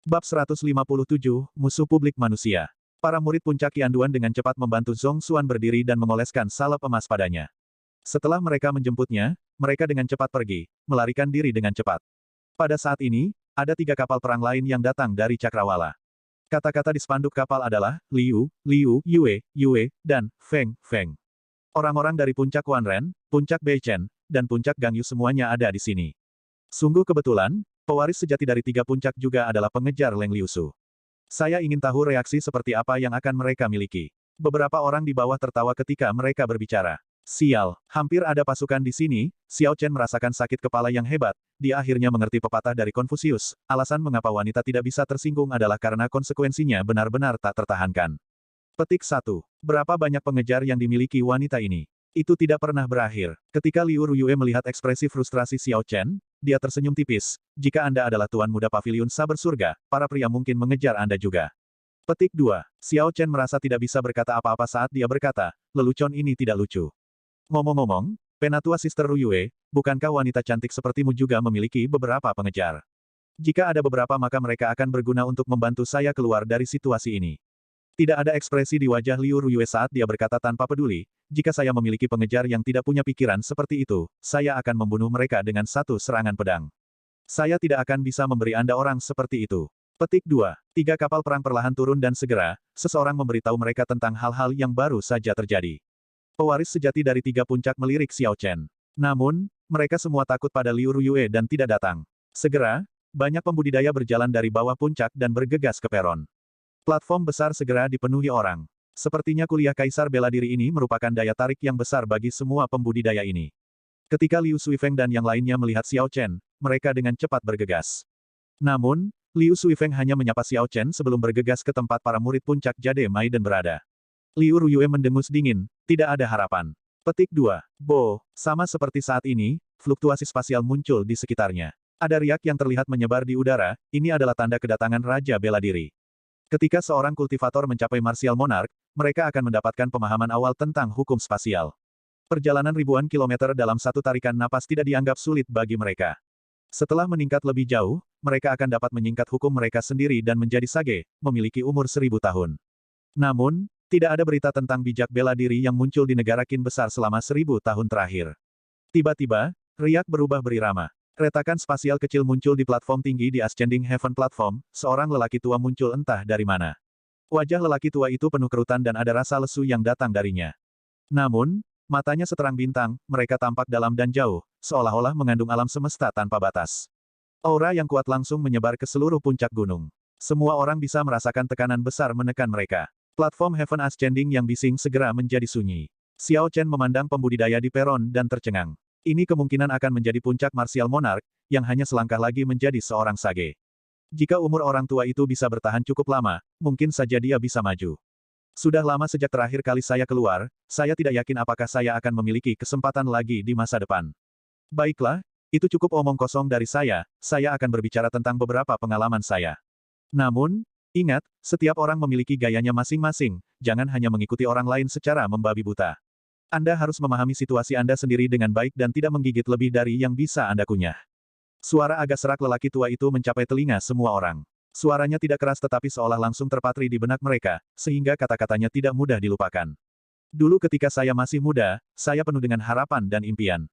Bab 157, Musuh Publik Manusia. Para murid puncak Yanduan dengan cepat membantu Zhong Xuan berdiri dan mengoleskan salep emas padanya. Setelah mereka menjemputnya, mereka dengan cepat pergi, melarikan diri dengan cepat. Pada saat ini, ada 3 kapal perang lain yang datang dari Cakrawala. Kata-kata di spanduk kapal adalah, Liu, Liu, Yue, Yue, dan Feng, Feng. Orang-orang dari puncak Wanren, puncak Beichen, dan puncak Gangyu semuanya ada di sini. Sungguh kebetulan, pewaris sejati dari 3 puncak juga adalah pengejar Leng Liusu. Saya ingin tahu reaksi seperti apa yang akan mereka miliki. Beberapa orang di bawah tertawa ketika mereka berbicara. Sial, hampir ada pasukan di sini. Xiao Chen merasakan sakit kepala yang hebat. Dia akhirnya mengerti pepatah dari Konfusius. Alasan mengapa wanita tidak bisa tersinggung adalah karena konsekuensinya benar-benar tak tertahankan. Petik 1. Berapa banyak pengejar yang dimiliki wanita ini? Itu tidak pernah berakhir. Ketika Liu Ruyue melihat ekspresi frustrasi Xiao Chen, dia tersenyum tipis. Jika Anda adalah tuan muda paviliun saber surga, para pria mungkin mengejar Anda juga. Petik 2. Xiao Chen merasa tidak bisa berkata apa-apa saat dia berkata, lelucon ini tidak lucu. Ngomong-ngomong, penatua Sister Ruyue, bukankah wanita cantik sepertimu juga memiliki beberapa pengejar? Jika ada beberapa maka mereka akan berguna untuk membantu saya keluar dari situasi ini. Tidak ada ekspresi di wajah Liu Ruyue saat dia berkata tanpa peduli, jika saya memiliki pengejar yang tidak punya pikiran seperti itu, saya akan membunuh mereka dengan satu serangan pedang. Saya tidak akan bisa memberi Anda orang seperti itu. Petik 2. 3 kapal perang perlahan turun dan segera, seseorang memberitahu mereka tentang hal-hal yang baru saja terjadi. Pewaris sejati dari 3 puncak melirik Xiao Chen. Namun, mereka semua takut pada Liu Ruyue dan tidak datang. Segera, banyak pembudidaya berjalan dari bawah puncak dan bergegas ke peron. Platform besar segera dipenuhi orang. Sepertinya kuliah Kaisar Bela Diri ini merupakan daya tarik yang besar bagi semua pembudidaya ini. Ketika Liu Suifeng dan yang lainnya melihat Xiao Chen, mereka dengan cepat bergegas. Namun, Liu Suifeng hanya menyapa Xiao Chen sebelum bergegas ke tempat para murid puncak Jade Maiden berada. Liu Ruyue mendengus dingin, tidak ada harapan. Petik 2. Bo, sama seperti saat ini, fluktuasi spasial muncul di sekitarnya. Ada riak yang terlihat menyebar di udara, ini adalah tanda kedatangan Raja Bela Diri. Ketika seorang kultivator mencapai Martial Monarch, mereka akan mendapatkan pemahaman awal tentang hukum spasial. Perjalanan ribuan kilometer dalam satu tarikan napas tidak dianggap sulit bagi mereka. Setelah meningkat lebih jauh, mereka akan dapat menyingkat hukum mereka sendiri dan menjadi sage, memiliki umur 1000 tahun. Namun, tidak ada berita tentang bijak bela diri yang muncul di negara Qin besar selama 1000 tahun terakhir. Tiba-tiba, riak berubah berirama. Retakan spasial kecil muncul di platform tinggi di Ascending Heaven Platform, seorang lelaki tua muncul entah dari mana. Wajah lelaki tua itu penuh kerutan dan ada rasa lesu yang datang darinya. Namun, matanya seterang bintang, mereka tampak dalam dan jauh, seolah-olah mengandung alam semesta tanpa batas. Aura yang kuat langsung menyebar ke seluruh puncak gunung. Semua orang bisa merasakan tekanan besar menekan mereka. Platform Heaven Ascending yang bising segera menjadi sunyi. Xiao Chen memandang pembudidaya di peron dan tercengang. Ini kemungkinan akan menjadi puncak Martial Monarch, yang hanya selangkah lagi menjadi seorang sage. Jika umur orang tua itu bisa bertahan cukup lama, mungkin saja dia bisa maju. Sudah lama sejak terakhir kali saya keluar, saya tidak yakin apakah saya akan memiliki kesempatan lagi di masa depan. Baiklah, itu cukup omong kosong dari saya akan berbicara tentang beberapa pengalaman saya. Namun, ingat, setiap orang memiliki gayanya masing-masing, jangan hanya mengikuti orang lain secara membabi buta. Anda harus memahami situasi Anda sendiri dengan baik dan tidak menggigit lebih dari yang bisa Anda kunyah. Suara agak serak lelaki tua itu mencapai telinga semua orang. Suaranya tidak keras tetapi seolah langsung terpatri di benak mereka, sehingga kata-katanya tidak mudah dilupakan. Dulu ketika saya masih muda, saya penuh dengan harapan dan impian.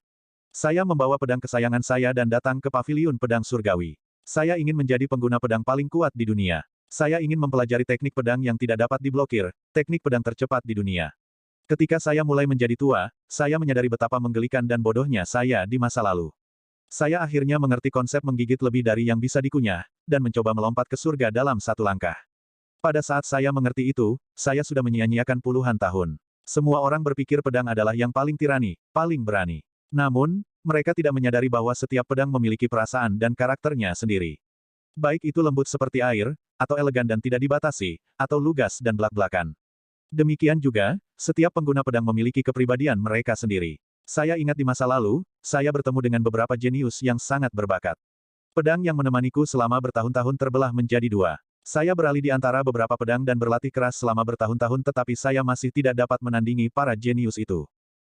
Saya membawa pedang kesayangan saya dan datang ke paviliun pedang surgawi. Saya ingin menjadi pengguna pedang paling kuat di dunia. Saya ingin mempelajari teknik pedang yang tidak dapat diblokir, teknik pedang tercepat di dunia. Ketika saya mulai menjadi tua, saya menyadari betapa menggelikan dan bodohnya saya di masa lalu. Saya akhirnya mengerti konsep menggigit lebih dari yang bisa dikunyah, dan mencoba melompat ke surga dalam satu langkah. Pada saat saya mengerti itu, saya sudah menyia-nyiakan puluhan tahun. Semua orang berpikir pedang adalah yang paling tirani, paling berani. Namun, mereka tidak menyadari bahwa setiap pedang memiliki perasaan dan karakternya sendiri. Baik itu lembut seperti air, atau elegan dan tidak dibatasi, atau lugas dan belak-belakan. Demikian juga, setiap pengguna pedang memiliki kepribadian mereka sendiri. Saya ingat di masa lalu, saya bertemu dengan beberapa jenius yang sangat berbakat. Pedang yang menemaniku selama bertahun-tahun terbelah menjadi 2. Saya beralih di antara beberapa pedang dan berlatih keras selama bertahun-tahun tetapi saya masih tidak dapat menandingi para jenius itu.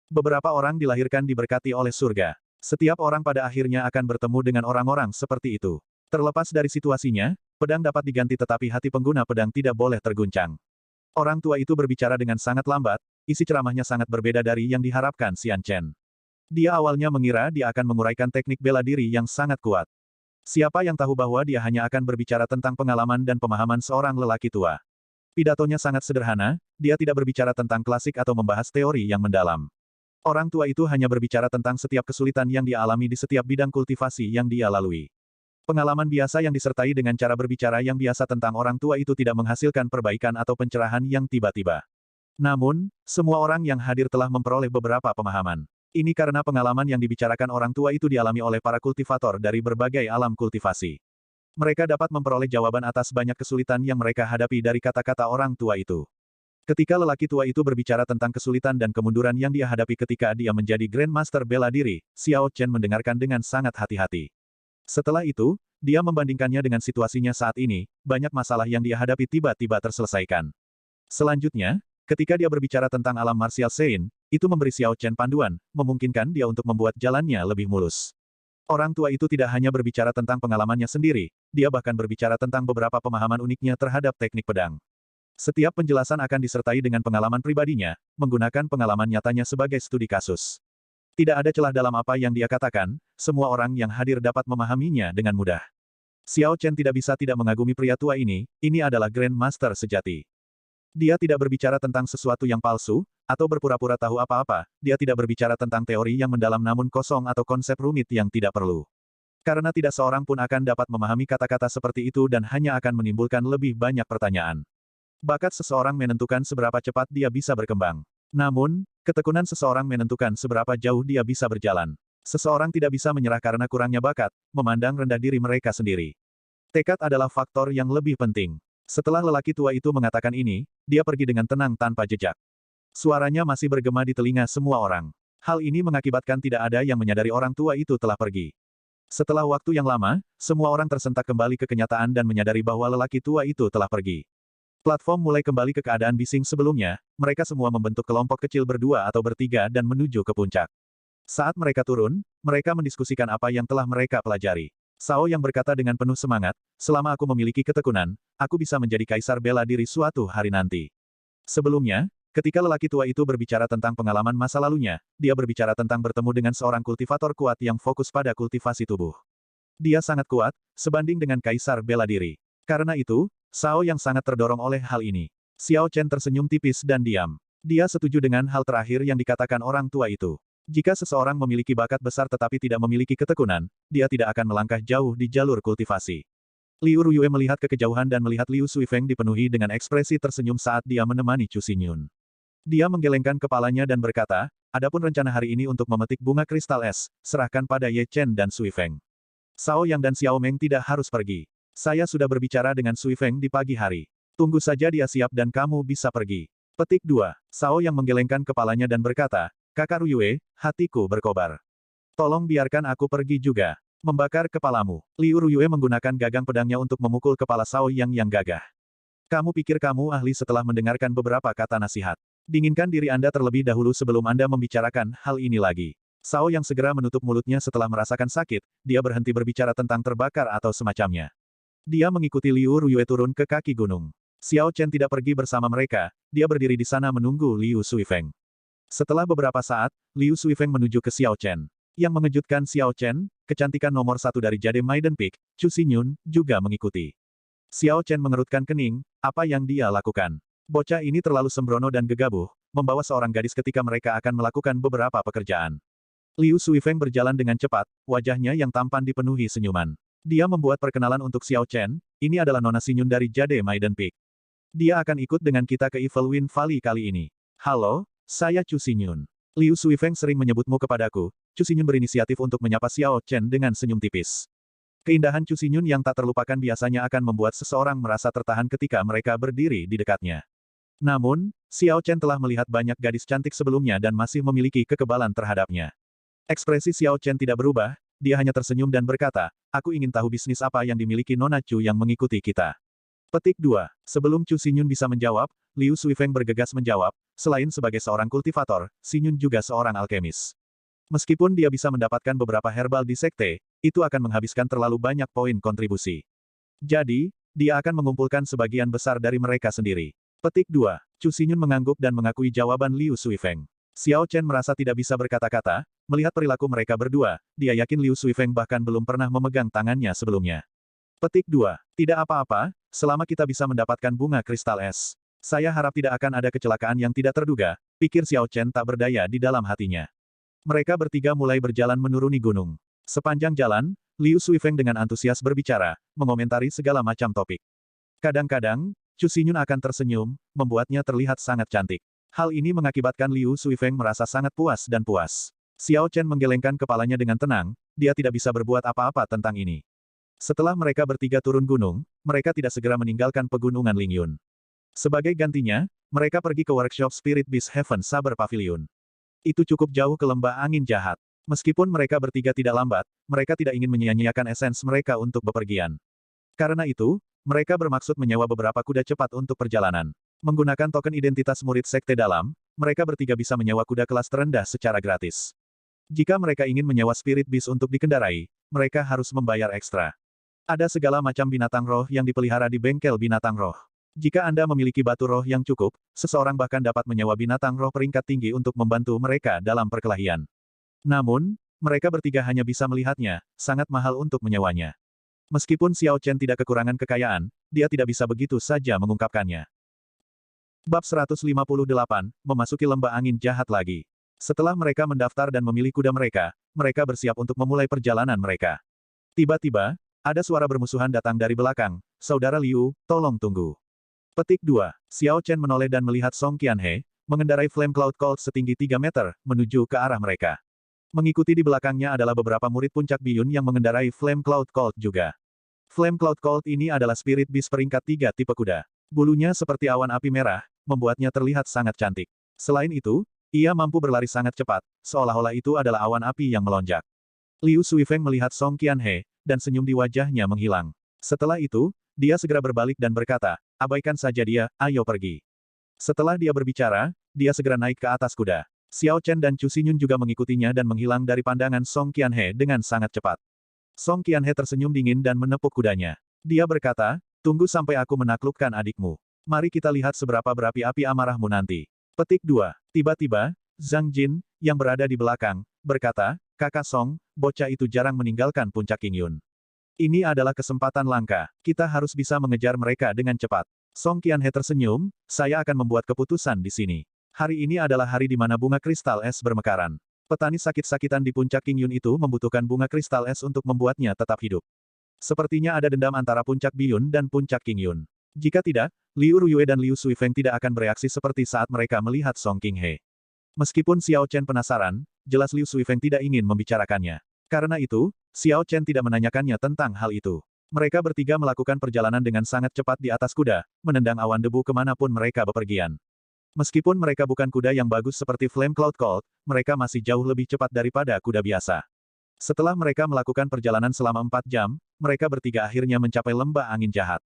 Beberapa orang dilahirkan diberkati oleh surga. Setiap orang pada akhirnya akan bertemu dengan orang-orang seperti itu. Terlepas dari situasinya, Pedang dapat diganti tetapi hati pengguna pedang tidak boleh terguncang. Orang tua itu berbicara dengan sangat lambat, isi ceramahnya sangat berbeda dari yang diharapkan Xian Chen. Dia awalnya mengira dia akan menguraikan teknik bela diri yang sangat kuat. Siapa yang tahu bahwa dia hanya akan berbicara tentang pengalaman dan pemahaman seorang lelaki tua. Pidatonya sangat sederhana, dia tidak berbicara tentang klasik atau membahas teori yang mendalam. Orang tua itu hanya berbicara tentang setiap kesulitan yang dia alami di setiap bidang kultivasi yang dia lalui. Pengalaman biasa yang disertai dengan cara berbicara yang biasa tentang orang tua itu tidak menghasilkan perbaikan atau pencerahan yang tiba-tiba. Namun, semua orang yang hadir telah memperoleh beberapa pemahaman. Ini karena pengalaman yang dibicarakan orang tua itu dialami oleh para kultivator dari berbagai alam kultivasi. Mereka dapat memperoleh jawaban atas banyak kesulitan yang mereka hadapi dari kata-kata orang tua itu. Ketika lelaki tua itu berbicara tentang kesulitan dan kemunduran yang dia hadapi ketika dia menjadi Grandmaster bela diri, Xiao Chen mendengarkan dengan sangat hati-hati. Setelah itu, dia membandingkannya dengan situasinya saat ini, banyak masalah yang dia hadapi tiba-tiba terselesaikan. Selanjutnya, ketika dia berbicara tentang alam martial Sein, itu memberi Xiao Chen panduan, memungkinkan dia untuk membuat jalannya lebih mulus. Orang tua itu tidak hanya berbicara tentang pengalamannya sendiri, dia bahkan berbicara tentang beberapa pemahaman uniknya terhadap teknik pedang. Setiap penjelasan akan disertai dengan pengalaman pribadinya, menggunakan pengalaman nyatanya sebagai studi kasus. Tidak ada celah dalam apa yang dia katakan, semua orang yang hadir dapat memahaminya dengan mudah. Xiao Chen tidak bisa tidak mengagumi pria tua ini adalah Grandmaster sejati. Dia tidak berbicara tentang sesuatu yang palsu, atau berpura-pura tahu apa-apa, dia tidak berbicara tentang teori yang mendalam namun kosong atau konsep rumit yang tidak perlu. Karena tidak seorang pun akan dapat memahami kata-kata seperti itu dan hanya akan menimbulkan lebih banyak pertanyaan. Bakat seseorang menentukan seberapa cepat dia bisa berkembang. Namun, ketekunan seseorang menentukan seberapa jauh dia bisa berjalan. Seseorang tidak bisa menyerah karena kurangnya bakat, memandang rendah diri mereka sendiri. Tekad adalah faktor yang lebih penting. Setelah lelaki tua itu mengatakan ini, dia pergi dengan tenang tanpa jejak. Suaranya masih bergema di telinga semua orang. Hal ini mengakibatkan tidak ada yang menyadari orang tua itu telah pergi. Setelah waktu yang lama, semua orang tersentak kembali ke kenyataan dan menyadari bahwa lelaki tua itu telah pergi. Platform mulai kembali ke keadaan bising sebelumnya, mereka semua membentuk kelompok kecil berdua atau bertiga dan menuju ke puncak. Saat mereka turun, mereka mendiskusikan apa yang telah mereka pelajari. Sao yang berkata dengan penuh semangat, selama aku memiliki ketekunan, aku bisa menjadi kaisar bela diri suatu hari nanti. Sebelumnya, ketika lelaki tua itu berbicara tentang pengalaman masa lalunya, dia berbicara tentang bertemu dengan seorang kultivator kuat yang fokus pada kultivasi tubuh. Dia sangat kuat, sebanding dengan kaisar bela diri. Karena itu, Sao yang sangat terdorong oleh hal ini. Xiao Chen tersenyum tipis dan diam. Dia setuju dengan hal terakhir yang dikatakan orang tua itu. Jika seseorang memiliki bakat besar tetapi tidak memiliki ketekunan, dia tidak akan melangkah jauh di jalur kultivasi. Liu Ruyue melihat ke kejauhan dan melihat Liu Suifeng dipenuhi dengan ekspresi tersenyum saat dia menemani Chu Xinyun. Dia menggelengkan kepalanya dan berkata, adapun rencana hari ini untuk memetik bunga kristal es, serahkan pada Ye Chen dan Suifeng. Sao Yang dan Xiao Meng tidak harus pergi. Saya sudah berbicara dengan Suifeng di pagi hari. Tunggu saja dia siap dan kamu bisa pergi. Petik 2. Sao yang menggelengkan kepalanya dan berkata, Kakak Ruyue, hatiku berkobar. Tolong biarkan aku pergi juga. Membakar kepalamu. Liu Ruyue menggunakan gagang pedangnya untuk memukul kepala Sao yang gagah. Kamu pikir kamu ahli setelah mendengarkan beberapa kata nasihat. Dinginkan diri Anda terlebih dahulu sebelum Anda membicarakan hal ini lagi. Sao yang segera menutup mulutnya setelah merasakan sakit, dia berhenti berbicara tentang terbakar atau semacamnya. Dia mengikuti Liu Ruyue turun ke kaki gunung. Xiao Chen tidak pergi bersama mereka, dia berdiri di sana menunggu Liu Suifeng. Setelah beberapa saat, Liu Suifeng menuju ke Xiao Chen. Yang mengejutkan Xiao Chen, kecantikan nomor satu dari Jade Maiden Peak, Chu Xinyun, juga mengikuti. Xiao Chen mengerutkan kening, apa yang dia lakukan? Bocah ini terlalu sembrono dan gegabah, membawa seorang gadis ketika mereka akan melakukan beberapa pekerjaan. Liu Suifeng berjalan dengan cepat, wajahnya yang tampan dipenuhi senyuman. Dia membuat perkenalan untuk Xiao Chen, ini adalah Nona Xinyun dari Jade Maiden Peak. Dia akan ikut dengan kita ke Evil Wind Valley kali ini. Halo, saya Chu Xinyun. Liu Suifeng sering menyebutmu kepadaku. Chu Xinyun berinisiatif untuk menyapa Xiao Chen dengan senyum tipis. Keindahan Chu Xinyun yang tak terlupakan biasanya akan membuat seseorang merasa tertahan ketika mereka berdiri di dekatnya. Namun, Xiao Chen telah melihat banyak gadis cantik sebelumnya dan masih memiliki kekebalan terhadapnya. Ekspresi Xiao Chen tidak berubah, dia hanya tersenyum dan berkata, aku ingin tahu bisnis apa yang dimiliki Nona Chu yang mengikuti kita. Petik 2. Sebelum Chu Xinyun bisa menjawab, Liu Suifeng bergegas menjawab, selain sebagai seorang kultivator, Xinyun juga seorang alkemis. Meskipun dia bisa mendapatkan beberapa herbal di sekte, itu akan menghabiskan terlalu banyak poin kontribusi. Jadi, dia akan mengumpulkan sebagian besar dari mereka sendiri. Petik 2. Chu Xinyun mengangguk dan mengakui jawaban Liu Suifeng. Xiao Chen merasa tidak bisa berkata-kata, melihat perilaku mereka berdua, dia yakin Liu Suifeng bahkan belum pernah memegang tangannya sebelumnya. Petik 2. Tidak apa-apa, selama kita bisa mendapatkan bunga kristal es. Saya harap tidak akan ada kecelakaan yang tidak terduga, pikir Xiao Chen tak berdaya di dalam hatinya. Mereka bertiga mulai berjalan menuruni gunung. Sepanjang jalan, Liu Suifeng dengan antusias berbicara, mengomentari segala macam topik. Kadang-kadang, Chu Xinyun akan tersenyum, membuatnya terlihat sangat cantik. Hal ini mengakibatkan Liu Suifeng merasa sangat puas dan puas. Xiao Chen menggelengkan kepalanya dengan tenang, dia tidak bisa berbuat apa-apa tentang ini. Setelah mereka bertiga turun gunung, mereka tidak segera meninggalkan pegunungan Lingyun. Sebagai gantinya, mereka pergi ke workshop Spirit Beast Heaven Saber Pavilion. Itu cukup jauh ke lembah angin jahat. Meskipun mereka bertiga tidak lambat, mereka tidak ingin menyia-nyiakan esens mereka untuk bepergian. Karena itu, mereka bermaksud menyewa beberapa kuda cepat untuk perjalanan. Menggunakan token identitas murid sekte dalam, mereka bertiga bisa menyewa kuda kelas terendah secara gratis. Jika mereka ingin menyewa Spirit Beast untuk dikendarai, mereka harus membayar ekstra. Ada segala macam binatang roh yang dipelihara di bengkel binatang roh. Jika Anda memiliki batu roh yang cukup, seseorang bahkan dapat menyewa binatang roh peringkat tinggi untuk membantu mereka dalam perkelahian. Namun, mereka bertiga hanya bisa melihatnya, sangat mahal untuk menyewanya. Meskipun Xiao Chen tidak kekurangan kekayaan, dia tidak bisa begitu saja mengungkapkannya. Bab 158, memasuki lembah angin jahat lagi. Setelah mereka mendaftar dan memilih kuda mereka, mereka bersiap untuk memulai perjalanan mereka. Tiba-tiba, ada suara bermusuhan datang dari belakang, Saudara Liu, tolong tunggu. Petik 2. Xiao Chen menoleh dan melihat Song Qianhe, mengendarai Flame Cloud Colt setinggi 3 meter, menuju ke arah mereka. Mengikuti di belakangnya adalah beberapa murid puncak biyun yang mengendarai Flame Cloud Colt juga. Flame Cloud Colt ini adalah Spirit Beast peringkat 3 tipe kuda. Bulunya seperti awan api merah, membuatnya terlihat sangat cantik. Selain itu, ia mampu berlari sangat cepat, seolah-olah itu adalah awan api yang melonjak. Liu Suifeng melihat Song Qianhe, dan senyum di wajahnya menghilang. Setelah itu, dia segera berbalik dan berkata, abaikan saja dia, ayo pergi. Setelah dia berbicara, dia segera naik ke atas kuda. Xiao Chen dan Chu Xinyun juga mengikutinya dan menghilang dari pandangan Song Qianhe dengan sangat cepat. Song Qianhe tersenyum dingin dan menepuk kudanya. Dia berkata, tunggu sampai aku menaklukkan adikmu. Mari kita lihat seberapa berapi-api amarahmu nanti. Petik 2. Tiba-tiba, Zhang Jin, yang berada di belakang, berkata, Kakak Song, bocah itu jarang meninggalkan puncak Qingyun. Ini adalah kesempatan langka, kita harus bisa mengejar mereka dengan cepat. Song Qianhe tersenyum, saya akan membuat keputusan di sini. Hari ini adalah hari di mana bunga kristal es bermekaran. Petani sakit-sakitan di puncak Qingyun itu membutuhkan bunga kristal es untuk membuatnya tetap hidup. Sepertinya ada dendam antara puncak Biyun dan puncak Qingyun. Jika tidak, Liu Ruyue dan Liu Suifeng tidak akan bereaksi seperti saat mereka melihat Song Qinghe. Meskipun Xiao Chen penasaran, jelas Liu Suifeng tidak ingin membicarakannya. Karena itu, Xiao Chen tidak menanyakannya tentang hal itu. Mereka bertiga melakukan perjalanan dengan sangat cepat di atas kuda, menendang awan debu kemanapun mereka bepergian. Meskipun mereka bukan kuda yang bagus seperti Flame Cloud Colt, mereka masih jauh lebih cepat daripada kuda biasa. Setelah mereka melakukan perjalanan selama 4 jam, mereka bertiga akhirnya mencapai lembah angin jahat.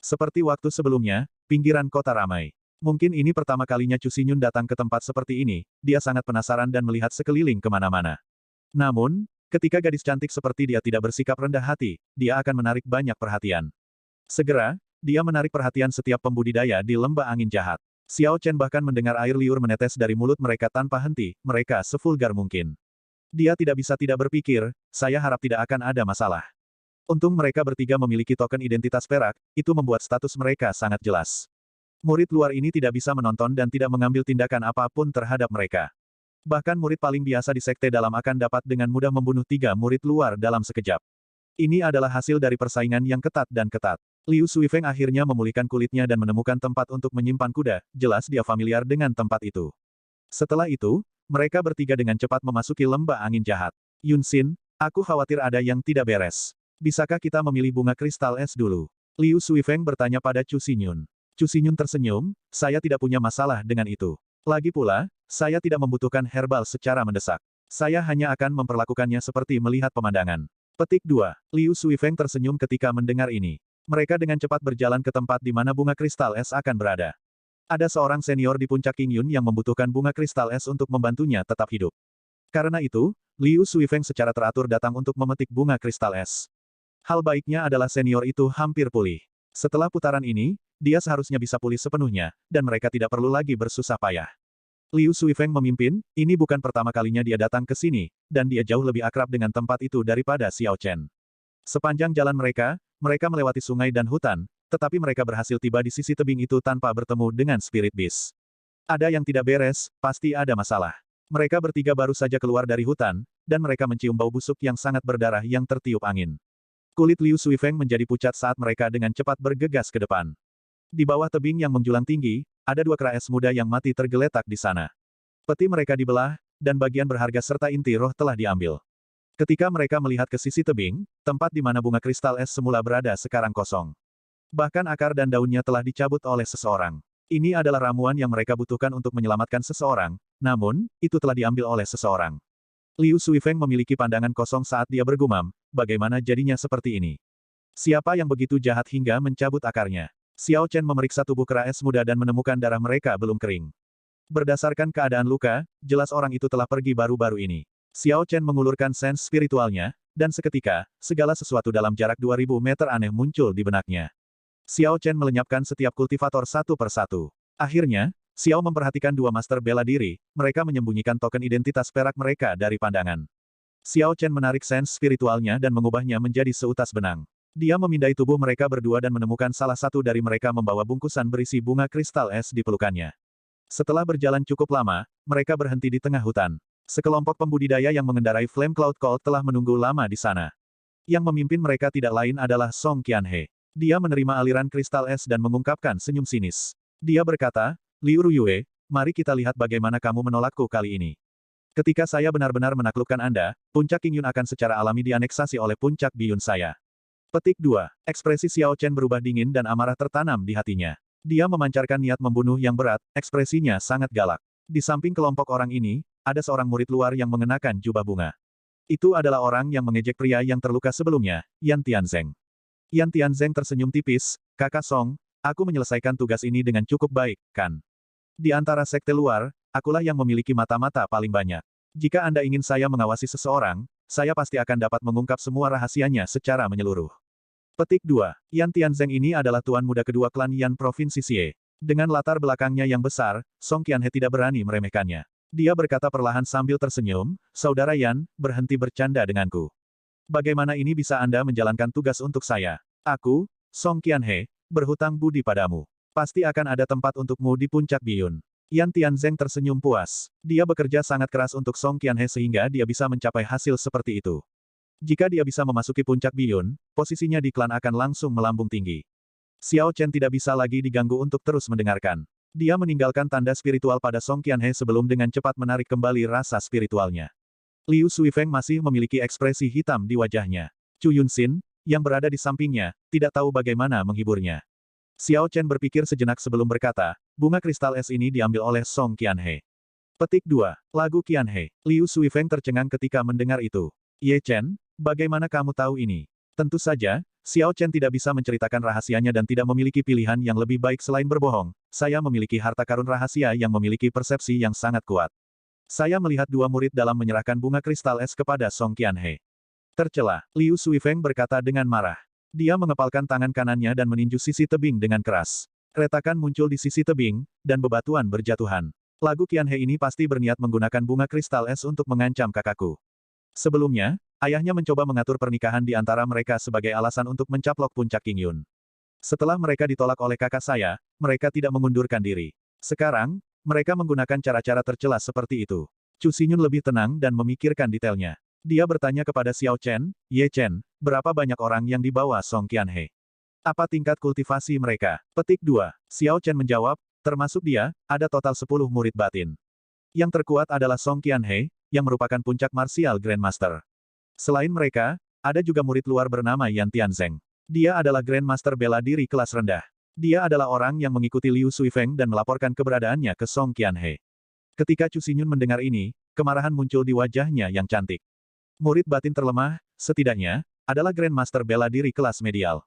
Seperti waktu sebelumnya, pinggiran kota ramai. Mungkin ini pertama kalinya Chu Xinyun datang ke tempat seperti ini, dia sangat penasaran dan melihat sekeliling kemana-mana. Namun, ketika gadis cantik seperti dia tidak bersikap rendah hati, dia akan menarik banyak perhatian. Segera, dia menarik perhatian setiap pembudidaya di lembah angin jahat. Xiao Chen bahkan mendengar air liur menetes dari mulut mereka tanpa henti, mereka sevulgar mungkin. Dia tidak bisa tidak berpikir, saya harap tidak akan ada masalah. Untung mereka bertiga memiliki token identitas perak, itu membuat status mereka sangat jelas. Murid luar ini tidak bisa menonton dan tidak mengambil tindakan apapun terhadap mereka. Bahkan murid paling biasa di sekte dalam akan dapat dengan mudah membunuh 3 murid luar dalam sekejap. Ini adalah hasil dari persaingan yang ketat dan ketat. Liu Suifeng akhirnya memulihkan kulitnya dan menemukan tempat untuk menyimpan kuda, jelas dia familiar dengan tempat itu. Setelah itu, mereka bertiga dengan cepat memasuki lembah angin jahat. Yun Xin, aku khawatir ada yang tidak beres. Bisakah kita memilih bunga kristal es dulu? Liu Suifeng bertanya pada Chu Xinyun. Chu Xinyun tersenyum, saya tidak punya masalah dengan itu. Lagi pula, saya tidak membutuhkan herbal secara mendesak. Saya hanya akan memperlakukannya seperti melihat pemandangan. Petik 2. Liu Suifeng tersenyum ketika mendengar ini. Mereka dengan cepat berjalan ke tempat di mana bunga kristal es akan berada. Ada seorang senior di puncak Qingyun yang membutuhkan bunga kristal es untuk membantunya tetap hidup. Karena itu, Liu Suifeng secara teratur datang untuk memetik bunga kristal es. Hal baiknya adalah senior itu hampir pulih. Setelah putaran ini, dia seharusnya bisa pulih sepenuhnya, dan mereka tidak perlu lagi bersusah payah. Liu Suifeng memimpin, ini bukan pertama kalinya dia datang ke sini, dan dia jauh lebih akrab dengan tempat itu daripada Xiao Chen. Sepanjang jalan mereka melewati sungai dan hutan, tetapi mereka berhasil tiba di sisi tebing itu tanpa bertemu dengan Spirit Beast. Ada yang tidak beres, pasti ada masalah. Mereka bertiga baru saja keluar dari hutan, dan mereka mencium bau busuk yang sangat berdarah yang tertiup angin. Kulit Liu Suifeng menjadi pucat saat mereka dengan cepat bergegas ke depan. Di bawah tebing yang menjulang tinggi, ada dua kera es muda yang mati tergeletak di sana. Peti mereka dibelah, dan bagian berharga serta inti roh telah diambil. Ketika mereka melihat ke sisi tebing, tempat di mana bunga kristal es semula berada sekarang kosong. Bahkan akar dan daunnya telah dicabut oleh seseorang. Ini adalah ramuan yang mereka butuhkan untuk menyelamatkan seseorang, namun, itu telah diambil oleh seseorang. Liu Suifeng memiliki pandangan kosong saat dia bergumam, bagaimana jadinya seperti ini? Siapa yang begitu jahat hingga mencabut akarnya? Xiao Chen memeriksa tubuh kera es muda dan menemukan darah mereka belum kering. Berdasarkan keadaan luka, jelas orang itu telah pergi baru-baru ini. Xiao Chen mengulurkan sens spiritualnya, dan seketika, segala sesuatu dalam jarak 2000 meter aneh muncul di benaknya. Xiao Chen melenyapkan setiap kultivator satu per satu. Akhirnya, Xiao memperhatikan dua master bela diri, mereka menyembunyikan token identitas perak mereka dari pandangan. Xiao Chen menarik sens spiritualnya dan mengubahnya menjadi seutas benang. Dia memindai tubuh mereka berdua dan menemukan salah satu dari mereka membawa bungkusan berisi bunga kristal es di pelukannya. Setelah berjalan cukup lama, mereka berhenti di tengah hutan. Sekelompok pembudidaya yang mengendarai Flame Cloud Colt telah menunggu lama di sana. Yang memimpin mereka tidak lain adalah Song Qianhe. Dia menerima aliran kristal es dan mengungkapkan senyum sinis. Dia berkata, Liu Ruyue, mari kita lihat bagaimana kamu menolakku kali ini. Ketika saya benar-benar menaklukkan Anda, puncak King Yun akan secara alami dianeksasi oleh puncak Biyun saya. Petik 2. Ekspresi Xiao Chen berubah dingin dan amarah tertanam di hatinya. Dia memancarkan niat membunuh yang berat, ekspresinya sangat galak. Di samping kelompok orang ini, ada seorang murid luar yang mengenakan jubah bunga. Itu adalah orang yang mengejek pria yang terluka sebelumnya, Yan Tianzeng. Yan Tianzeng tersenyum tipis, Kakak Song, aku menyelesaikan tugas ini dengan cukup baik, kan? Di antara sekte luar, akulah yang memiliki mata-mata paling banyak. Jika Anda ingin saya mengawasi seseorang, saya pasti akan dapat mengungkap semua rahasianya secara menyeluruh. Petik 2. Yan Tianzeng ini adalah tuan muda kedua klan Yan Provinsi Xie. Dengan latar belakangnya yang besar, Song Qianhe tidak berani meremehkannya. Dia berkata perlahan sambil tersenyum, Saudara Yan, berhenti bercanda denganku. Bagaimana ini bisa Anda menjalankan tugas untuk saya? Aku, Song Qianhe, berhutang budi padamu. Pasti akan ada tempat untukmu di puncak Biyun. Yan Tianzeng tersenyum puas. Dia bekerja sangat keras untuk Song Qianhe sehingga dia bisa mencapai hasil seperti itu. Jika dia bisa memasuki puncak Biyun, posisinya di klan akan langsung melambung tinggi. Xiao Chen tidak bisa lagi diganggu untuk terus mendengarkan. Dia meninggalkan tanda spiritual pada Song Qianhe sebelum dengan cepat menarik kembali rasa spiritualnya. Liu Suifeng masih memiliki ekspresi hitam di wajahnya. Chu Yunxin, yang berada di sampingnya, tidak tahu bagaimana menghiburnya. Xiao Chen berpikir sejenak sebelum berkata, bunga kristal es ini diambil oleh Song Qianhe. Petik 2. Lagu Qianhe. Liu Suifeng tercengang ketika mendengar itu. Ye Chen, bagaimana kamu tahu ini? Tentu saja, Xiao Chen tidak bisa menceritakan rahasianya dan tidak memiliki pilihan yang lebih baik selain berbohong. Saya memiliki harta karun rahasia yang memiliki persepsi yang sangat kuat. Saya melihat dua murid dalam menyerahkan bunga kristal es kepada Song Qianhe. Tercela, Liu Suifeng berkata dengan marah. Dia mengepalkan tangan kanannya dan meninju sisi tebing dengan keras. Retakan muncul di sisi tebing, dan bebatuan berjatuhan. Lagu Qianhe ini pasti berniat menggunakan bunga kristal es untuk mengancam kakakku. Sebelumnya, ayahnya mencoba mengatur pernikahan di antara mereka sebagai alasan untuk mencaplok puncak King Yun. Setelah mereka ditolak oleh kakak saya, mereka tidak mengundurkan diri. Sekarang, mereka menggunakan cara-cara tercela seperti itu. Chu Xinyun lebih tenang dan memikirkan detailnya. Dia bertanya kepada Xiao Chen, Ye Chen, berapa banyak orang yang dibawa Song Qianhe? Apa tingkat kultivasi mereka? Petik 2. Xiao Chen menjawab, termasuk dia, ada total 10 murid batin. Yang terkuat adalah Song Qianhe, yang merupakan puncak martial Grandmaster. Selain mereka, ada juga murid luar bernama Yan Tianzeng. Dia adalah Grandmaster bela diri kelas rendah. Dia adalah orang yang mengikuti Liu Suifeng dan melaporkan keberadaannya ke Song Qianhe. Ketika Chu Xinyun mendengar ini, kemarahan muncul di wajahnya yang cantik. Murid batin terlemah, setidaknya, adalah Grandmaster bela diri kelas medial.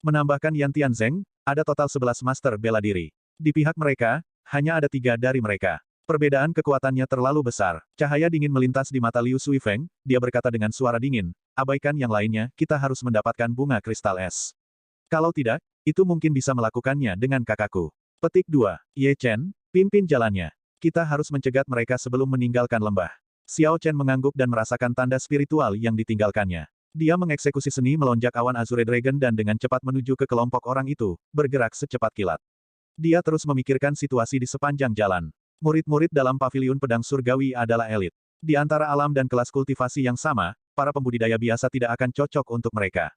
Menambahkan Yan Tianzeng, ada total 11 master bela diri. Di pihak mereka, hanya ada 3 dari mereka. Perbedaan kekuatannya terlalu besar. Cahaya dingin melintas di mata Liu Suifeng, dia berkata dengan suara dingin, abaikan yang lainnya, kita harus mendapatkan bunga kristal es. Kalau tidak, Itu mungkin bisa melakukannya dengan kakakku. Petik 2. Ye Chen, pimpin jalannya. Kita harus mencegat mereka sebelum meninggalkan lembah. Xiao Chen mengangguk dan merasakan tanda spiritual yang ditinggalkannya. Dia mengeksekusi seni melonjak awan Azure Dragon dan dengan cepat menuju ke kelompok orang itu, bergerak secepat kilat. Dia terus memikirkan situasi di sepanjang jalan. Murid-murid dalam paviliun pedang surgawi adalah elit. Di antara alam dan kelas kultivasi yang sama, para pembudidaya biasa tidak akan cocok untuk mereka.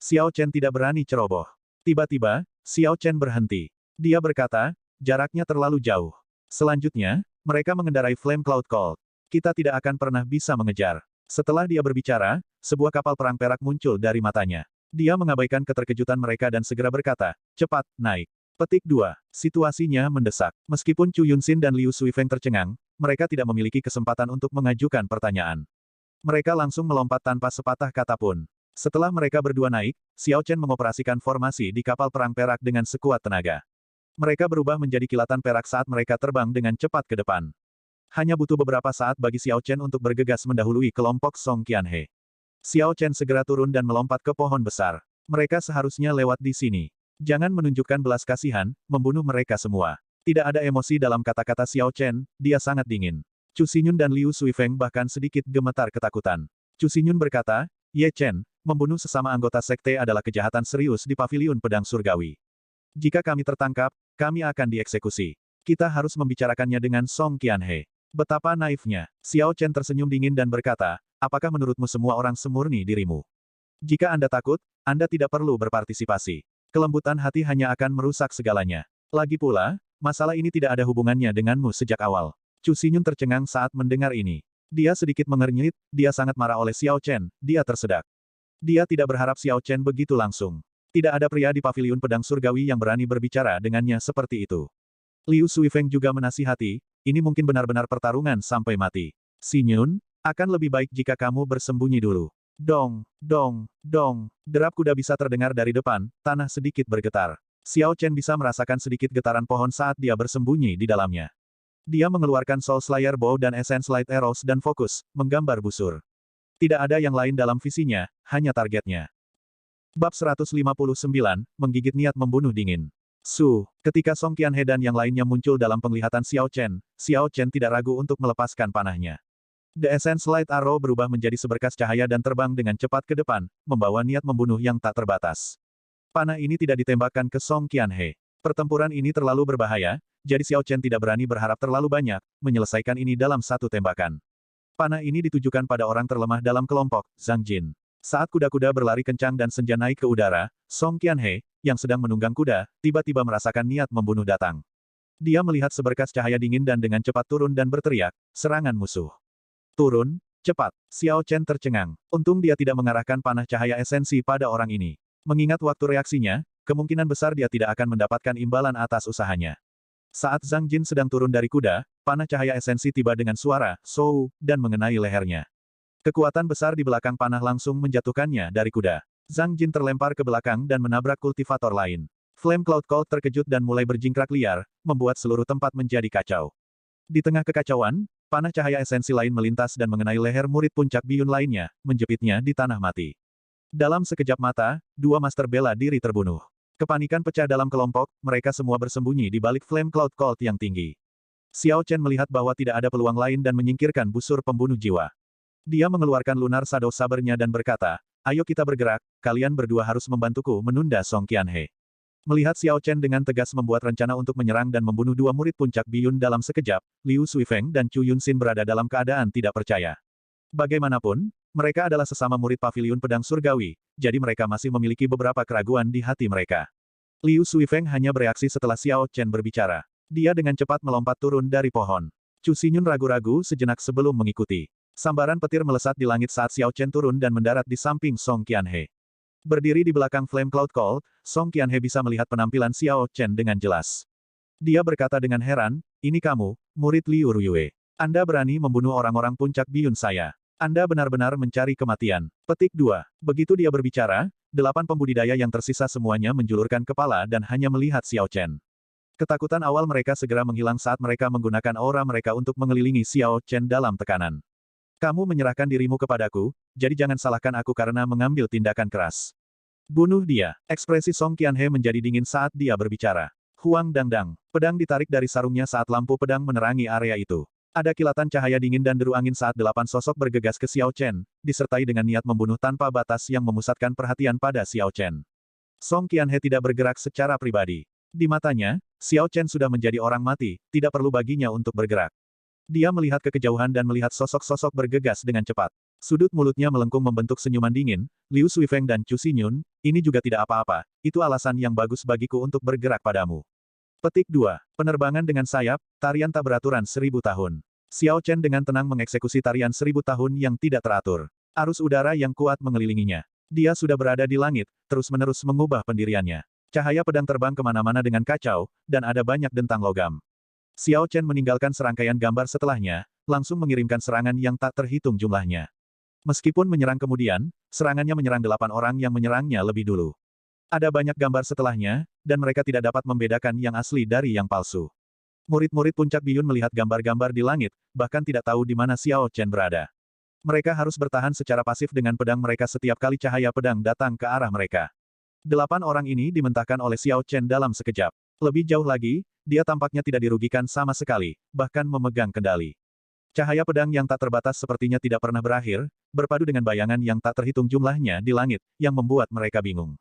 Xiao Chen tidak berani ceroboh. Tiba-tiba, Xiao Chen berhenti. Dia berkata, jaraknya terlalu jauh. Selanjutnya, mereka mengendarai Flame Cloud Colt. Kita tidak akan pernah bisa mengejar. Setelah dia berbicara, sebuah kapal perang perak muncul dari matanya. Dia mengabaikan keterkejutan mereka dan segera berkata, cepat, naik. Petik 2. Situasinya mendesak. Meskipun Chu Yunxin dan Liu Suifeng tercengang, mereka tidak memiliki kesempatan untuk mengajukan pertanyaan. Mereka langsung melompat tanpa sepatah kata pun. Setelah mereka berdua naik, Xiao Chen mengoperasikan formasi di kapal perang perak dengan sekuat tenaga. Mereka berubah menjadi kilatan perak saat mereka terbang dengan cepat ke depan. Hanya butuh beberapa saat bagi Xiao Chen untuk bergegas mendahului kelompok Song Qianhe. Xiao Chen segera turun dan melompat ke pohon besar. Mereka seharusnya lewat di sini. Jangan menunjukkan belas kasihan, membunuh mereka semua. Tidak ada emosi dalam kata-kata Xiao Chen, dia sangat dingin. Chu Xinyun dan Liu Suifeng bahkan sedikit gemetar ketakutan. Chu Xinyun berkata, Ye Chen, membunuh sesama anggota sekte adalah kejahatan serius di paviliun pedang surgawi. Jika kami tertangkap, kami akan dieksekusi. Kita harus membicarakannya dengan Song Qianhe. Betapa naifnya. Xiao Chen tersenyum dingin dan berkata, apakah menurutmu semua orang semurni dirimu? Jika Anda takut, Anda tidak perlu berpartisipasi. Kelembutan hati hanya akan merusak segalanya. Lagi pula, masalah ini tidak ada hubungannya denganmu sejak awal. Chu Xinyun tercengang saat mendengar ini. Dia sedikit mengernyit, dia sangat marah oleh Xiao Chen, dia tersedak. Dia tidak berharap Xiao Chen begitu langsung. Tidak ada pria di paviliun pedang surgawi yang berani berbicara dengannya seperti itu. Liu Suifeng juga menasihati, ini mungkin benar-benar pertarungan sampai mati. Xinyun, akan lebih baik jika kamu bersembunyi dulu. Dong, dong, dong, derap kuda bisa terdengar dari depan, tanah sedikit bergetar. Xiao Chen bisa merasakan sedikit getaran pohon saat dia bersembunyi di dalamnya. Dia mengeluarkan Soul Slayer Bow dan Essence Light Arrows dan fokus, menggambar busur. Tidak ada yang lain dalam visinya, hanya targetnya. Bab 159, menggigit niat membunuh dingin. Ketika Song Qianhe dan yang lainnya muncul dalam penglihatan Xiao Chen tidak ragu untuk melepaskan panahnya. The Essence Light Arrow berubah menjadi seberkas cahaya dan terbang dengan cepat ke depan, membawa niat membunuh yang tak terbatas. Panah ini tidak ditembakkan ke Song Qianhe. Pertempuran ini terlalu berbahaya, jadi Xiao Chen tidak berani berharap terlalu banyak, menyelesaikan ini dalam satu tembakan. Panah ini ditujukan pada orang terlemah dalam kelompok, Zhang Jin. Saat kuda-kuda berlari kencang dan senja naik ke udara, Song Qianhe, yang sedang menunggang kuda, tiba-tiba merasakan niat membunuh datang. Dia melihat seberkas cahaya dingin dan dengan cepat turun dan berteriak, serangan musuh. Turun, cepat. Xiao Chen tercengang. Untung dia tidak mengarahkan panah cahaya esensi pada orang ini. Mengingat waktu reaksinya, kemungkinan besar dia tidak akan mendapatkan imbalan atas usahanya. Saat Zhang Jin sedang turun dari kuda, panah cahaya esensi tiba dengan suara, "Sou," dan mengenai lehernya. Kekuatan besar di belakang panah langsung menjatuhkannya dari kuda. Zhang Jin terlempar ke belakang dan menabrak kultivator lain. Flame Cloud Colt terkejut dan mulai berjingkrak liar, membuat seluruh tempat menjadi kacau. Di tengah kekacauan, panah cahaya esensi lain melintas dan mengenai leher murid puncak biyun lainnya, menjepitnya di tanah mati. Dalam sekejap mata, dua master bela diri terbunuh. Kepanikan pecah dalam kelompok, mereka semua bersembunyi di balik Flame Cloud Colt yang tinggi. Xiao Chen melihat bahwa tidak ada peluang lain dan menyingkirkan busur pembunuh jiwa. Dia mengeluarkan lunar shadow sabernya dan berkata, ayo kita bergerak, kalian berdua harus membantuku menunda Song Qianhe. Melihat Xiao Chen dengan tegas membuat rencana untuk menyerang dan membunuh dua murid puncak biyun dalam sekejap, Liu Suifeng dan Chu Yunxin berada dalam keadaan tidak percaya. Bagaimanapun, mereka adalah sesama murid paviliun pedang surgawi, jadi mereka masih memiliki beberapa keraguan di hati mereka. Liu Suifeng hanya bereaksi setelah Xiao Chen berbicara. Dia dengan cepat melompat turun dari pohon. Chu Xinyun ragu-ragu sejenak sebelum mengikuti. Sambaran petir melesat di langit saat Xiao Chen turun dan mendarat di samping Song Qianhe. Berdiri di belakang Flame Cloud Colt, Song Qianhe bisa melihat penampilan Xiao Chen dengan jelas. Dia berkata dengan heran, ini kamu, murid Liu Ruyue. Anda berani membunuh orang-orang puncak biyun saya. Anda benar-benar mencari kematian. Petik 2. Begitu dia berbicara, 8 pembudidaya yang tersisa semuanya menjulurkan kepala dan hanya melihat Xiao Chen. Ketakutan awal mereka segera menghilang saat mereka menggunakan aura mereka untuk mengelilingi Xiao Chen dalam tekanan. Kamu menyerahkan dirimu kepadaku, jadi jangan salahkan aku karena mengambil tindakan keras. Bunuh dia. Ekspresi Song Qianhe menjadi dingin saat dia berbicara. Huang Dangdang. Pedang ditarik dari sarungnya saat lampu pedang menerangi area itu. Ada kilatan cahaya dingin dan deru angin saat 8 sosok bergegas ke Xiao Chen, disertai dengan niat membunuh tanpa batas yang memusatkan perhatian pada Xiao Chen. Song Qianhe tidak bergerak secara pribadi. Di matanya, Xiao Chen sudah menjadi orang mati, tidak perlu baginya untuk bergerak. Dia melihat ke kejauhan dan melihat sosok-sosok bergegas dengan cepat. Sudut mulutnya melengkung membentuk senyuman dingin, Liu Suifeng dan Chu Xinyun, ini juga tidak apa-apa, itu alasan yang bagus bagiku untuk bergerak padamu. Petik 2. Penerbangan dengan sayap, tarian tak beraturan 1000 tahun. Xiao Chen dengan tenang mengeksekusi tarian 1000 tahun yang tidak teratur. Arus udara yang kuat mengelilinginya. Dia sudah berada di langit, terus-menerus mengubah pendiriannya. Cahaya pedang terbang kemana-mana dengan kacau, dan ada banyak dentang logam. Xiao Chen meninggalkan serangkaian gambar setelahnya, langsung mengirimkan serangan yang tak terhitung jumlahnya. Meskipun menyerang kemudian, serangannya menyerang 8 orang yang menyerangnya lebih dulu. Ada banyak gambar setelahnya, dan mereka tidak dapat membedakan yang asli dari yang palsu. Murid-murid puncak biyun melihat gambar-gambar di langit, bahkan tidak tahu di mana Xiao Chen berada. Mereka harus bertahan secara pasif dengan pedang mereka setiap kali cahaya pedang datang ke arah mereka. 8 orang ini dimentahkan oleh Xiao Chen dalam sekejap. Lebih jauh lagi, dia tampaknya tidak dirugikan sama sekali, bahkan memegang kendali. Cahaya pedang yang tak terbatas sepertinya tidak pernah berakhir, berpadu dengan bayangan yang tak terhitung jumlahnya di langit, yang membuat mereka bingung.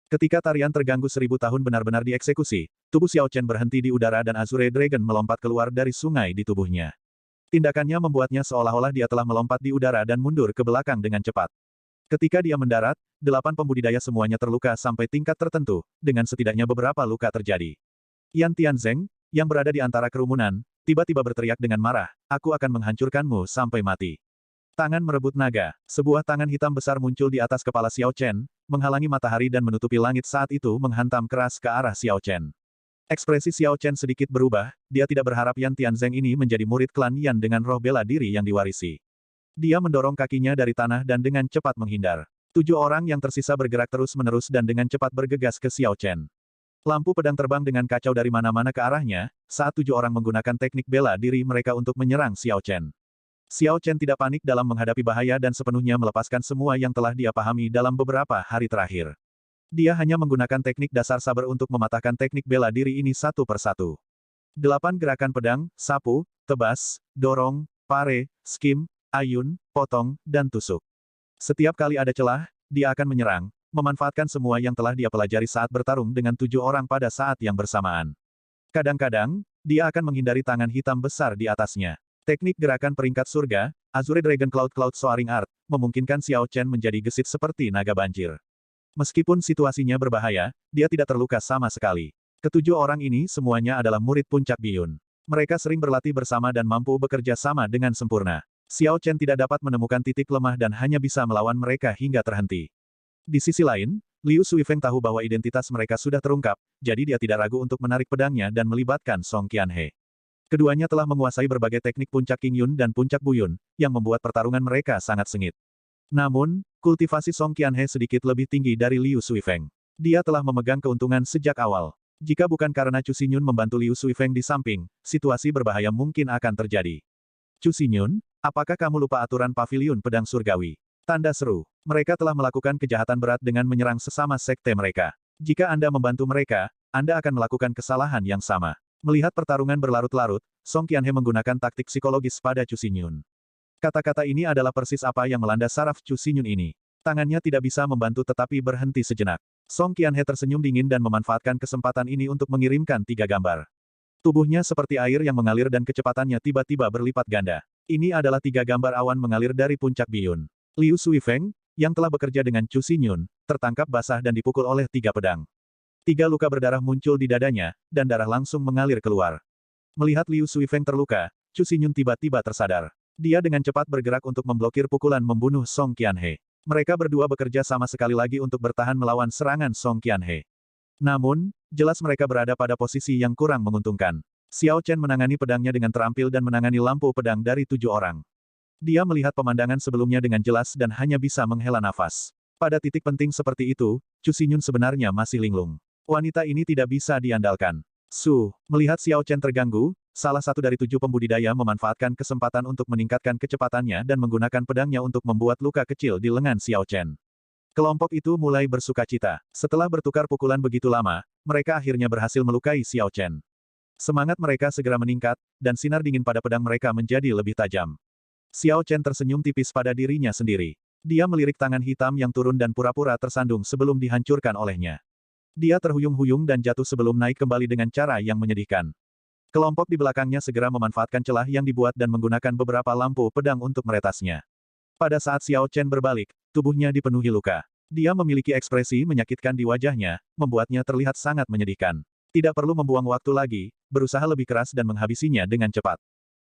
Ketika tarian terganggu 1000 tahun benar-benar dieksekusi, tubuh Xiao Chen berhenti di udara dan Azure Dragon melompat keluar dari sungai di tubuhnya. Tindakannya membuatnya seolah-olah dia telah melompat di udara dan mundur ke belakang dengan cepat. Ketika dia mendarat, 8 pembudidaya semuanya terluka sampai tingkat tertentu, dengan setidaknya beberapa luka terjadi. Yan Tianzeng, yang berada di antara kerumunan, tiba-tiba berteriak dengan marah, aku akan menghancurkanmu sampai mati. Tangan merebut naga. Sebuah tangan hitam besar muncul di atas kepala Xiao Chen, menghalangi matahari dan menutupi langit saat itu menghantam keras ke arah Xiao Chen. Ekspresi Xiao Chen sedikit berubah, dia tidak berharap Yan Tianzeng ini menjadi murid klan Yan dengan roh bela diri yang diwarisi. Dia mendorong kakinya dari tanah dan dengan cepat menghindar. 7 orang yang tersisa bergerak terus-menerus dan dengan cepat bergegas ke Xiao Chen. Lampu pedang terbang dengan kacau dari mana-mana ke arahnya, saat 7 orang menggunakan teknik bela diri mereka untuk menyerang Xiao Chen. Xiao Chen tidak panik dalam menghadapi bahaya dan sepenuhnya melepaskan semua yang telah dia pahami dalam beberapa hari terakhir. Dia hanya menggunakan teknik dasar saber untuk mematahkan teknik bela diri ini satu persatu. 8 gerakan pedang, sapu, tebas, dorong, pare, skim, ayun, potong, dan tusuk. Setiap kali ada celah, dia akan menyerang, memanfaatkan semua yang telah dia pelajari saat bertarung dengan 7 orang pada saat yang bersamaan. Kadang-kadang, dia akan menghindari tangan hitam besar di atasnya. Teknik gerakan peringkat surga, Azure Dragon Cloud Soaring Art, memungkinkan Xiao Chen menjadi gesit seperti naga banjir. Meskipun situasinya berbahaya, dia tidak terluka sama sekali. Ketujuh orang ini semuanya adalah murid puncak biyun. Mereka sering berlatih bersama dan mampu bekerja sama dengan sempurna. Xiao Chen tidak dapat menemukan titik lemah dan hanya bisa melawan mereka hingga terhenti. Di sisi lain, Liu Suifeng tahu bahwa identitas mereka sudah terungkap, jadi dia tidak ragu untuk menarik pedangnya dan melibatkan Song Qianhe. Keduanya telah menguasai berbagai teknik puncak Qingyun dan puncak Buyun, yang membuat pertarungan mereka sangat sengit. Namun, kultivasi Song Qianhe sedikit lebih tinggi dari Liu Suifeng. Dia telah memegang keuntungan sejak awal. Jika bukan karena Chu Xinyun membantu Liu Suifeng di samping, situasi berbahaya mungkin akan terjadi. Chu Xinyun, apakah kamu lupa aturan paviliun pedang surgawi? Tanda seru. Mereka telah melakukan kejahatan berat dengan menyerang sesama sekte mereka. Jika Anda membantu mereka, Anda akan melakukan kesalahan yang sama. Melihat pertarungan berlarut-larut, Song Qianhe menggunakan taktik psikologis pada Chu Xinyun. Kata-kata ini adalah persis apa yang melanda saraf Chu Xinyun ini. Tangannya tidak bisa membantu tetapi berhenti sejenak. Song Qianhe tersenyum dingin dan memanfaatkan kesempatan ini untuk mengirimkan 3 gambar. Tubuhnya seperti air yang mengalir dan kecepatannya tiba-tiba berlipat ganda. Ini adalah 3 gambar awan mengalir dari puncak biyun. Liu Suifeng, yang telah bekerja dengan Chu Xinyun, tertangkap basah dan dipukul oleh 3 pedang. 3 luka berdarah muncul di dadanya, dan darah langsung mengalir keluar. Melihat Liu Suifeng terluka, Chu Xinyun tiba-tiba tersadar. Dia dengan cepat bergerak untuk memblokir pukulan membunuh Song Qianhe. Mereka berdua bekerja sama sekali lagi untuk bertahan melawan serangan Song Qianhe. Namun, jelas mereka berada pada posisi yang kurang menguntungkan. Xiao Chen menangani pedangnya dengan terampil dan menangani lampu pedang dari 7 orang. Dia melihat pemandangan sebelumnya dengan jelas dan hanya bisa menghela nafas. Pada titik penting seperti itu, Chu Xinyun sebenarnya masih linglung. Wanita ini tidak bisa diandalkan. Melihat Xiao Chen terganggu, salah satu dari 7 pembudidaya memanfaatkan kesempatan untuk meningkatkan kecepatannya dan menggunakan pedangnya untuk membuat luka kecil di lengan Xiao Chen. Kelompok itu mulai bersukacita. Setelah bertukar pukulan begitu lama, mereka akhirnya berhasil melukai Xiao Chen. Semangat mereka segera meningkat, dan sinar dingin pada pedang mereka menjadi lebih tajam. Xiao Chen tersenyum tipis pada dirinya sendiri. Dia melirik tangan hitam yang turun dan pura-pura tersandung sebelum dihancurkan olehnya. Dia terhuyung-huyung dan jatuh sebelum naik kembali dengan cara yang menyedihkan. Kelompok di belakangnya segera memanfaatkan celah yang dibuat dan menggunakan beberapa lampu pedang untuk meretasnya. Pada saat Xiao Chen berbalik, tubuhnya dipenuhi luka. Dia memiliki ekspresi menyakitkan di wajahnya, membuatnya terlihat sangat menyedihkan. Tidak perlu membuang waktu lagi, berusaha lebih keras dan menghabisinya dengan cepat.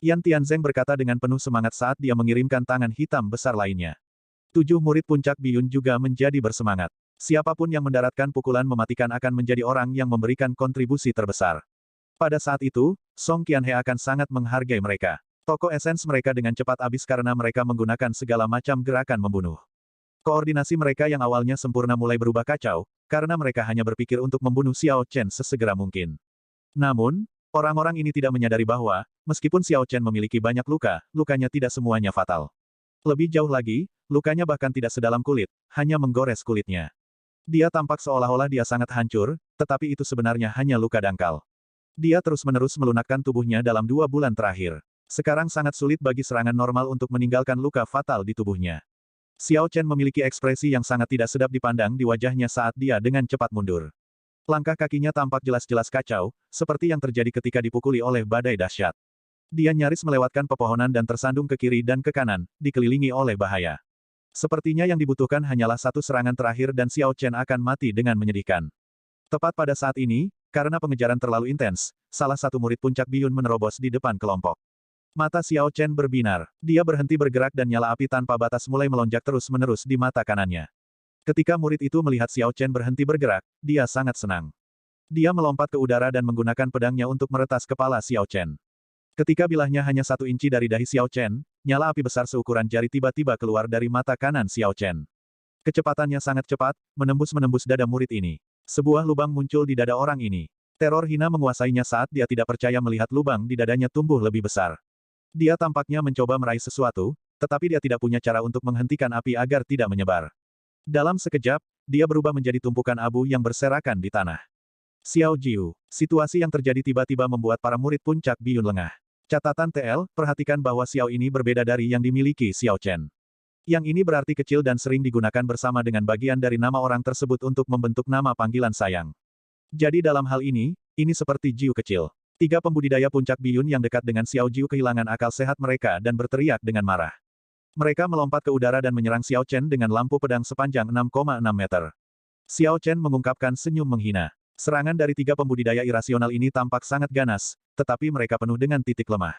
Yan Tianzeng berkata dengan penuh semangat saat dia mengirimkan tangan hitam besar lainnya. 7 murid puncak biyun juga menjadi bersemangat. Siapapun yang mendaratkan pukulan mematikan akan menjadi orang yang memberikan kontribusi terbesar. Pada saat itu, Song Qianhe akan sangat menghargai mereka. Toko esens mereka dengan cepat habis karena mereka menggunakan segala macam gerakan membunuh. Koordinasi mereka yang awalnya sempurna mulai berubah kacau, karena mereka hanya berpikir untuk membunuh Xiao Chen sesegera mungkin. Namun, orang-orang ini tidak menyadari bahwa, meskipun Xiao Chen memiliki banyak luka, lukanya tidak semuanya fatal. Lebih jauh lagi, lukanya bahkan tidak sedalam kulit, hanya menggores kulitnya. Dia tampak seolah-olah dia sangat hancur, tetapi itu sebenarnya hanya luka dangkal. Dia terus-menerus melunakkan tubuhnya dalam 2 bulan terakhir. Sekarang sangat sulit bagi serangan normal untuk meninggalkan luka fatal di tubuhnya. Xiao Chen memiliki ekspresi yang sangat tidak sedap dipandang di wajahnya saat dia dengan cepat mundur. Langkah kakinya tampak jelas-jelas kacau, seperti yang terjadi ketika dipukuli oleh badai dahsyat. Dia nyaris melewatkan pepohonan dan tersandung ke kiri dan ke kanan, dikelilingi oleh bahaya. Sepertinya yang dibutuhkan hanyalah satu serangan terakhir dan Xiao Chen akan mati dengan menyedihkan. Tepat pada saat ini, karena pengejaran terlalu intens, salah satu murid puncak biyun menerobos di depan kelompok. Mata Xiao Chen berbinar. Dia berhenti bergerak dan nyala api tanpa batas mulai melonjak terus-menerus di mata kanannya. Ketika murid itu melihat Xiao Chen berhenti bergerak, dia sangat senang. Dia melompat ke udara dan menggunakan pedangnya untuk meretas kepala Xiao Chen. Ketika bilahnya hanya 1 inci dari dahi Xiao Chen, nyala api besar seukuran jari tiba-tiba keluar dari mata kanan Xiao Chen. Kecepatannya sangat cepat, menembus dada murid ini. Sebuah lubang muncul di dada orang ini. Teror hina menguasainya saat dia tidak percaya melihat lubang di dadanya tumbuh lebih besar. Dia tampaknya mencoba meraih sesuatu, tetapi dia tidak punya cara untuk menghentikan api agar tidak menyebar. Dalam sekejap, dia berubah menjadi tumpukan abu yang berserakan di tanah. Xiao Jiu. Situasi yang terjadi tiba-tiba membuat para murid puncak biyun lengah. Catatan TL, perhatikan bahwa Xiao ini berbeda dari yang dimiliki Xiao Chen. Yang ini berarti kecil dan sering digunakan bersama dengan bagian dari nama orang tersebut untuk membentuk nama panggilan sayang. Jadi dalam hal ini seperti Jiu kecil. 3 pembudidaya puncak biyun yang dekat dengan Xiao Jiu kehilangan akal sehat mereka dan berteriak dengan marah. Mereka melompat ke udara dan menyerang Xiao Chen dengan lampu pedang sepanjang 6,6 meter. Xiao Chen mengungkapkan senyum menghina. Serangan dari 3 pembudidaya irasional ini tampak sangat ganas, tetapi mereka penuh dengan titik lemah.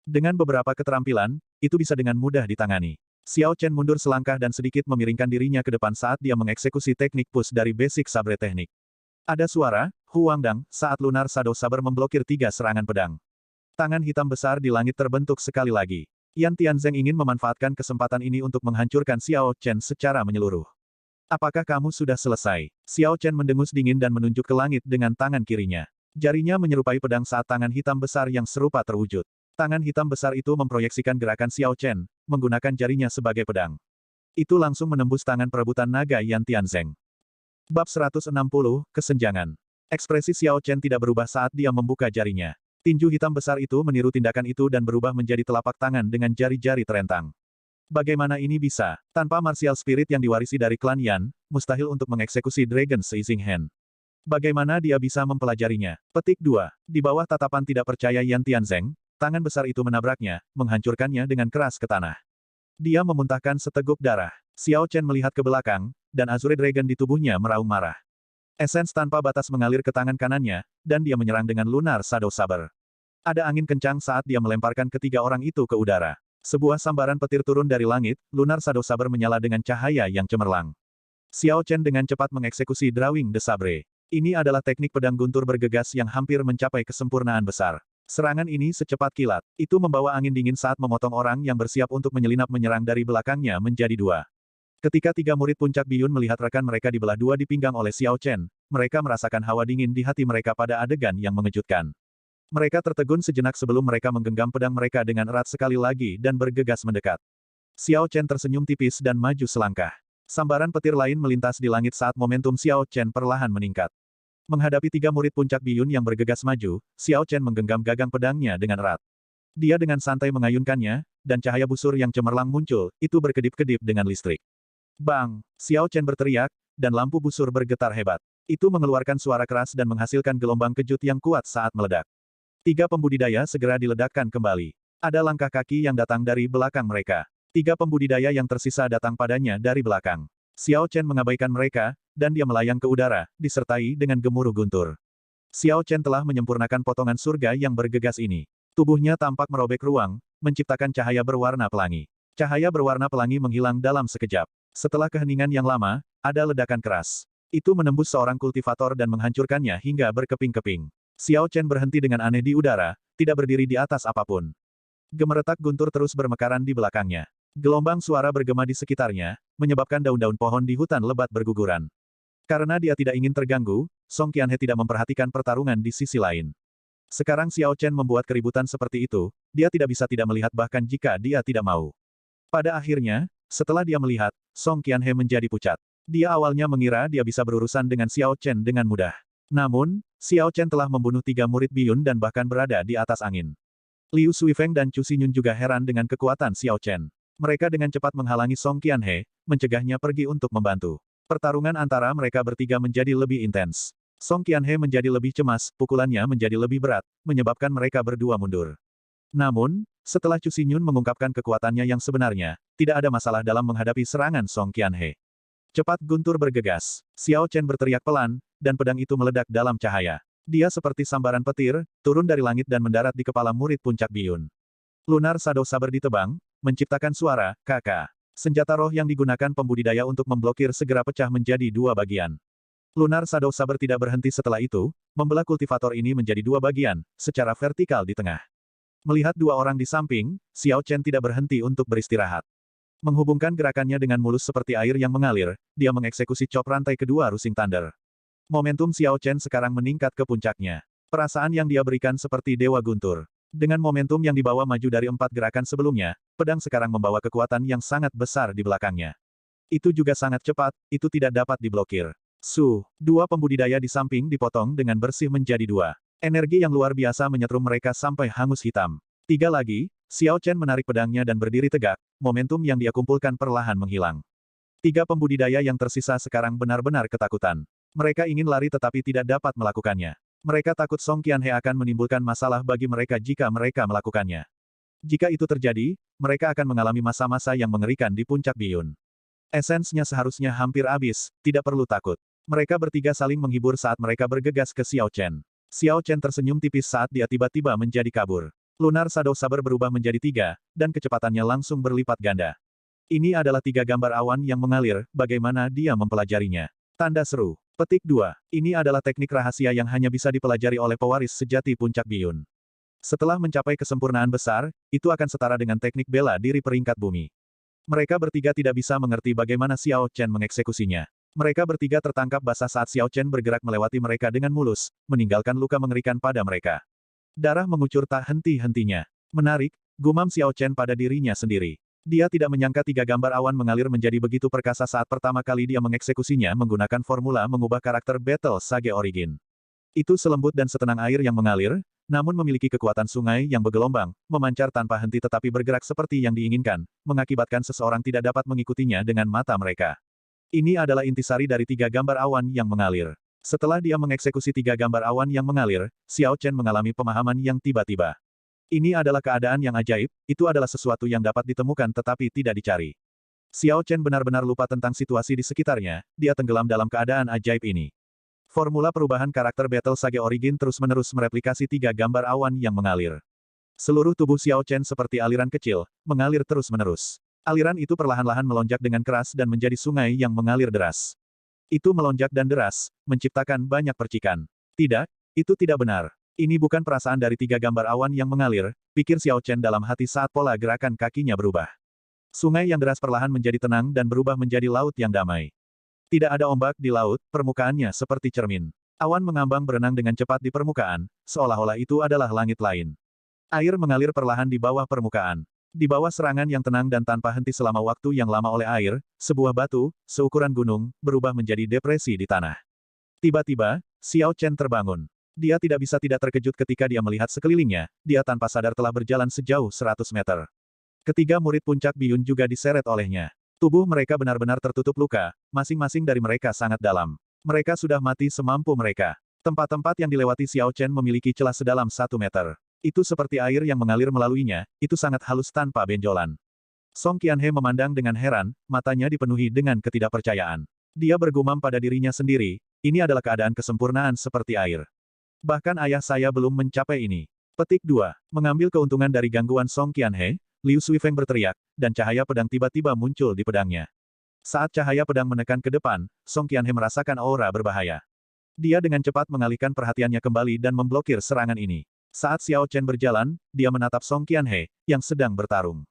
Dengan beberapa keterampilan, itu bisa dengan mudah ditangani. Xiao Chen mundur selangkah dan sedikit memiringkan dirinya ke depan saat dia mengeksekusi teknik push dari basic sabre teknik. Ada suara, Huangdang, saat Lunar Shadow Saber memblokir 3 serangan pedang. Tangan hitam besar di langit terbentuk sekali lagi. Yan Tianzeng ingin memanfaatkan kesempatan ini untuk menghancurkan Xiao Chen secara menyeluruh. Apakah kamu sudah selesai? Xiao Chen mendengus dingin dan menunjuk ke langit dengan tangan kirinya. Jarinya menyerupai pedang saat tangan hitam besar yang serupa terwujud. Tangan hitam besar itu memproyeksikan gerakan Xiao Chen, menggunakan jarinya sebagai pedang. Itu langsung menembus tangan perebutan naga Yan Tianzeng. Bab 160, Kesenjangan. Ekspresi Xiao Chen tidak berubah saat dia membuka jarinya. Tinju hitam besar itu meniru tindakan itu dan berubah menjadi telapak tangan dengan jari-jari terentang. Bagaimana ini bisa? Tanpa martial spirit yang diwarisi dari klan Yan, mustahil untuk mengeksekusi Dragon Seizing Hand. Bagaimana dia bisa mempelajarinya? Petik 2. Di bawah tatapan tidak percaya Yan Tianzeng, tangan besar itu menabraknya, menghancurkannya dengan keras ke tanah. Dia memuntahkan seteguk darah. Xiao Chen melihat ke belakang, dan Azure Dragon di tubuhnya meraung marah. Esens tanpa batas mengalir ke tangan kanannya, dan dia menyerang dengan Lunar Shadow Saber. Ada angin kencang saat dia melemparkan ketiga orang itu ke udara. Sebuah sambaran petir turun dari langit, Lunar Shadow Saber menyala dengan cahaya yang cemerlang. Xiao Chen dengan cepat mengeksekusi Drawing the Sabre. Ini adalah teknik pedang guntur bergegas yang hampir mencapai kesempurnaan besar. Serangan ini secepat kilat. Itu membawa angin dingin saat memotong orang yang bersiap untuk menyelinap menyerang dari belakangnya menjadi 2. Ketika 3 murid puncak biyun melihat rekan mereka dibelah 2 di pinggang oleh Xiao Chen, mereka merasakan hawa dingin di hati mereka pada adegan yang mengejutkan. Mereka tertegun sejenak sebelum mereka menggenggam pedang mereka dengan erat sekali lagi dan bergegas mendekat. Xiao Chen tersenyum tipis dan maju selangkah. Sambaran petir lain melintas di langit saat momentum Xiao Chen perlahan meningkat. Menghadapi tiga murid puncak biyun yang bergegas maju, Xiao Chen menggenggam gagang pedangnya dengan erat. Dia dengan santai mengayunkannya, dan cahaya busur yang cemerlang muncul, itu berkedip-kedip dengan listrik. Bang! Xiao Chen berteriak, dan lampu busur bergetar hebat. Itu mengeluarkan suara keras dan menghasilkan gelombang kejut yang kuat saat meledak. Tiga pembudidaya segera diledakkan kembali. Ada langkah kaki yang datang dari belakang mereka. Tiga pembudidaya yang tersisa datang padanya dari belakang. Xiao Chen mengabaikan mereka, dan dia melayang ke udara, disertai dengan gemuruh guntur. Xiao Chen telah menyempurnakan potongan surga yang bergegas ini. Tubuhnya tampak merobek ruang, menciptakan cahaya berwarna pelangi. Cahaya berwarna pelangi menghilang dalam sekejap. Setelah keheningan yang lama, ada ledakan keras. Itu menembus seorang kultivator dan menghancurkannya hingga berkeping-keping. Xiao Chen berhenti dengan aneh di udara, tidak berdiri di atas apapun. Gemeretak guntur terus bermekaran di belakangnya. Gelombang suara bergema di sekitarnya, menyebabkan daun-daun pohon di hutan lebat berguguran. Karena dia tidak ingin terganggu, Song Qianhe tidak memperhatikan pertarungan di sisi lain. Sekarang Xiao Chen membuat keributan seperti itu, dia tidak bisa tidak melihat bahkan jika dia tidak mau. Pada akhirnya, setelah dia melihat, Song Qianhe menjadi pucat. Dia awalnya mengira dia bisa berurusan dengan Xiao Chen dengan mudah. Namun, Xiao Chen telah membunuh tiga murid biyun dan bahkan berada di atas angin. Liu Suifeng dan Chu Xinyun juga heran dengan kekuatan Xiao Chen. Mereka dengan cepat menghalangi Song Qianhe, mencegahnya pergi untuk membantu. Pertarungan antara mereka bertiga menjadi lebih intens. Song Qianhe menjadi lebih cemas, pukulannya menjadi lebih berat, menyebabkan mereka berdua mundur. Namun, setelah Chu Xinyun mengungkapkan kekuatannya yang sebenarnya, tidak ada masalah dalam menghadapi serangan Song Qianhe. Cepat guntur bergegas. Xiao Chen berteriak pelan, dan pedang itu meledak dalam cahaya. Dia seperti sambaran petir, turun dari langit dan mendarat di kepala murid puncak biyun. Lunar Shadow Saber ditebang, menciptakan suara, "Kakak." Senjata roh yang digunakan pembudidaya untuk memblokir segera pecah menjadi dua bagian. Lunar Shadow Saber tidak berhenti setelah itu, membelah kultivator ini menjadi dua bagian, secara vertikal di tengah. Melihat dua orang di samping, Xiao Chen tidak berhenti untuk beristirahat. Menghubungkan gerakannya dengan mulus seperti air yang mengalir, dia mengeksekusi chop rantai kedua Rusing Thunder. Momentum Xiao Chen sekarang meningkat ke puncaknya. Perasaan yang dia berikan seperti dewa guntur. Dengan momentum yang dibawa maju dari 4 gerakan sebelumnya, pedang sekarang membawa kekuatan yang sangat besar di belakangnya. Itu juga sangat cepat, itu tidak dapat diblokir. Dua pembudidaya di samping dipotong dengan bersih menjadi dua. Energi yang luar biasa menyetrum mereka sampai hangus hitam. 3 lagi, Xiao Chen menarik pedangnya dan berdiri tegak, momentum yang dia kumpulkan perlahan menghilang. 3 pembudidaya yang tersisa sekarang benar-benar ketakutan. Mereka ingin lari tetapi tidak dapat melakukannya. Mereka takut Song Qianhe akan menimbulkan masalah bagi mereka jika mereka melakukannya. Jika itu terjadi, mereka akan mengalami masa-masa yang mengerikan di puncak biyun. Esensnya seharusnya hampir habis, tidak perlu takut. Mereka bertiga saling menghibur saat mereka bergegas ke Xiao Chen. Xiao Chen tersenyum tipis saat dia tiba-tiba menjadi kabur. Lunar Shadow Saber berubah menjadi 3, dan kecepatannya langsung berlipat ganda. Ini adalah 3 gambar awan yang mengalir, bagaimana dia mempelajarinya. Tanda seru. Petik 2. Ini adalah teknik rahasia yang hanya bisa dipelajari oleh pewaris sejati puncak biyun. Setelah mencapai kesempurnaan besar, itu akan setara dengan teknik bela diri peringkat bumi. Mereka bertiga tidak bisa mengerti bagaimana Xiao Chen mengeksekusinya. Mereka bertiga tertangkap basah saat Xiao Chen bergerak melewati mereka dengan mulus, meninggalkan luka mengerikan pada mereka. Darah mengucur tak henti-hentinya. Menarik, gumam Xiao Chen pada dirinya sendiri. Dia tidak menyangka 3 gambar awan mengalir menjadi begitu perkasa saat pertama kali dia mengeksekusinya menggunakan formula mengubah karakter Battle Sage Origin. Itu selembut dan setenang air yang mengalir, namun memiliki kekuatan sungai yang bergelombang, memancar tanpa henti tetapi bergerak seperti yang diinginkan, mengakibatkan seseorang tidak dapat mengikutinya dengan mata mereka. Ini adalah intisari dari 3 gambar awan yang mengalir. Setelah dia mengeksekusi 3 gambar awan yang mengalir, Xiao Chen mengalami pemahaman yang tiba-tiba. Ini adalah keadaan yang ajaib, itu adalah sesuatu yang dapat ditemukan tetapi tidak dicari. Xiao Chen benar-benar lupa tentang situasi di sekitarnya, dia tenggelam dalam keadaan ajaib ini. Formula perubahan karakter Battle Sage Origin terus-menerus mereplikasi 3 gambar awan yang mengalir. Seluruh tubuh Xiao Chen seperti aliran kecil, mengalir terus-menerus. Aliran itu perlahan-lahan melonjak dengan keras dan menjadi sungai yang mengalir deras. Itu melonjak dan deras, menciptakan banyak percikan. Tidak, itu tidak benar. Ini bukan perasaan dari 3 gambar awan yang mengalir, pikir Xiao Chen dalam hati saat pola gerakan kakinya berubah. Sungai yang deras perlahan menjadi tenang dan berubah menjadi laut yang damai. Tidak ada ombak di laut, permukaannya seperti cermin. Awan mengambang berenang dengan cepat di permukaan, seolah-olah itu adalah langit lain. Air mengalir perlahan di bawah permukaan. Di bawah serangan yang tenang dan tanpa henti selama waktu yang lama oleh air, sebuah batu, seukuran gunung, berubah menjadi depresi di tanah. Tiba-tiba, Xiao Chen terbangun. Dia tidak bisa tidak terkejut ketika dia melihat sekelilingnya, dia tanpa sadar telah berjalan sejauh 100 meter. Ketiga murid puncak biyun juga diseret olehnya. Tubuh mereka benar-benar tertutup luka, masing-masing dari mereka sangat dalam. Mereka sudah mati semampu mereka. Tempat-tempat yang dilewati Xiao Chen memiliki celah sedalam 1 meter. Itu seperti air yang mengalir melaluinya, itu sangat halus tanpa benjolan. Song Qianhe memandang dengan heran, matanya dipenuhi dengan ketidakpercayaan. Dia bergumam pada dirinya sendiri, ini adalah keadaan kesempurnaan seperti air. Bahkan ayah saya belum mencapai ini. Petik 2. Mengambil keuntungan dari gangguan Song Qianhe, Liu Suifeng berteriak, dan cahaya pedang tiba-tiba muncul di pedangnya. Saat cahaya pedang menekan ke depan, Song Qianhe merasakan aura berbahaya. Dia dengan cepat mengalihkan perhatiannya kembali dan memblokir serangan ini. Saat Xiao Chen berjalan, dia menatap Song Qianhe, yang sedang bertarung.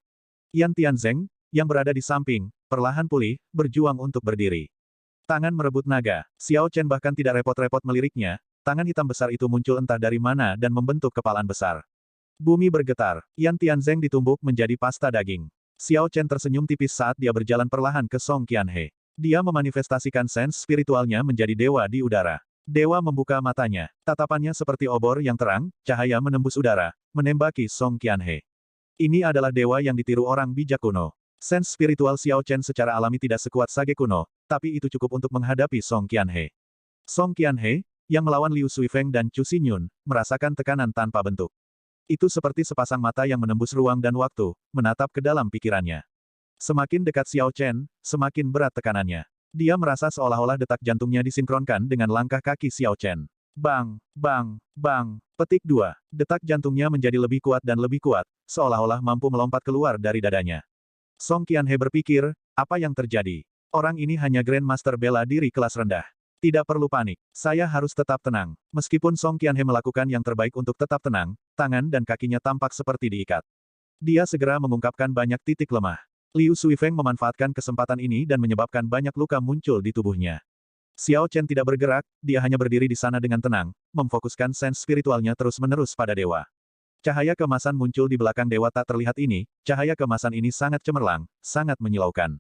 Yan Tianzeng, yang berada di samping, perlahan pulih, berjuang untuk berdiri. Tangan merebut naga. Xiao Chen bahkan tidak repot-repot meliriknya, tangan hitam besar itu muncul entah dari mana dan membentuk kepalan besar. Bumi bergetar. Yan Tianzeng ditumbuk menjadi pasta daging. Xiao Chen tersenyum tipis saat dia berjalan perlahan ke Song Qianhe. Dia memanifestasikan sens spiritualnya menjadi dewa di udara. Dewa membuka matanya. Tatapannya seperti obor yang terang, cahaya menembus udara, menembaki Song Qianhe. Ini adalah dewa yang ditiru orang bijak kuno. Sens spiritual Xiao Chen secara alami tidak sekuat Sage kuno, tapi itu cukup untuk menghadapi Song Qianhe. Song Qianhe, yang melawan Liu Suifeng dan Chu Xinyun, merasakan tekanan tanpa bentuk. Itu seperti sepasang mata yang menembus ruang dan waktu, menatap ke dalam pikirannya. Semakin dekat Xiao Chen, semakin berat tekanannya. Dia merasa seolah-olah detak jantungnya disinkronkan dengan langkah kaki Xiao Chen. Bang, bang, bang. Petik 2. Detak jantungnya menjadi lebih kuat dan lebih kuat, seolah-olah mampu melompat keluar dari dadanya. Song Qianhe berpikir, apa yang terjadi? Orang ini hanya Grandmaster bela diri kelas rendah. Tidak perlu panik. Saya harus tetap tenang. Meskipun Song Qianhe melakukan yang terbaik untuk tetap tenang, tangan dan kakinya tampak seperti diikat. Dia segera mengungkapkan banyak titik lemah. Liu Suifeng memanfaatkan kesempatan ini dan menyebabkan banyak luka muncul di tubuhnya. Xiao Chen tidak bergerak, dia hanya berdiri di sana dengan tenang, memfokuskan sens spiritualnya terus-menerus pada dewa. Cahaya keemasan muncul di belakang dewa tak terlihat ini, cahaya keemasan ini sangat cemerlang, sangat menyilaukan.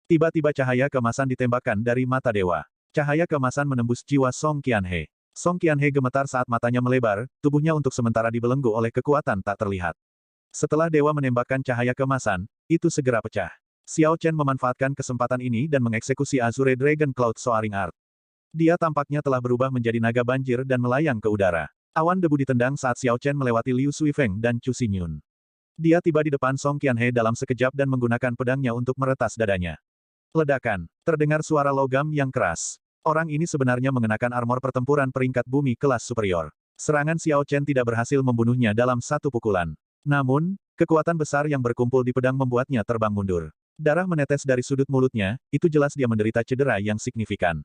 Tiba-tiba cahaya keemasan ditembakkan dari mata dewa. Cahaya keemasan menembus jiwa Song Qianhe. Song Qianhe gemetar saat matanya melebar, tubuhnya untuk sementara dibelenggu oleh kekuatan tak terlihat. Setelah dewa menembakkan cahaya keemasan, itu segera pecah. Xiao Chen memanfaatkan kesempatan ini dan mengeksekusi Azure Dragon Cloud Soaring Art. Dia tampaknya telah berubah menjadi naga banjir dan melayang ke udara. Awan debu ditendang saat Xiao Chen melewati Liu Suifeng dan Chu Xinyun. Dia tiba di depan Song Qianhe dalam sekejap dan menggunakan pedangnya untuk meretas dadanya. Ledakan. Terdengar suara logam yang keras. Orang ini sebenarnya mengenakan armor pertempuran peringkat bumi kelas superior. Serangan Xiao Chen tidak berhasil membunuhnya dalam satu pukulan. Namun, kekuatan besar yang berkumpul di pedang membuatnya terbang mundur. Darah menetes dari sudut mulutnya, itu jelas dia menderita cedera yang signifikan.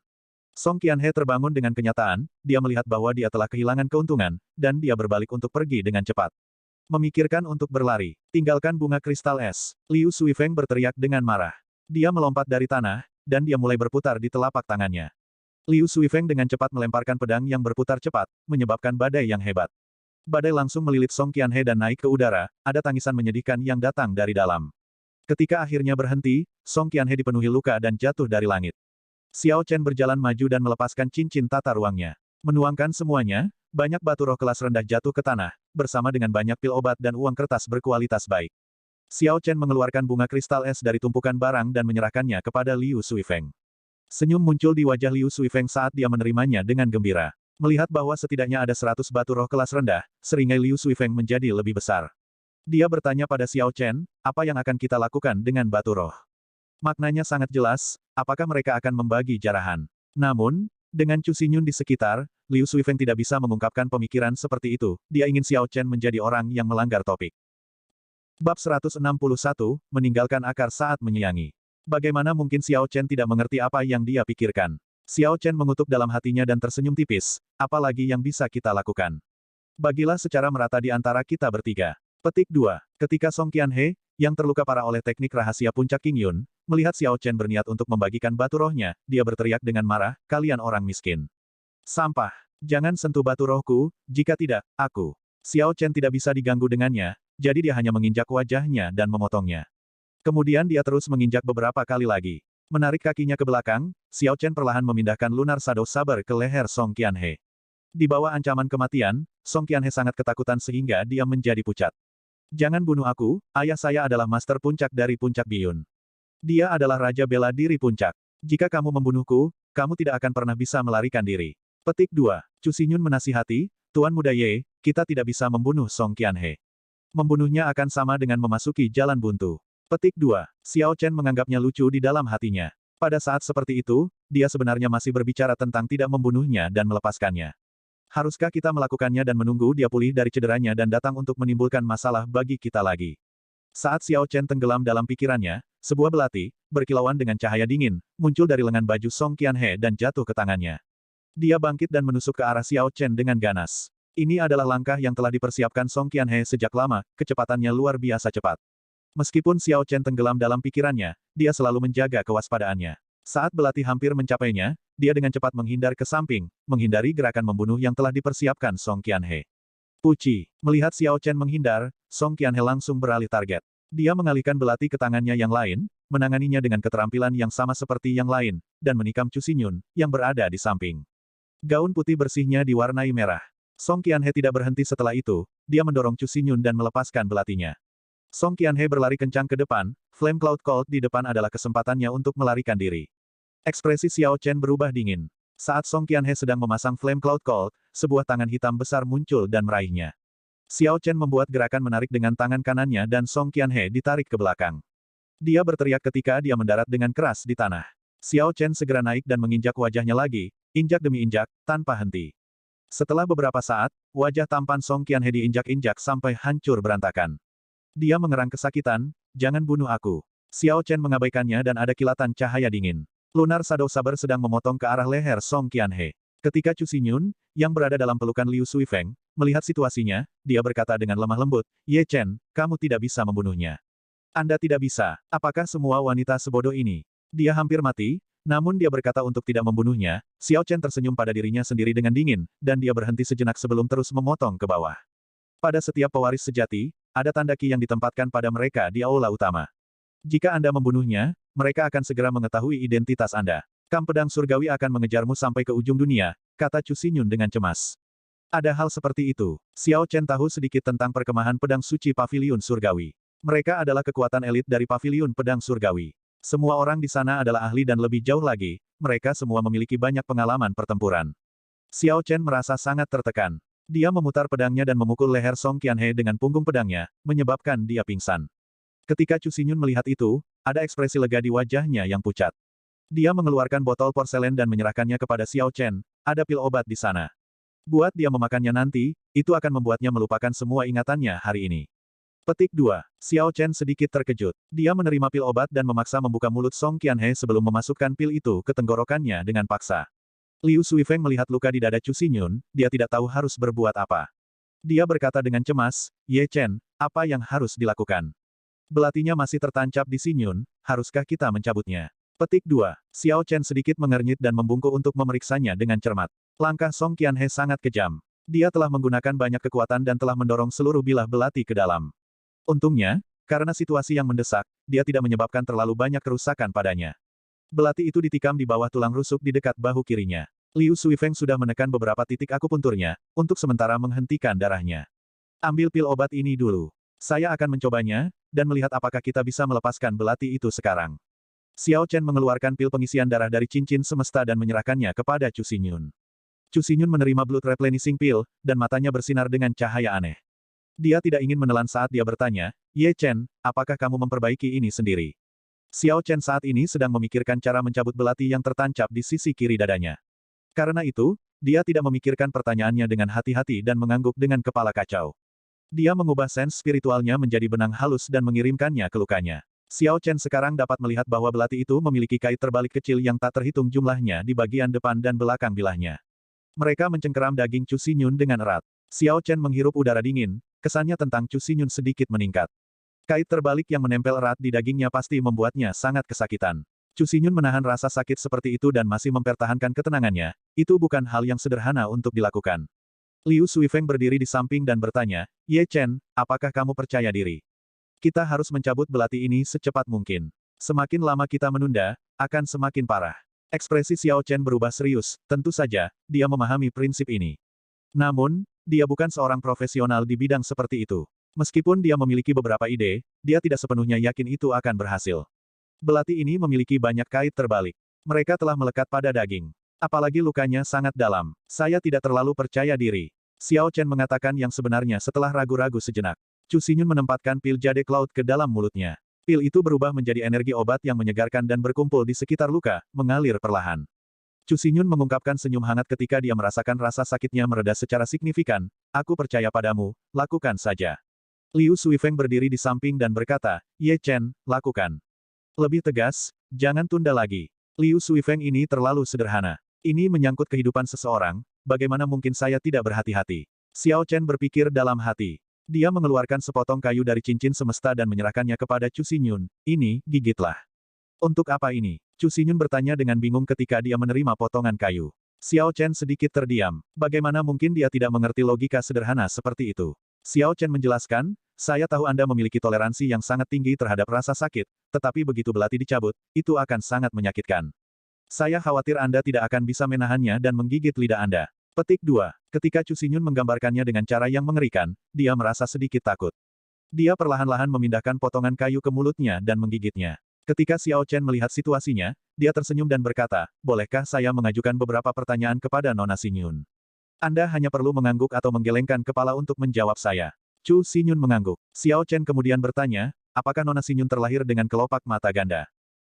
Song Qianhe terbangun dengan kenyataan, dia melihat bahwa dia telah kehilangan keuntungan, dan dia berbalik untuk pergi dengan cepat. Memikirkan untuk berlari. Tinggalkan bunga kristal es. Liu Suifeng berteriak dengan marah. Dia melompat dari tanah, dan dia mulai berputar di telapak tangannya. Liu Suifeng dengan cepat melemparkan pedang yang berputar cepat, menyebabkan badai yang hebat. Badai langsung melilit Song Qianhe dan naik ke udara, ada tangisan menyedihkan yang datang dari dalam. Ketika akhirnya berhenti, Song Qianhe dipenuhi luka dan jatuh dari langit. Xiao Chen berjalan maju dan melepaskan cincin tata ruangnya. Menuangkan semuanya, banyak batu roh kelas rendah jatuh ke tanah, bersama dengan banyak pil obat dan uang kertas berkualitas baik. Xiao Chen mengeluarkan bunga kristal es dari tumpukan barang dan menyerahkannya kepada Liu Suifeng. Senyum muncul di wajah Liu Suifeng saat dia menerimanya dengan gembira. Melihat bahwa setidaknya ada 100 batu roh kelas rendah, seringai Liu Suifeng menjadi lebih besar. Dia bertanya pada Xiao Chen, apa yang akan kita lakukan dengan batu roh? Maknanya sangat jelas, apakah mereka akan membagi jarahan? Namun, dengan Chu Xinyun di sekitar, Liu Suifeng tidak bisa mengungkapkan pemikiran seperti itu, dia ingin Xiao Chen menjadi orang yang melanggar topik. Bab 161, meninggalkan akar saat menyiangi. Bagaimana mungkin Xiao Chen tidak mengerti apa yang dia pikirkan? Xiao Chen mengutuk dalam hatinya dan tersenyum tipis, apalagi yang bisa kita lakukan? Bagilah secara merata di antara kita bertiga. Petik 2. Ketika Song Qianhe, yang terluka parah oleh teknik rahasia puncak King Yun, melihat Xiao Chen berniat untuk membagikan batu rohnya, dia berteriak dengan marah, kalian orang miskin. Sampah. Jangan sentuh batu rohku, jika tidak, aku. Xiao Chen tidak bisa diganggu dengannya, jadi dia hanya menginjak wajahnya dan memotongnya. Kemudian dia terus menginjak beberapa kali lagi. Menarik kakinya ke belakang, Xiao Chen perlahan memindahkan Lunar Shadow Saber ke leher Song Qianhe. Di bawah ancaman kematian, Song Qianhe sangat ketakutan sehingga dia menjadi pucat. Jangan bunuh aku, ayah saya adalah master puncak dari puncak biyun. Dia adalah raja bela diri puncak. Jika kamu membunuhku, kamu tidak akan pernah bisa melarikan diri. Petik 2. Chu Xinyun menasihati, Tuan Muda Ye, kita tidak bisa membunuh Song Qianhe. Membunuhnya akan sama dengan memasuki jalan buntu. Petik 2. Xiao Chen menganggapnya lucu di dalam hatinya. Pada saat seperti itu, dia sebenarnya masih berbicara tentang tidak membunuhnya dan melepaskannya. Haruskah kita melakukannya dan menunggu dia pulih dari cederanya dan datang untuk menimbulkan masalah bagi kita lagi? Saat Xiao Chen tenggelam dalam pikirannya, sebuah belati, berkilauan dengan cahaya dingin, muncul dari lengan baju Song Qianhe dan jatuh ke tangannya. Dia bangkit dan menusuk ke arah Xiao Chen dengan ganas. Ini adalah langkah yang telah dipersiapkan Song Qianhe sejak lama, kecepatannya luar biasa cepat. Meskipun Xiao Chen tenggelam dalam pikirannya, dia selalu menjaga kewaspadaannya. Saat belati hampir mencapainya, dia dengan cepat menghindar ke samping, menghindari gerakan membunuh yang telah dipersiapkan Song Qianhe. Puci. Melihat Xiao Chen menghindar, Song Qianhe langsung beralih target. Dia mengalihkan belati ke tangannya yang lain, menanganinya dengan keterampilan yang sama seperti yang lain, dan menikam Chu Xinyun, yang berada di samping. Gaun putih bersihnya diwarnai merah. Song Qianhe tidak berhenti setelah itu, dia mendorong Chu Xinyun dan melepaskan belatinya. Song Qianhe berlari kencang ke depan, Flame Cloud Colt di depan adalah kesempatannya untuk melarikan diri. Ekspresi Xiao Chen berubah dingin. Saat Song Qianhe sedang memasang Flame Cloud Colt, sebuah tangan hitam besar muncul dan meraihnya. Xiao Chen membuat gerakan menarik dengan tangan kanannya dan Song Qianhe ditarik ke belakang. Dia berteriak ketika dia mendarat dengan keras di tanah. Xiao Chen segera naik dan menginjak wajahnya lagi, injak demi injak, tanpa henti. Setelah beberapa saat, wajah tampan Song Qianhe diinjak-injak sampai hancur berantakan. Dia mengerang kesakitan, jangan bunuh aku. Xiao Chen mengabaikannya dan ada kilatan cahaya dingin. Lunar Shadow Saber sedang memotong ke arah leher Song Qianhe. Ketika Chu Xinyun, yang berada dalam pelukan Liu Suifeng, melihat situasinya, dia berkata dengan lemah lembut, Ye Chen, kamu tidak bisa membunuhnya. Anda tidak bisa, apakah semua wanita sebodoh ini? Dia hampir mati, namun dia berkata untuk tidak membunuhnya. Xiao Chen tersenyum pada dirinya sendiri dengan dingin, dan dia berhenti sejenak sebelum terus memotong ke bawah. Pada setiap pewaris sejati, ada tanda ki yang ditempatkan pada mereka di aula utama. Jika Anda membunuhnya, mereka akan segera mengetahui identitas Anda. Kam pedang surgawi akan mengejarmu sampai ke ujung dunia, kata Chu Xinyun dengan cemas. Ada hal seperti itu. Xiao Chen tahu sedikit tentang perkemahan pedang suci Paviliun Surgawi. Mereka adalah kekuatan elit dari Paviliun Pedang Surgawi. Semua orang di sana adalah ahli dan lebih jauh lagi, mereka semua memiliki banyak pengalaman pertempuran. Xiao Chen merasa sangat tertekan. Dia memutar pedangnya dan memukul leher Song Qianhe dengan punggung pedangnya, menyebabkan dia pingsan. Ketika Chu Xinyun melihat itu, ada ekspresi lega di wajahnya yang pucat. Dia mengeluarkan botol porselen dan menyerahkannya kepada Xiao Chen, ada pil obat di sana. Buat dia memakannya nanti, itu akan membuatnya melupakan semua ingatannya hari ini. Petik 2. Xiao Chen sedikit terkejut. Dia menerima pil obat dan memaksa membuka mulut Song Qianhe sebelum memasukkan pil itu ke tenggorokannya dengan paksa. Liu Suifeng melihat luka di dada Chu Xinyun, dia tidak tahu harus berbuat apa. Dia berkata dengan cemas, Ye Chen, apa yang harus dilakukan? Belatinya masih tertancap di Xinyun, haruskah kita mencabutnya? Petik 2. Xiao Chen sedikit mengernyit dan membungkuk untuk memeriksanya dengan cermat. Langkah Song Qianhe sangat kejam. Dia telah menggunakan banyak kekuatan dan telah mendorong seluruh bilah belati ke dalam. Untungnya, karena situasi yang mendesak, dia tidak menyebabkan terlalu banyak kerusakan padanya. Belati itu ditikam di bawah tulang rusuk di dekat bahu kirinya. Liu Suifeng sudah menekan beberapa titik akupunturnya, untuk sementara menghentikan darahnya. Ambil pil obat ini dulu. Saya akan mencobanya, dan melihat apakah kita bisa melepaskan belati itu sekarang. Xiao Chen mengeluarkan pil pengisian darah dari cincin semesta dan menyerahkannya kepada Chu Xinyun. Chu Xinyun menerima blood replenishing pill, dan matanya bersinar dengan cahaya aneh. Dia tidak ingin menelan saat dia bertanya, Ye Chen, apakah kamu memperbaiki ini sendiri? Xiao Chen saat ini sedang memikirkan cara mencabut belati yang tertancap di sisi kiri dadanya. Karena itu, dia tidak memikirkan pertanyaannya dengan hati-hati dan mengangguk dengan kepala kacau. Dia mengubah sens spiritualnya menjadi benang halus dan mengirimkannya ke lukanya. Xiao Chen sekarang dapat melihat bahwa belati itu memiliki kait terbalik kecil yang tak terhitung jumlahnya di bagian depan dan belakang bilahnya. Mereka mencengkeram daging Chu Xinyun dengan erat. Xiao Chen menghirup udara dingin, kesannya tentang Chu Xinyun sedikit meningkat. Kait terbalik yang menempel erat di dagingnya pasti membuatnya sangat kesakitan. Chu Xinyun menahan rasa sakit seperti itu dan masih mempertahankan ketenangannya, itu bukan hal yang sederhana untuk dilakukan. Liu Suifeng berdiri di samping dan bertanya, Ye Chen, apakah kamu percaya diri? Kita harus mencabut belati ini secepat mungkin. Semakin lama kita menunda, akan semakin parah. Ekspresi Xiao Chen berubah serius, tentu saja, dia memahami prinsip ini. Namun, dia bukan seorang profesional di bidang seperti itu. Meskipun dia memiliki beberapa ide, dia tidak sepenuhnya yakin itu akan berhasil. Belati ini memiliki banyak kait terbalik. Mereka telah melekat pada daging. Apalagi lukanya sangat dalam. Saya tidak terlalu percaya diri. Xiao Chen mengatakan yang sebenarnya setelah ragu-ragu sejenak. Chu Xinyun menempatkan pil jade cloud ke dalam mulutnya. Pil itu berubah menjadi energi obat yang menyegarkan dan berkumpul di sekitar luka, mengalir perlahan. Chu Xinyun mengungkapkan senyum hangat ketika dia merasakan rasa sakitnya mereda secara signifikan. Aku percaya padamu, lakukan saja. Liu Suifeng berdiri di samping dan berkata, Ye Chen, lakukan. Lebih tegas, jangan tunda lagi. Liu Suifeng ini terlalu sederhana. Ini menyangkut kehidupan seseorang, bagaimana mungkin saya tidak berhati-hati? Xiao Chen berpikir dalam hati. Dia mengeluarkan sepotong kayu dari cincin semesta dan menyerahkannya kepada Chu Xinyun. Ini, gigitlah. Untuk apa ini? Chu Xinyun bertanya dengan bingung ketika dia menerima potongan kayu. Xiao Chen sedikit terdiam. Bagaimana mungkin dia tidak mengerti logika sederhana seperti itu? Xiao Chen menjelaskan, saya tahu Anda memiliki toleransi yang sangat tinggi terhadap rasa sakit, tetapi begitu belati dicabut, itu akan sangat menyakitkan. Saya khawatir Anda tidak akan bisa menahannya dan menggigit lidah Anda. Petik 2. Ketika Chu Xinyun menggambarkannya dengan cara yang mengerikan, dia merasa sedikit takut. Dia perlahan-lahan memindahkan potongan kayu ke mulutnya dan menggigitnya. Ketika Xiao Chen melihat situasinya, dia tersenyum dan berkata, bolehkah saya mengajukan beberapa pertanyaan kepada Nona Xinyun? Anda hanya perlu mengangguk atau menggelengkan kepala untuk menjawab saya. Chu Xinyun mengangguk. Xiao Chen kemudian bertanya, apakah Nona Xinyun terlahir dengan kelopak mata ganda?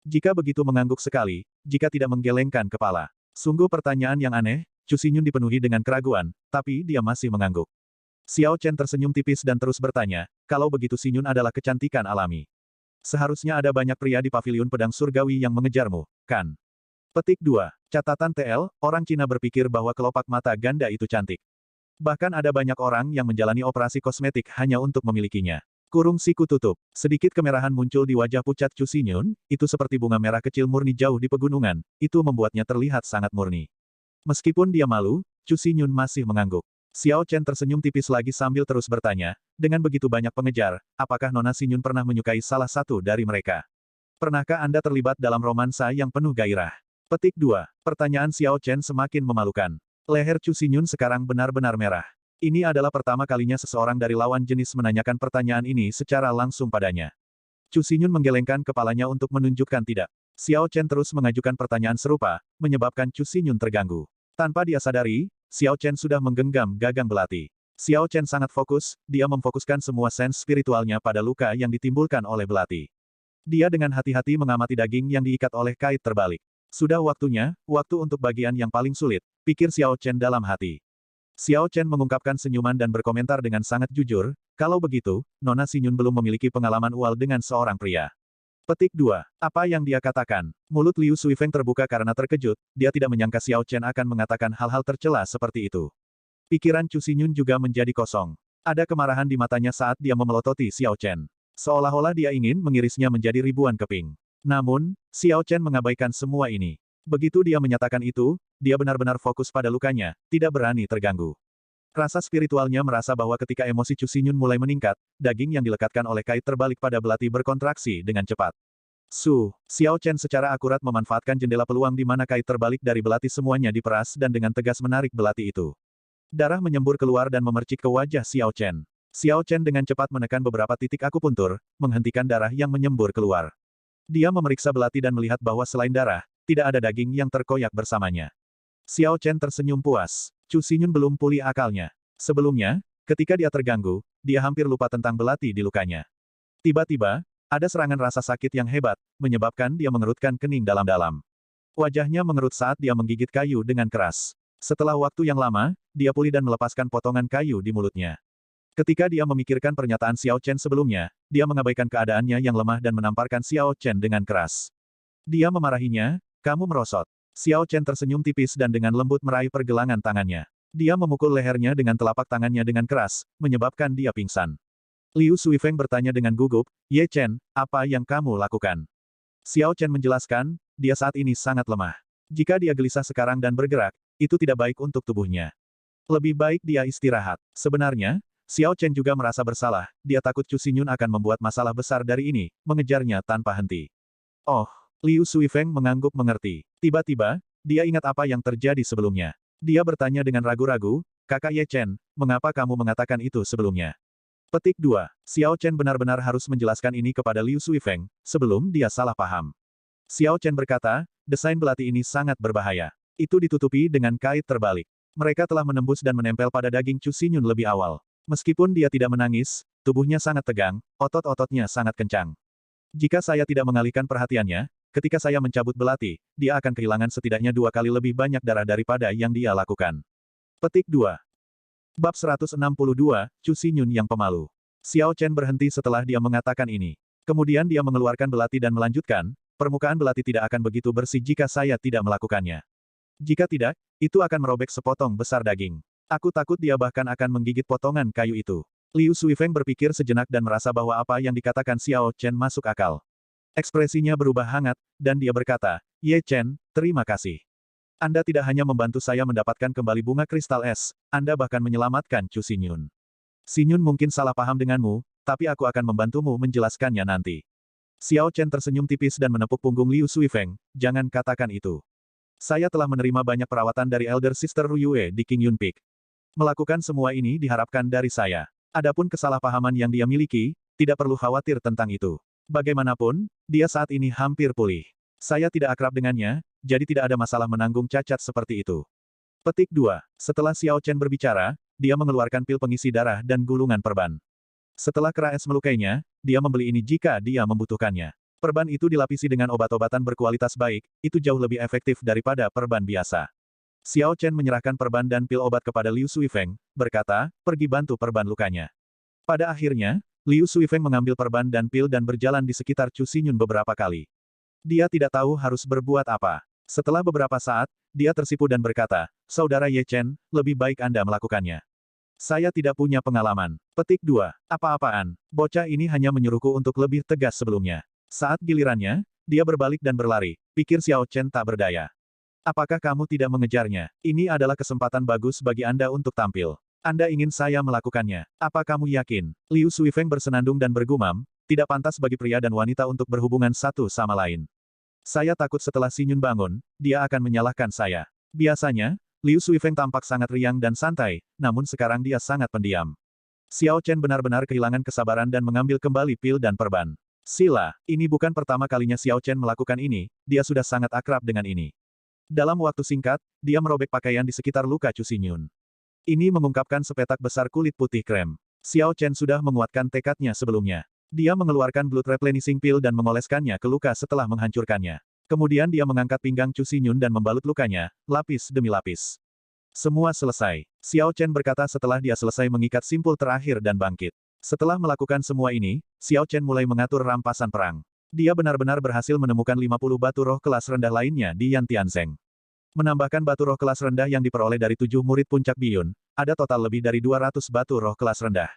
Jika begitu mengangguk sekali, jika tidak menggelengkan kepala. Sungguh pertanyaan yang aneh, Chu Xinyun dipenuhi dengan keraguan, tapi dia masih mengangguk. Xiao Chen tersenyum tipis dan terus bertanya, kalau begitu Xinyun adalah kecantikan alami. Seharusnya ada banyak pria di paviliun pedang surgawi yang mengejarmu, kan? Petik 2. Catatan TL, orang Cina berpikir bahwa kelopak mata ganda itu cantik. Bahkan ada banyak orang yang menjalani operasi kosmetik hanya untuk memilikinya. Kurung siku tutup. Sedikit kemerahan muncul di wajah pucat Chu Xinyun, itu seperti bunga merah kecil murni jauh di pegunungan, itu membuatnya terlihat sangat murni. Meskipun dia malu, Chu Xinyun masih mengangguk. Xiao Chen tersenyum tipis lagi sambil terus bertanya, dengan begitu banyak pengejar, apakah Nona Xinyun pernah menyukai salah satu dari mereka? Pernahkah Anda terlibat dalam romansa yang penuh gairah? Petik 2. Pertanyaan Xiao Chen semakin memalukan. Leher Chu Xinyun sekarang benar-benar merah. Ini adalah pertama kalinya seseorang dari lawan jenis menanyakan pertanyaan ini secara langsung padanya. Chu Xinyun menggelengkan kepalanya untuk menunjukkan tidak. Xiao Chen terus mengajukan pertanyaan serupa, menyebabkan Chu Xinyun terganggu. Tanpa dia sadari, Xiao Chen sudah menggenggam gagang belati. Xiao Chen sangat fokus, dia memfokuskan semua sens spiritualnya pada luka yang ditimbulkan oleh belati. Dia dengan hati-hati mengamati daging yang diikat oleh kait terbalik. Sudah waktunya, waktu untuk bagian yang paling sulit, pikir Xiao Chen dalam hati. Xiao Chen mengungkapkan senyuman dan berkomentar dengan sangat jujur, kalau begitu, Nona Xinyun belum memiliki pengalaman ual dengan seorang pria. Petik 2. Apa yang dia katakan? Mulut Liu Suifeng terbuka karena terkejut, dia tidak menyangka Xiao Chen akan mengatakan hal-hal tercela seperti itu. Pikiran Chu Xinyun juga menjadi kosong. Ada kemarahan di matanya saat dia memelototi Xiao Chen. Seolah-olah dia ingin mengirisnya menjadi ribuan keping. Namun, Xiao Chen mengabaikan semua ini. Begitu dia menyatakan itu, dia benar-benar fokus pada lukanya, tidak berani terganggu. Rasa spiritualnya merasa bahwa ketika emosi Chu Xinyun mulai meningkat, daging yang dilekatkan oleh kait terbalik pada belati berkontraksi dengan cepat. Xiao Chen secara akurat memanfaatkan jendela peluang di mana kait terbalik dari belati semuanya diperas dan dengan tegas menarik belati itu. Darah menyembur keluar dan memercik ke wajah Xiao Chen. Xiao Chen dengan cepat menekan beberapa titik akupuntur, menghentikan darah yang menyembur keluar. Dia memeriksa belati dan melihat bahwa selain darah, tidak ada daging yang terkoyak bersamanya. Xiao Chen tersenyum puas. Chu Xinyun belum pulih akalnya. Sebelumnya, ketika dia terganggu, dia hampir lupa tentang belati di lukanya. Tiba-tiba, ada serangan rasa sakit yang hebat, menyebabkan dia mengerutkan kening dalam-dalam. Wajahnya mengerut saat dia menggigit kayu dengan keras. Setelah waktu yang lama, dia pulih dan melepaskan potongan kayu di mulutnya. Ketika dia memikirkan pernyataan Xiao Chen sebelumnya, dia mengabaikan keadaannya yang lemah dan menamparkan Xiao Chen dengan keras. Dia memarahinya, kamu merosot. Xiao Chen tersenyum tipis dan dengan lembut meraih pergelangan tangannya. Dia memukul lehernya dengan telapak tangannya dengan keras, menyebabkan dia pingsan. Liu Suifeng bertanya dengan gugup, Ye Chen, apa yang kamu lakukan? Xiao Chen menjelaskan, dia saat ini sangat lemah. Jika dia gelisah sekarang dan bergerak, itu tidak baik untuk tubuhnya. Lebih baik dia istirahat. Sebenarnya, Xiao Chen juga merasa bersalah, dia takut Chu Xinyun akan membuat masalah besar dari ini, mengejarnya tanpa henti. Oh, Liu Suifeng mengangguk mengerti. Tiba-tiba, dia ingat apa yang terjadi sebelumnya. Dia bertanya dengan ragu-ragu, Kakak Ye Chen, mengapa kamu mengatakan itu sebelumnya? Petik 2. Xiao Chen benar-benar harus menjelaskan ini kepada Liu Suifeng, sebelum dia salah paham. Xiao Chen berkata, desain belati ini sangat berbahaya. Itu ditutupi dengan kait terbalik. Mereka telah menembus dan menempel pada daging Chu Xinyun lebih awal. Meskipun dia tidak menangis, tubuhnya sangat tegang, otot-ototnya sangat kencang. Jika saya tidak mengalihkan perhatiannya, ketika saya mencabut belati, dia akan kehilangan setidaknya 2 kali lebih banyak darah daripada yang dia lakukan. Petik 2. Bab 162, Chu Xinyun yang pemalu. Xiao Chen berhenti setelah dia mengatakan ini. Kemudian dia mengeluarkan belati dan melanjutkan, permukaan belati tidak akan begitu bersih jika saya tidak melakukannya. Jika tidak, itu akan merobek sepotong besar daging. Aku takut dia bahkan akan menggigit potongan kayu itu. Liu Suifeng berpikir sejenak dan merasa bahwa apa yang dikatakan Xiao Chen masuk akal. Ekspresinya berubah hangat, dan dia berkata, Ye Chen, terima kasih. Anda tidak hanya membantu saya mendapatkan kembali bunga kristal es, Anda bahkan menyelamatkan Chu Xinyun. Xinyun mungkin salah paham denganmu, tapi aku akan membantumu menjelaskannya nanti. Xiao Chen tersenyum tipis dan menepuk punggung Liu Suifeng, jangan katakan itu. Saya telah menerima banyak perawatan dari Elder Sister Ru Yue di King Yun Peak. Melakukan semua ini diharapkan dari saya. Adapun kesalahpahaman yang dia miliki, tidak perlu khawatir tentang itu. Bagaimanapun, dia saat ini hampir pulih. Saya tidak akrab dengannya, jadi tidak ada masalah menanggung cacat seperti itu. Petik 2. Setelah Xiao Chen berbicara, dia mengeluarkan pil pengisi darah dan gulungan perban. Setelah kera es melukainya, dia membeli ini jika dia membutuhkannya. Perban itu dilapisi dengan obat-obatan berkualitas baik, itu jauh lebih efektif daripada perban biasa. Xiao Chen menyerahkan perban dan pil obat kepada Liu Suifeng, berkata, pergi bantu perban lukanya. Pada akhirnya, Liu Suifeng mengambil perban dan pil dan berjalan di sekitar Chu Xinyun beberapa kali. Dia tidak tahu harus berbuat apa. Setelah beberapa saat, dia tersipu dan berkata, Saudara Ye Chen, lebih baik Anda melakukannya. Saya tidak punya pengalaman. Petik 2. Apa-apaan. Bocah ini hanya menyuruhku untuk lebih tegas sebelumnya. Saat gilirannya, dia berbalik dan berlari. Pikir Xiao Chen tak berdaya. Apakah kamu tidak mengejarnya? Ini adalah kesempatan bagus bagi Anda untuk tampil. Anda ingin saya melakukannya. Apa kamu yakin? Liu Suifeng bersenandung dan bergumam, tidak pantas bagi pria dan wanita untuk berhubungan satu sama lain. Saya takut setelah Xinyun bangun, dia akan menyalahkan saya. Biasanya, Liu Suifeng tampak sangat riang dan santai, namun sekarang dia sangat pendiam. Xiao Chen benar-benar kehilangan kesabaran dan mengambil kembali pil dan perban. Sila, ini bukan pertama kalinya Xiao Chen melakukan ini, dia sudah sangat akrab dengan ini. Dalam waktu singkat, dia merobek pakaian di sekitar luka Chu Xinyun. Ini mengungkapkan sepetak besar kulit putih krem. Xiao Chen sudah menguatkan tekadnya sebelumnya. Dia mengeluarkan blood replenishing pill dan mengoleskannya ke luka setelah menghancurkannya. Kemudian dia mengangkat pinggang Chu Xinyun dan membalut lukanya, lapis demi lapis. Semua selesai. Xiao Chen berkata setelah dia selesai mengikat simpul terakhir dan bangkit. Setelah melakukan semua ini, Xiao Chen mulai mengatur rampasan perang. Dia benar-benar berhasil menemukan 50 batu roh kelas rendah lainnya di Yan Tianzeng. Menambahkan batu roh kelas rendah yang diperoleh dari 7 murid puncak biyun, ada total lebih dari 200 batu roh kelas rendah.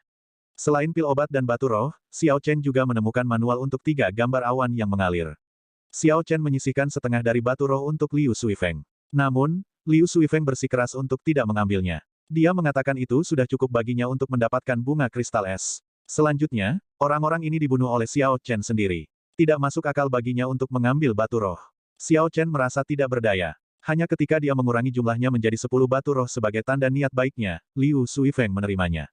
Selain pil obat dan batu roh, Xiao Chen juga menemukan manual untuk 3 gambar awan yang mengalir. Xiao Chen menyisihkan setengah dari batu roh untuk Liu Suifeng. Namun, Liu Suifeng bersikeras untuk tidak mengambilnya. Dia mengatakan itu sudah cukup baginya untuk mendapatkan bunga kristal es. Selanjutnya, orang-orang ini dibunuh oleh Xiao Chen sendiri. Tidak masuk akal baginya untuk mengambil batu roh. Xiao Chen merasa tidak berdaya. Hanya ketika dia mengurangi jumlahnya menjadi 10 batu roh sebagai tanda niat baiknya, Liu Suifeng menerimanya.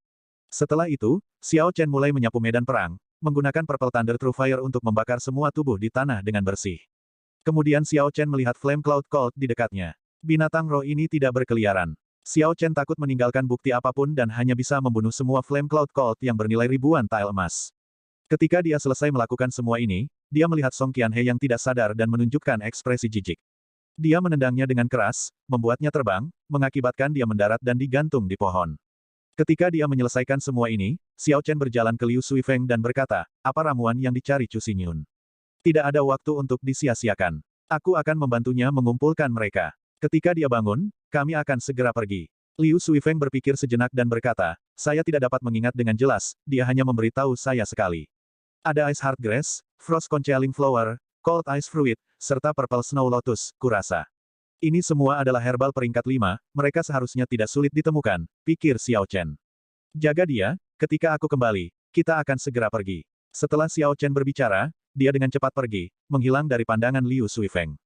Setelah itu, Xiao Chen mulai menyapu medan perang, menggunakan Purple Thunder True Fire untuk membakar semua tubuh di tanah dengan bersih. Kemudian Xiao Chen melihat Flame Cloud Colt di dekatnya. Binatang roh ini tidak berkeliaran. Xiao Chen takut meninggalkan bukti apapun dan hanya bisa membunuh semua Flame Cloud Colt yang bernilai ribuan tael emas. Ketika dia selesai melakukan semua ini, dia melihat Song Qianhe yang tidak sadar dan menunjukkan ekspresi jijik. Dia menendangnya dengan keras, membuatnya terbang, mengakibatkan dia mendarat dan digantung di pohon. Ketika dia menyelesaikan semua ini, Xiao Chen berjalan ke Liu Suifeng dan berkata, apa ramuan yang dicari Chu Xinyun? Tidak ada waktu untuk disia-siakan. Aku akan membantunya mengumpulkan mereka. Ketika dia bangun, kami akan segera pergi. Liu Suifeng berpikir sejenak dan berkata, saya tidak dapat mengingat dengan jelas, dia hanya memberitahu saya sekali. Ada Ice Heart Grass, Frost Concealing Flower, Cold Ice Fruit, serta Purple Snow Lotus, kurasa. Ini semua adalah herbal peringkat 5, mereka seharusnya tidak sulit ditemukan, pikir Xiao Chen. Jaga dia, ketika aku kembali, kita akan segera pergi. Setelah Xiao Chen berbicara, dia dengan cepat pergi, menghilang dari pandangan Liu Suifeng.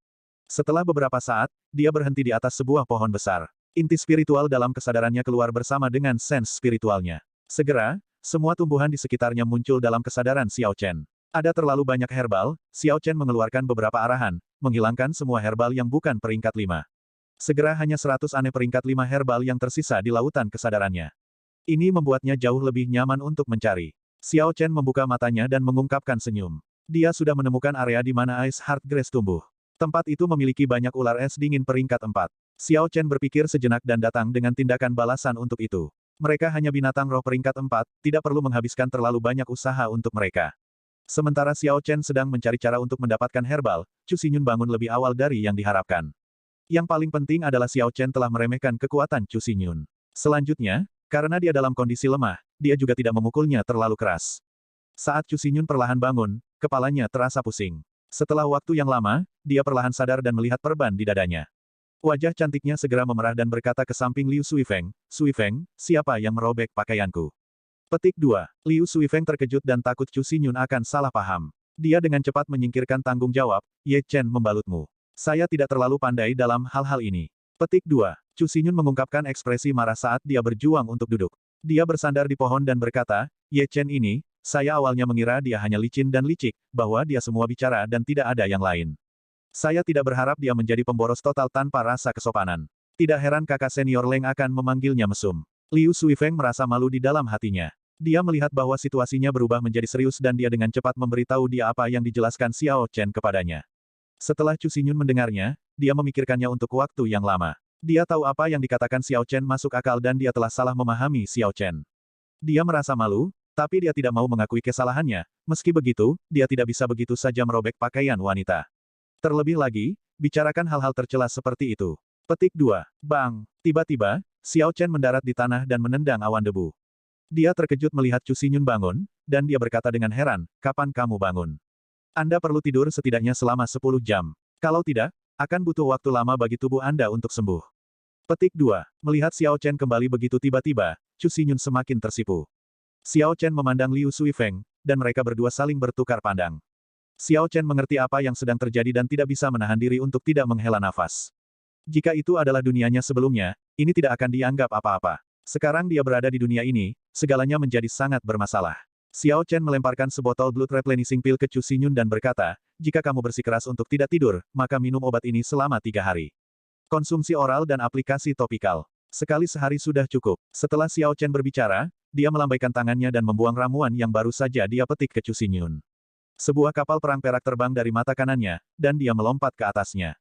Setelah beberapa saat, dia berhenti di atas sebuah pohon besar. Inti spiritual dalam kesadarannya keluar bersama dengan sense spiritualnya. Segera, semua tumbuhan di sekitarnya muncul dalam kesadaran Xiao Chen. Ada terlalu banyak herbal, Xiao Chen mengeluarkan beberapa arahan, menghilangkan semua herbal yang bukan peringkat 5. Segera hanya 100 aneh peringkat 5 herbal yang tersisa di lautan kesadarannya. Ini membuatnya jauh lebih nyaman untuk mencari. Xiao Chen membuka matanya dan mengungkapkan senyum. Dia sudah menemukan area di mana Ice Heart Grass tumbuh. Tempat itu memiliki banyak ular es dingin peringkat 4. Xiao Chen berpikir sejenak dan datang dengan tindakan balasan untuk itu. Mereka hanya binatang roh peringkat 4, tidak perlu menghabiskan terlalu banyak usaha untuk mereka. Sementara Xiao Chen sedang mencari cara untuk mendapatkan herbal, Chu Xinyun bangun lebih awal dari yang diharapkan. Yang paling penting adalah Xiao Chen telah meremehkan kekuatan Chu Xinyun. Selanjutnya, karena dia dalam kondisi lemah, dia juga tidak memukulnya terlalu keras. Saat Chu Xinyun perlahan bangun, kepalanya terasa pusing. Setelah waktu yang lama, dia perlahan sadar dan melihat perban di dadanya. Wajah cantiknya segera memerah dan berkata ke samping Liu Suifeng, "Suifeng, siapa yang merobek pakaianku?" Petik 2. Liu Suifeng terkejut dan takut Chu Xinyun akan salah paham. Dia dengan cepat menyingkirkan tanggung jawab, "Ye Chen membalutmu. Saya tidak terlalu pandai dalam hal-hal ini." Petik 2. Chu Xinyun mengungkapkan ekspresi marah saat dia berjuang untuk duduk. Dia bersandar di pohon dan berkata, "Ye Chen ini, saya awalnya mengira dia hanya licin dan licik, bahwa dia semua bicara dan tidak ada yang lain. Saya tidak berharap dia menjadi pemboros total tanpa rasa kesopanan. Tidak heran kakak senior Leng akan memanggilnya mesum." Liu Suifeng merasa malu di dalam hatinya. Dia melihat bahwa situasinya berubah menjadi serius dan dia dengan cepat memberitahu dia apa yang dijelaskan Xiao Chen kepadanya. Setelah Chu Xinyun mendengarnya, dia memikirkannya untuk waktu yang lama. Dia tahu apa yang dikatakan Xiao Chen masuk akal dan dia telah salah memahami Xiao Chen. Dia merasa malu, tapi dia tidak mau mengakui kesalahannya. Meski begitu, dia tidak bisa begitu saja merobek pakaian wanita. Terlebih lagi, bicarakan hal-hal tercela seperti itu. Petik 2. Bang! Tiba-tiba, Xiao Chen mendarat di tanah dan menendang awan debu. Dia terkejut melihat Chu Xinyun bangun, dan dia berkata dengan heran, "Kapan kamu bangun? Anda perlu tidur setidaknya selama 10 jam. Kalau tidak, akan butuh waktu lama bagi tubuh Anda untuk sembuh." Petik 2. Melihat Xiao Chen kembali begitu tiba-tiba, Chu Xinyun semakin tersipu. Xiao Chen memandang Liu Suifeng, dan mereka berdua saling bertukar pandang. Xiao Chen mengerti apa yang sedang terjadi dan tidak bisa menahan diri untuk tidak menghela nafas. Jika itu adalah dunianya sebelumnya, ini tidak akan dianggap apa-apa. Sekarang dia berada di dunia ini, segalanya menjadi sangat bermasalah. Xiao Chen melemparkan sebotol blood replenishing pill ke Chu Xinyun dan berkata, "Jika kamu bersikeras untuk tidak tidur, maka minum obat ini selama 3 hari. Konsumsi oral dan aplikasi topikal. Sekali sehari sudah cukup." Setelah Xiao Chen berbicara, dia melambaikan tangannya dan membuang ramuan yang baru saja dia petik ke Chu Xinyun. Sebuah kapal perang perak terbang dari mata kanannya, dan dia melompat ke atasnya.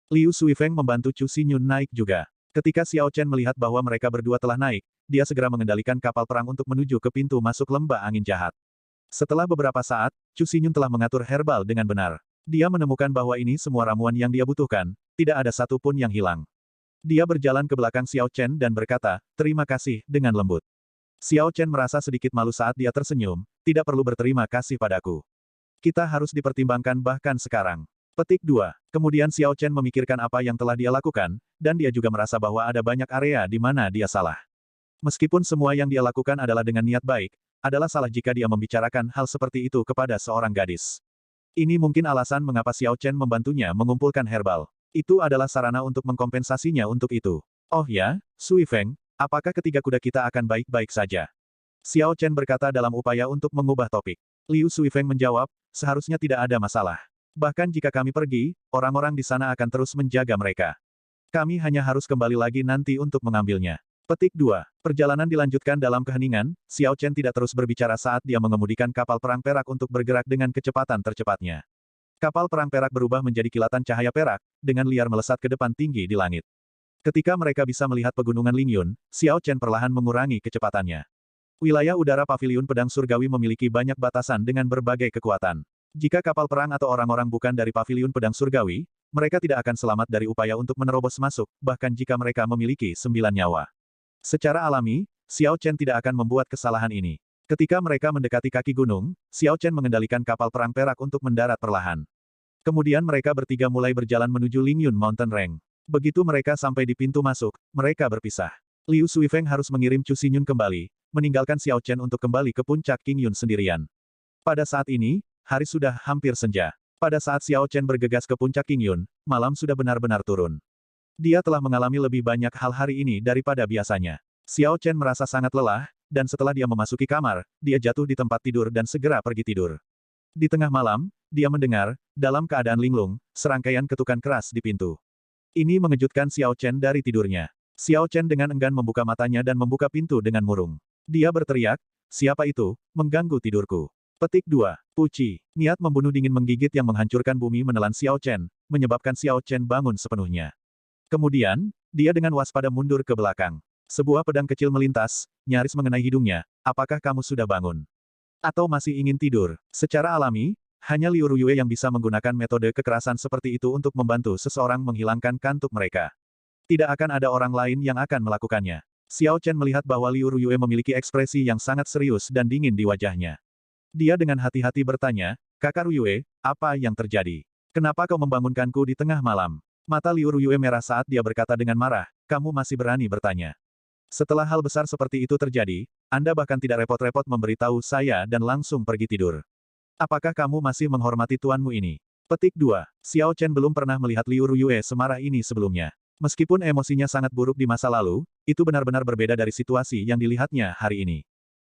Liu Suifeng membantu Chu Xinyun naik juga. Ketika Xiao Chen melihat bahwa mereka berdua telah naik, dia segera mengendalikan kapal perang untuk menuju ke pintu masuk lembah angin jahat. Setelah beberapa saat, Chu Xinyun telah mengatur herbal dengan benar. Dia menemukan bahwa ini semua ramuan yang dia butuhkan, tidak ada satu pun yang hilang. Dia berjalan ke belakang Xiao Chen dan berkata, "Terima kasih," dengan lembut. Xiao Chen merasa sedikit malu saat dia tersenyum, "Tidak perlu berterima kasih padaku. Kita harus dipertimbangkan bahkan sekarang." Petik 2. Kemudian Xiao Chen memikirkan apa yang telah dia lakukan, dan dia juga merasa bahwa ada banyak area di mana dia salah. Meskipun semua yang dia lakukan adalah dengan niat baik, adalah salah jika dia membicarakan hal seperti itu kepada seorang gadis. Ini mungkin alasan mengapa Xiao Chen membantunya mengumpulkan herbal. Itu adalah sarana untuk mengkompensasinya untuk itu. "Oh ya, Suifeng, apakah ketiga kuda kita akan baik-baik saja?" Xiao Chen berkata dalam upaya untuk mengubah topik. Liu Suifeng menjawab, "Seharusnya tidak ada masalah. Bahkan jika kami pergi, orang-orang di sana akan terus menjaga mereka. Kami hanya harus kembali lagi nanti untuk mengambilnya." Petik 2. Perjalanan dilanjutkan dalam keheningan, Xiao Chen tidak terus berbicara saat dia mengemudikan kapal perang perak untuk bergerak dengan kecepatan tercepatnya. Kapal perang perak berubah menjadi kilatan cahaya perak, dengan liar melesat ke depan tinggi di langit. Ketika mereka bisa melihat pegunungan Lingyun, Xiao Chen perlahan mengurangi kecepatannya. Wilayah udara paviliun pedang surgawi memiliki banyak batasan dengan berbagai kekuatan. Jika kapal perang atau orang-orang bukan dari paviliun pedang surgawi, mereka tidak akan selamat dari upaya untuk menerobos masuk, bahkan jika mereka memiliki 9 nyawa. Secara alami, Xiao Chen tidak akan membuat kesalahan ini. Ketika mereka mendekati kaki gunung, Xiao Chen mengendalikan kapal perang perak untuk mendarat perlahan. Kemudian mereka bertiga mulai berjalan menuju Lingyun Mountain Range. Begitu mereka sampai di pintu masuk, mereka berpisah. Liu Suifeng harus mengirim Chu Xinyun kembali, meninggalkan Xiao Chen untuk kembali ke puncak King Yun sendirian. Pada saat ini, hari sudah hampir senja. Pada saat Xiao Chen bergegas ke puncak King Yun, malam sudah benar-benar turun. Dia telah mengalami lebih banyak hal hari ini daripada biasanya. Xiao Chen merasa sangat lelah, dan setelah dia memasuki kamar, dia jatuh di tempat tidur dan segera pergi tidur. Di tengah malam, dia mendengar, dalam keadaan linglung, serangkaian ketukan keras di pintu. Ini mengejutkan Xiao Chen dari tidurnya. Xiao Chen dengan enggan membuka matanya dan membuka pintu dengan murung. Dia berteriak, "Siapa itu, mengganggu tidurku?" Petik 2. Puci. Niat membunuh dingin menggigit yang menghancurkan bumi menelan Xiao Chen, menyebabkan Xiao Chen bangun sepenuhnya. Kemudian, dia dengan waspada mundur ke belakang. Sebuah pedang kecil melintas, nyaris mengenai hidungnya. "Apakah kamu sudah bangun? Atau masih ingin tidur?" Secara alami, hanya Liu Ruyue yang bisa menggunakan metode kekerasan seperti itu untuk membantu seseorang menghilangkan kantuk mereka. Tidak akan ada orang lain yang akan melakukannya. Xiao Chen melihat bahwa Liu Ruyue memiliki ekspresi yang sangat serius dan dingin di wajahnya. Dia dengan hati-hati bertanya, "Kakak Ruyue, apa yang terjadi? Kenapa kau membangunkanku di tengah malam?" Mata Liu Ruyue merah saat dia berkata dengan marah, "Kamu masih berani bertanya? Setelah hal besar seperti itu terjadi, Anda bahkan tidak repot-repot memberitahu saya dan langsung pergi tidur. Apakah kamu masih menghormati tuanmu ini?" Petik 2. Xiao Chen belum pernah melihat Liu Ruyue semarah ini sebelumnya. Meskipun emosinya sangat buruk di masa lalu, itu benar-benar berbeda dari situasi yang dilihatnya hari ini.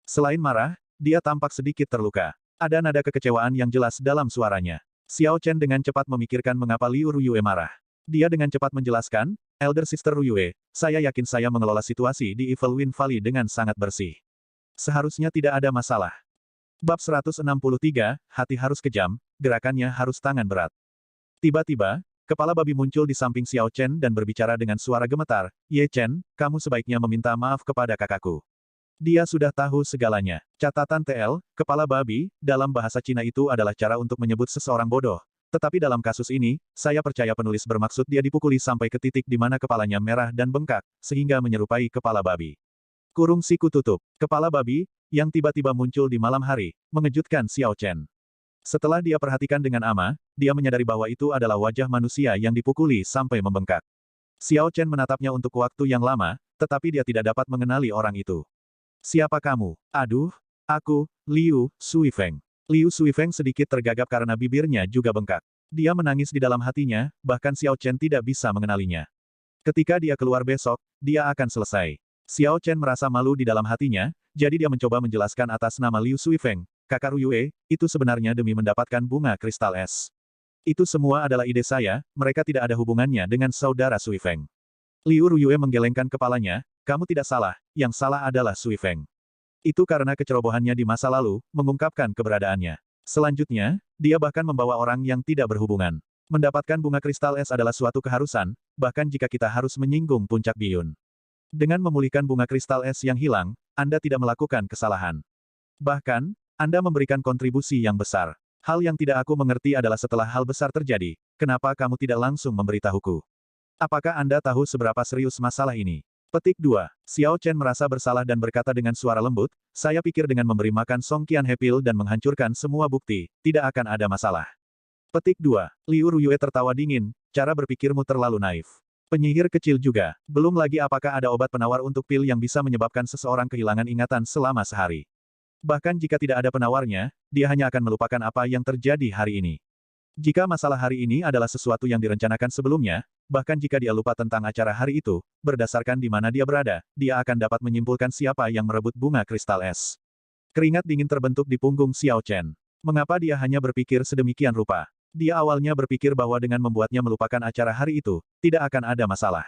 Selain marah, dia tampak sedikit terluka. Ada nada kekecewaan yang jelas dalam suaranya. Xiao Chen dengan cepat memikirkan mengapa Liu Ruyue marah. Dia dengan cepat menjelaskan, "Elder Sister Ruyue, saya yakin saya mengelola situasi di Evil Wind Valley dengan sangat bersih. Seharusnya tidak ada masalah." Bab 163, hati harus kejam, gerakannya harus tangan berat. Tiba-tiba, kepala babi muncul di samping Xiao Chen dan berbicara dengan suara gemetar, "Ye Chen, kamu sebaiknya meminta maaf kepada kakakku. Dia sudah tahu segalanya." Catatan TL, kepala babi, dalam bahasa Cina itu adalah cara untuk menyebut seseorang bodoh. Tetapi dalam kasus ini, saya percaya penulis bermaksud dia dipukuli sampai ke titik di mana kepalanya merah dan bengkak, sehingga menyerupai kepala babi. Kurung siku tutup. Kepala babi, yang tiba-tiba muncul di malam hari, mengejutkan Xiao Chen. Setelah dia perhatikan dengan ama, dia menyadari bahwa itu adalah wajah manusia yang dipukuli sampai membengkak. Xiao Chen menatapnya untuk waktu yang lama, tetapi dia tidak dapat mengenali orang itu. "Siapa kamu?" "Aduh, aku, Liu Suifeng." Liu Suifeng sedikit tergagap karena bibirnya juga bengkak. Dia menangis di dalam hatinya, bahkan Xiao Chen tidak bisa mengenalinya. Ketika dia keluar besok, dia akan selesai. Xiao Chen merasa malu di dalam hatinya, jadi dia mencoba menjelaskan atas nama Liu Suifeng, "Kakak Ruyue, itu sebenarnya demi mendapatkan bunga kristal es. Itu semua adalah ide saya, mereka tidak ada hubungannya dengan saudara Suifeng." Liu Ruyue menggelengkan kepalanya, "Kamu tidak salah, yang salah adalah Suifeng. Itu karena kecerobohannya di masa lalu, mengungkapkan keberadaannya. Selanjutnya, dia bahkan membawa orang yang tidak berhubungan. Mendapatkan bunga kristal es adalah suatu keharusan, bahkan jika kita harus menyinggung puncak biyun. Dengan memulihkan bunga kristal es yang hilang, Anda tidak melakukan kesalahan. Bahkan, Anda memberikan kontribusi yang besar. Hal yang tidak aku mengerti adalah setelah hal besar terjadi, kenapa kamu tidak langsung memberitahuku? Apakah Anda tahu seberapa serius masalah ini?" Petik 2. Xiao Chen merasa bersalah dan berkata dengan suara lembut, "Saya pikir dengan memberi makan Song Qianhepil dan menghancurkan semua bukti, tidak akan ada masalah." Petik 2. Liu Ruyue tertawa dingin, "Cara berpikirmu terlalu naif. Penyihir kecil juga. Belum lagi apakah ada obat penawar untuk pil yang bisa menyebabkan seseorang kehilangan ingatan selama sehari. Bahkan jika tidak ada penawarnya, dia hanya akan melupakan apa yang terjadi hari ini. Jika masalah hari ini adalah sesuatu yang direncanakan sebelumnya, bahkan jika dia lupa tentang acara hari itu, berdasarkan di mana dia berada, dia akan dapat menyimpulkan siapa yang merebut bunga kristal es." Keringat dingin terbentuk di punggung Xiao Chen. Mengapa dia hanya berpikir sedemikian rupa? Dia awalnya berpikir bahwa dengan membuatnya melupakan acara hari itu, tidak akan ada masalah.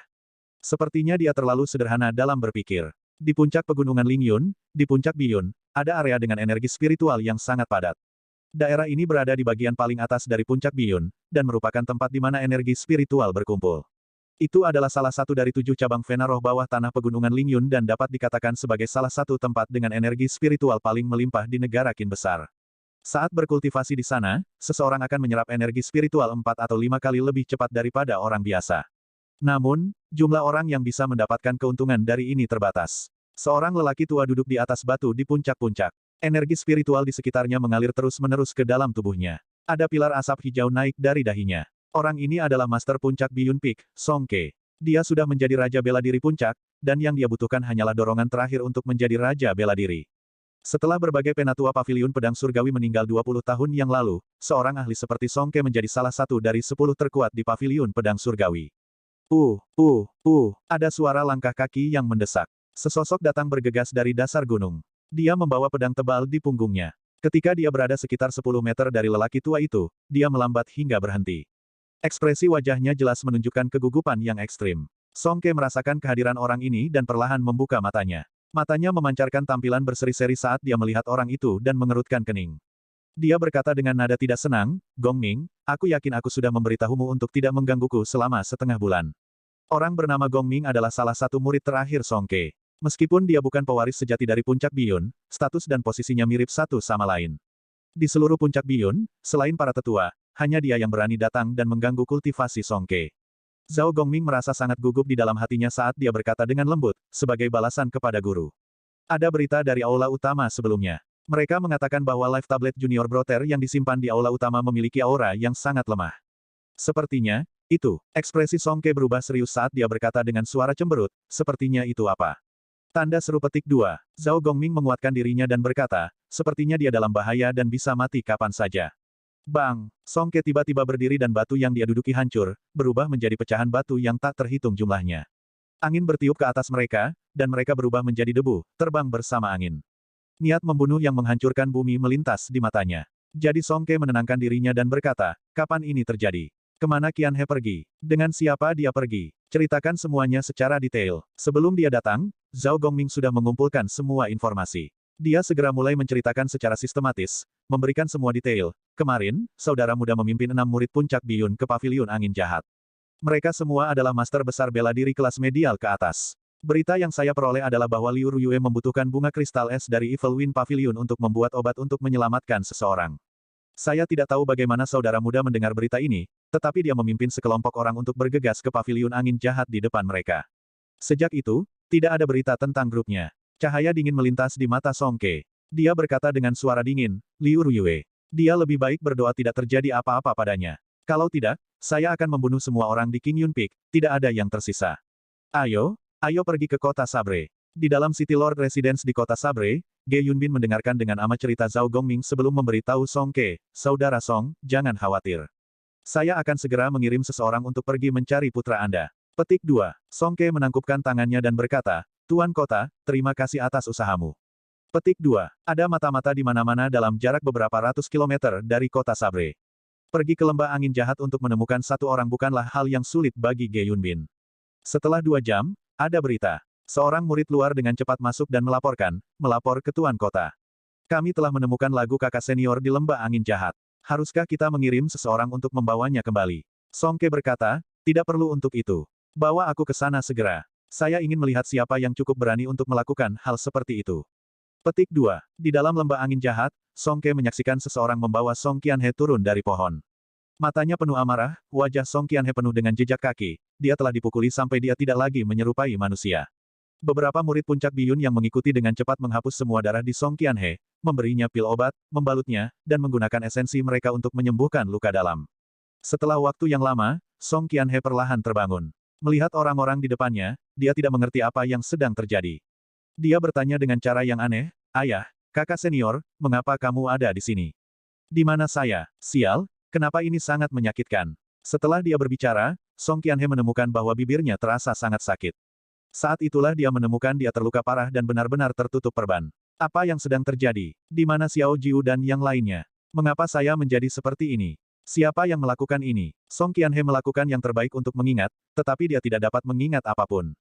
Sepertinya dia terlalu sederhana dalam berpikir. Di puncak pegunungan Lingyun, di puncak Biyun, ada area dengan energi spiritual yang sangat padat. Daerah ini berada di bagian paling atas dari puncak Biyun, dan merupakan tempat di mana energi spiritual berkumpul. Itu adalah salah satu dari 7 cabang Vena roh bawah tanah pegunungan Lingyun dan dapat dikatakan sebagai salah satu tempat dengan energi spiritual paling melimpah di negara Qin besar. Saat berkultivasi di sana, seseorang akan menyerap energi spiritual 4 atau 5 kali lebih cepat daripada orang biasa. Namun, jumlah orang yang bisa mendapatkan keuntungan dari ini terbatas. Seorang lelaki tua duduk di atas batu di puncak-puncak. Energi spiritual di sekitarnya mengalir terus-menerus ke dalam tubuhnya. Ada pilar asap hijau naik dari dahinya. Orang ini adalah Master Puncak Biyun Peak, Song Ke. Dia sudah menjadi Raja Bela Diri Puncak, dan yang dia butuhkan hanyalah dorongan terakhir untuk menjadi Raja Bela Diri. Setelah berbagai penatua Paviliun Pedang Surgawi meninggal 20 tahun yang lalu, seorang ahli seperti Song Ke menjadi salah satu dari 10 terkuat di Paviliun Pedang Surgawi. Ada suara langkah kaki yang mendesak. Sesosok datang bergegas dari dasar gunung. Dia membawa pedang tebal di punggungnya. Ketika dia berada sekitar 10 meter dari lelaki tua itu, dia melambat hingga berhenti. Ekspresi wajahnya jelas menunjukkan kegugupan yang ekstrim. Song Ke merasakan kehadiran orang ini dan perlahan membuka matanya. Matanya memancarkan tampilan berseri-seri saat dia melihat orang itu dan mengerutkan kening. Dia berkata dengan nada tidak senang, "Gong Ming, aku yakin aku sudah memberitahumu untuk tidak menggangguku selama setengah bulan." Orang bernama Gong Ming adalah salah satu murid terakhir Song Ke. Meskipun dia bukan pewaris sejati dari Puncak Biyun, status dan posisinya mirip satu sama lain. Di seluruh Puncak Biyun, selain para tetua, hanya dia yang berani datang dan mengganggu kultivasi Song Ke. Zhao Gongming merasa sangat gugup di dalam hatinya saat dia berkata dengan lembut, sebagai balasan kepada guru. Ada berita dari aula utama sebelumnya. Mereka mengatakan bahwa Life Tablet Junior Brother yang disimpan di aula utama memiliki aura yang sangat lemah. Sepertinya, itu. Ekspresi Song Ke berubah serius saat dia berkata dengan suara cemberut, sepertinya itu apa? Tanda seru petik 2. Zhao Gongming menguatkan dirinya dan berkata, sepertinya dia dalam bahaya dan bisa mati kapan saja. Bang! Song Ke tiba-tiba berdiri dan batu yang dia duduki hancur, berubah menjadi pecahan batu yang tak terhitung jumlahnya. Angin bertiup ke atas mereka, dan mereka berubah menjadi debu, terbang bersama angin. Niat membunuh yang menghancurkan bumi melintas di matanya. Jadi Song Ke menenangkan dirinya dan berkata, kapan ini terjadi? Kemana Qian He pergi? Dengan siapa dia pergi? Ceritakan semuanya secara detail. Sebelum dia datang, Zhao Gongming sudah mengumpulkan semua informasi. Dia segera mulai menceritakan secara sistematis, memberikan semua detail. Kemarin, saudara muda memimpin 6 murid Puncak Biyun ke Paviliun Angin Jahat. Mereka semua adalah master besar bela diri kelas medial ke atas. Berita yang saya peroleh adalah bahwa Liu Ruyue membutuhkan bunga kristal es dari Evil Wind Pavilion untuk membuat obat untuk menyelamatkan seseorang. Saya tidak tahu bagaimana saudara muda mendengar berita ini, tetapi dia memimpin sekelompok orang untuk bergegas ke Paviliun Angin Jahat di depan mereka. Sejak itu, tidak ada berita tentang grupnya. Cahaya dingin melintas di mata Song Ke. Dia berkata dengan suara dingin, Liu Ruyue. Dia lebih baik berdoa tidak terjadi apa-apa padanya. Kalau tidak, saya akan membunuh semua orang di King Yun Peak, tidak ada yang tersisa. Ayo pergi ke kota Sabre. Di dalam City Lord Residence di kota Sabre, Ge Yunbin mendengarkan dengan amat cerita Zhao Gongming sebelum memberitahu Song Ke, saudara Song, jangan khawatir. Saya akan segera mengirim seseorang untuk pergi mencari putra Anda. Petik 2. Song Ke menangkupkan tangannya dan berkata, Tuan Kota, terima kasih atas usahamu. Petik 2. Ada mata-mata di mana-mana dalam jarak beberapa ratus kilometer dari kota Sabre. Pergi ke lembah angin jahat untuk menemukan satu orang bukanlah hal yang sulit bagi Ge Yunbin. Setelah 2 jam, ada berita. Seorang murid luar dengan cepat masuk dan melapor ke Tuan Kota. Kami telah menemukan lagu kakak senior di lembah angin jahat. Haruskah kita mengirim seseorang untuk membawanya kembali? Song Ke berkata, tidak perlu untuk itu. Bawa aku ke sana segera. Saya ingin melihat siapa yang cukup berani untuk melakukan hal seperti itu. Petik 2. Di dalam lembah angin jahat, Song Ke menyaksikan seseorang membawa Song Qianhe turun dari pohon. Matanya penuh amarah, wajah Song Qianhe penuh dengan jejak kaki. Dia telah dipukuli sampai dia tidak lagi menyerupai manusia. Beberapa murid Puncak Biyun yang mengikuti dengan cepat menghapus semua darah di Song Qianhe, memberinya pil obat, membalutnya, dan menggunakan esensi mereka untuk menyembuhkan luka dalam. Setelah waktu yang lama, Song Qianhe perlahan terbangun. Melihat orang-orang di depannya, dia tidak mengerti apa yang sedang terjadi. Dia bertanya dengan cara yang aneh, Ayah, kakak senior, mengapa kamu ada di sini? Di mana saya? Sial, kenapa ini sangat menyakitkan? Setelah dia berbicara, Song Qianhe menemukan bahwa bibirnya terasa sangat sakit. Saat itulah dia menemukan dia terluka parah dan benar-benar tertutup perban. Apa yang sedang terjadi? Di mana Xiao Jiu dan yang lainnya? Mengapa saya menjadi seperti ini? Siapa yang melakukan ini? Song Qianhe melakukan yang terbaik untuk mengingat, tetapi dia tidak dapat mengingat apapun.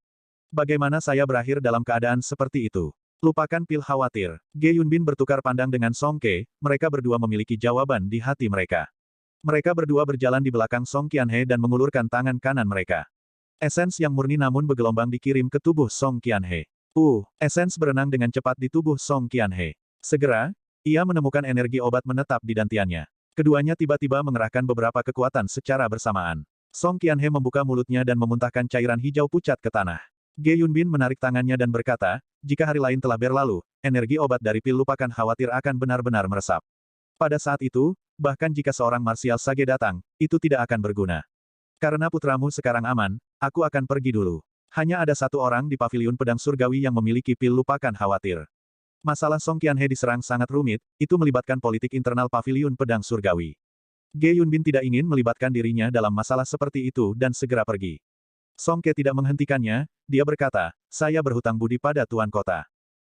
Bagaimana saya berakhir dalam keadaan seperti itu? Lupakan pil khawatir. Ge Yunbin bertukar pandang dengan Song Ke, mereka berdua memiliki jawaban di hati mereka. Mereka berdua berjalan di belakang Song Qianhe dan mengulurkan tangan kanan mereka. Esens yang murni namun bergelombang dikirim ke tubuh Song Qianhe. Esens berenang dengan cepat di tubuh Song Qianhe. Segera, ia menemukan energi obat menetap di dantiannya. Keduanya tiba-tiba mengerahkan beberapa kekuatan secara bersamaan. Song Qianhe membuka mulutnya dan memuntahkan cairan hijau pucat ke tanah. Ge Yunbin menarik tangannya dan berkata, jika hari lain telah berlalu, energi obat dari pil lupakan khawatir akan benar-benar meresap. Pada saat itu, bahkan jika seorang martial sage datang, itu tidak akan berguna. Karena putramu sekarang aman, aku akan pergi dulu. Hanya ada satu orang di paviliun pedang surgawi yang memiliki pil lupakan khawatir. Masalah Song Qianhe diserang sangat rumit, itu melibatkan politik internal paviliun pedang surgawi. Ge Yunbin tidak ingin melibatkan dirinya dalam masalah seperti itu dan segera pergi. Song Ke tidak menghentikannya, dia berkata, saya berhutang budi pada Tuan Kota.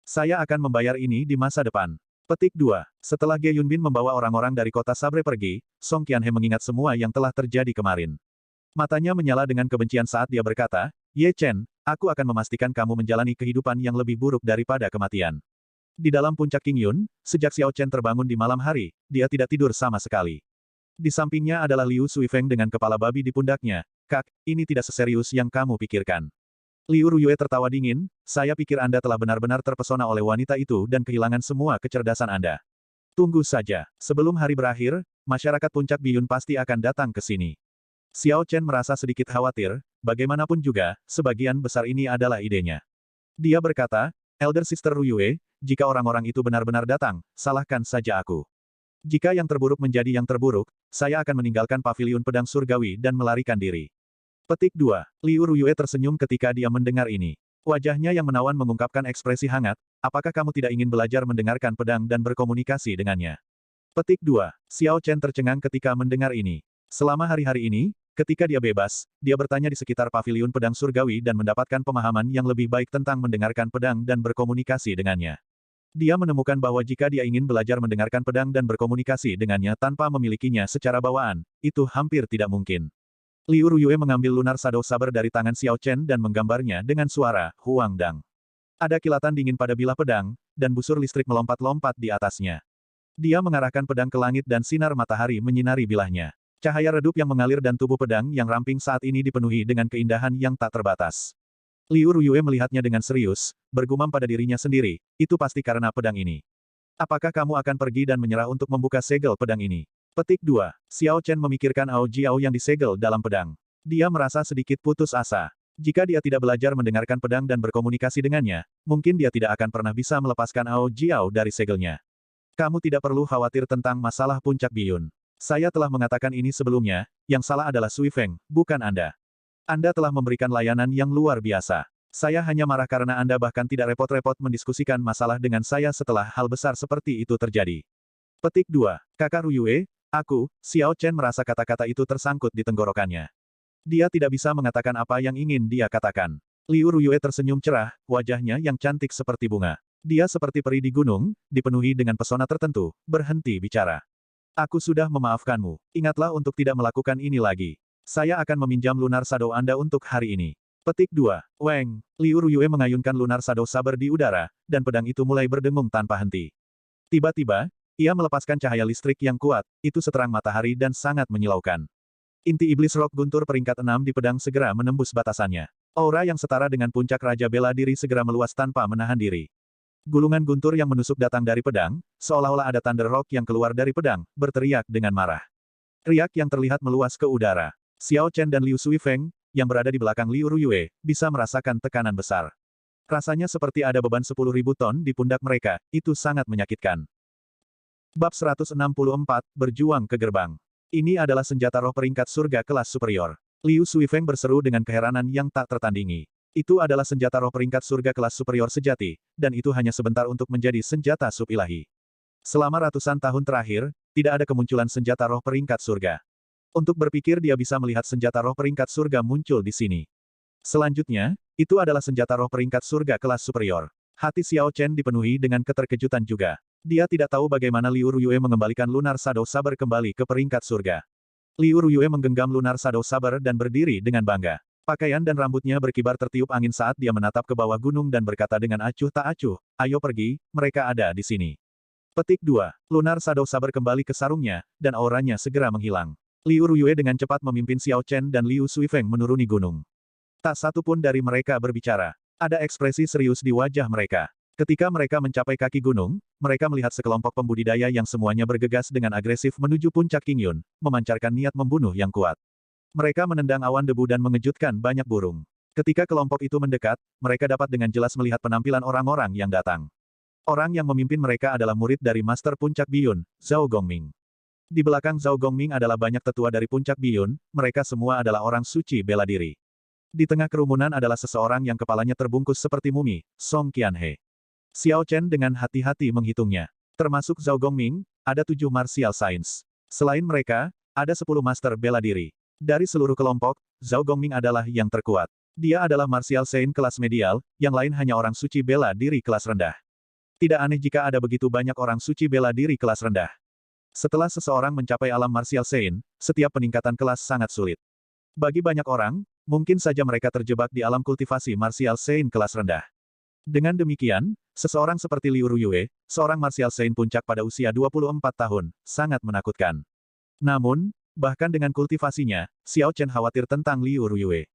Saya akan membayar ini di masa depan. Petik 2. Setelah Ge Yunbin membawa orang-orang dari kota Sabre pergi, Song Qianhe mengingat semua yang telah terjadi kemarin. Matanya menyala dengan kebencian saat dia berkata, Ye Chen, aku akan memastikan kamu menjalani kehidupan yang lebih buruk daripada kematian. Di dalam puncak King Yun, sejak Xiao Chen terbangun di malam hari, dia tidak tidur sama sekali. Di sampingnya adalah Liu Suifeng dengan kepala babi di pundaknya. Kak, ini tidak seserius yang kamu pikirkan. Liu Ruyue tertawa dingin, saya pikir Anda telah benar-benar terpesona oleh wanita itu dan kehilangan semua kecerdasan Anda. Tunggu saja, sebelum hari berakhir, masyarakat puncak Biyun pasti akan datang ke sini. Xiao Chen merasa sedikit khawatir, bagaimanapun juga, sebagian besar ini adalah idenya. Dia berkata, Elder Sister Ruyue, jika orang-orang itu benar-benar datang, salahkan saja aku. Jika yang terburuk menjadi yang terburuk, saya akan meninggalkan paviliun pedang surgawi dan melarikan diri. Petik 2. Liu Ruyue tersenyum ketika dia mendengar ini. Wajahnya yang menawan mengungkapkan ekspresi hangat, apakah kamu tidak ingin belajar mendengarkan pedang dan berkomunikasi dengannya? Petik 2. Xiao Chen tercengang ketika mendengar ini. Selama hari-hari ini, ketika dia bebas, dia bertanya di sekitar paviliun pedang surgawi dan mendapatkan pemahaman yang lebih baik tentang mendengarkan pedang dan berkomunikasi dengannya. Dia menemukan bahwa jika dia ingin belajar mendengarkan pedang dan berkomunikasi dengannya tanpa memilikinya secara bawaan, itu hampir tidak mungkin. Liu Ruyue mengambil lunar shadow saber dari tangan Xiao Chen dan menggambarnya dengan suara Huang Dang. Ada kilatan dingin pada bilah pedang, dan busur listrik melompat-lompat di atasnya. Dia mengarahkan pedang ke langit dan sinar matahari menyinari bilahnya. Cahaya redup yang mengalir dan tubuh pedang yang ramping saat ini dipenuhi dengan keindahan yang tak terbatas. Liu Ruyue melihatnya dengan serius, bergumam pada dirinya sendiri, itu pasti karena pedang ini. Apakah kamu akan pergi dan menyerah untuk membuka segel pedang ini? Petik 2. Xiao Chen memikirkan Ao Jiao yang disegel dalam pedang. Dia merasa sedikit putus asa. Jika dia tidak belajar mendengarkan pedang dan berkomunikasi dengannya, mungkin dia tidak akan pernah bisa melepaskan Ao Jiao dari segelnya. Kamu tidak perlu khawatir tentang masalah puncak Biyun. Saya telah mengatakan ini sebelumnya, yang salah adalah Sui Feng, bukan Anda. Anda telah memberikan layanan yang luar biasa. Saya hanya marah karena Anda bahkan tidak repot-repot mendiskusikan masalah dengan saya setelah hal besar seperti itu terjadi. Petik 2. Kakak Ruyue, aku, Xiao Chen merasa kata-kata itu tersangkut di tenggorokannya. Dia tidak bisa mengatakan apa yang ingin dia katakan. Liu Ruyue tersenyum cerah, wajahnya yang cantik seperti bunga. Dia seperti peri di gunung, dipenuhi dengan pesona tertentu, berhenti bicara. Aku sudah memaafkanmu. Ingatlah untuk tidak melakukan ini lagi. Saya akan meminjam lunar shadow Anda untuk hari ini. Petik 2. Weng. Liu Ruyue mengayunkan lunar shadow saber di udara, dan pedang itu mulai berdengung tanpa henti. Tiba-tiba, ia melepaskan cahaya listrik yang kuat, itu seterang matahari dan sangat menyilaukan. Inti iblis rock guntur peringkat 6 di pedang segera menembus batasannya. Aura yang setara dengan puncak Raja Bela Diri segera meluas tanpa menahan diri. Gulungan guntur yang menusuk datang dari pedang, seolah-olah ada Thunder Rock yang keluar dari pedang, berteriak dengan marah. Riak yang terlihat meluas ke udara. Xiao Chen dan Liu Suifeng, yang berada di belakang Liu Ruyue, bisa merasakan tekanan besar. Rasanya seperti ada beban 10.000 ton di pundak mereka, itu sangat menyakitkan. Bab 164, Berjuang ke Gerbang. Ini adalah senjata roh peringkat surga kelas superior. Liu Suifeng berseru dengan keheranan yang tak tertandingi. Itu adalah senjata roh peringkat surga kelas superior sejati, dan itu hanya sebentar untuk menjadi senjata sub-ilahi. Selama ratusan tahun terakhir, tidak ada kemunculan senjata roh peringkat surga. Untuk berpikir dia bisa melihat senjata roh peringkat surga muncul di sini. Selanjutnya, itu adalah senjata roh peringkat surga kelas superior. Hati Xiao Chen dipenuhi dengan keterkejutan juga. Dia tidak tahu bagaimana Liu Ruyue mengembalikan lunar shadow saber kembali ke peringkat surga. Liu Ruyue menggenggam lunar shadow saber dan berdiri dengan bangga. Pakaian dan rambutnya berkibar tertiup angin saat dia menatap ke bawah gunung dan berkata dengan acuh tak acuh, ayo pergi, mereka ada di sini. Petik 2. Lunar shadow saber kembali ke sarungnya, dan auranya segera menghilang. Liu Ruyue dengan cepat memimpin Xiao Chen dan Liu Suifeng menuruni gunung. Tak satu pun dari mereka berbicara. Ada ekspresi serius di wajah mereka. Ketika mereka mencapai kaki gunung, mereka melihat sekelompok pembudidaya yang semuanya bergegas dengan agresif menuju puncak King Yun, memancarkan niat membunuh yang kuat. Mereka menendang awan debu dan mengejutkan banyak burung. Ketika kelompok itu mendekat, mereka dapat dengan jelas melihat penampilan orang-orang yang datang. Orang yang memimpin mereka adalah murid dari Master Puncak Biyun, Zhao Gongming. Di belakang Zhao Gongming adalah banyak tetua dari Puncak Biyun, mereka semua adalah orang suci bela diri. Di tengah kerumunan adalah seseorang yang kepalanya terbungkus seperti mumi, Song Qianhe. Xiao Chen dengan hati-hati menghitungnya. Termasuk Zhao Gongming, ada 7 martial science. Selain mereka, ada 10 master bela diri. Dari seluruh kelompok, Zhao Gongming adalah yang terkuat. Dia adalah martial saint kelas medial, yang lain hanya orang suci bela diri kelas rendah. Tidak aneh jika ada begitu banyak orang suci bela diri kelas rendah. Setelah seseorang mencapai alam martial saint, setiap peningkatan kelas sangat sulit. Bagi banyak orang, mungkin saja mereka terjebak di alam kultivasi martial saint kelas rendah. Dengan demikian, seseorang seperti Liu Ruyue, seorang martial saint puncak pada usia 24 tahun, sangat menakutkan. Namun, bahkan dengan kultivasinya, Xiao Chen khawatir tentang Liu Ruyue.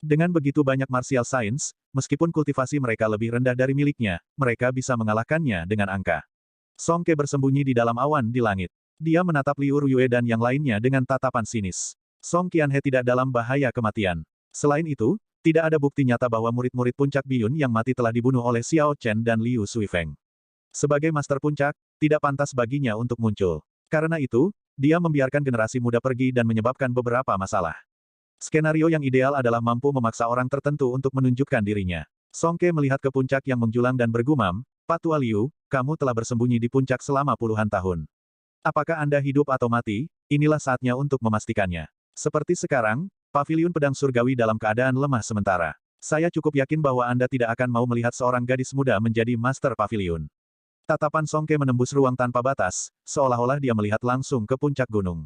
Dengan begitu banyak martial science, meskipun kultivasi mereka lebih rendah dari miliknya, mereka bisa mengalahkannya dengan angka. Song Ke bersembunyi di dalam awan di langit. Dia menatap Liu Ruyue dan yang lainnya dengan tatapan sinis. Song Qianhe tidak dalam bahaya kematian. Selain itu, tidak ada bukti nyata bahwa murid-murid Puncak Biyun yang mati telah dibunuh oleh Xiao Chen dan Liu Suifeng. Sebagai Master Puncak, tidak pantas baginya untuk muncul. Karena itu, dia membiarkan generasi muda pergi dan menyebabkan beberapa masalah. Skenario yang ideal adalah mampu memaksa orang tertentu untuk menunjukkan dirinya. Song Ke melihat ke puncak yang menjulang dan bergumam, Pak Tua Liu, kamu telah bersembunyi di puncak selama puluhan tahun. Apakah Anda hidup atau mati? Inilah saatnya untuk memastikannya. Seperti sekarang, paviliun pedang surgawi dalam keadaan lemah sementara. Saya cukup yakin bahwa Anda tidak akan mau melihat seorang gadis muda menjadi Master Paviliun. Tatapan Song Ke menembus ruang tanpa batas, seolah-olah dia melihat langsung ke puncak gunung.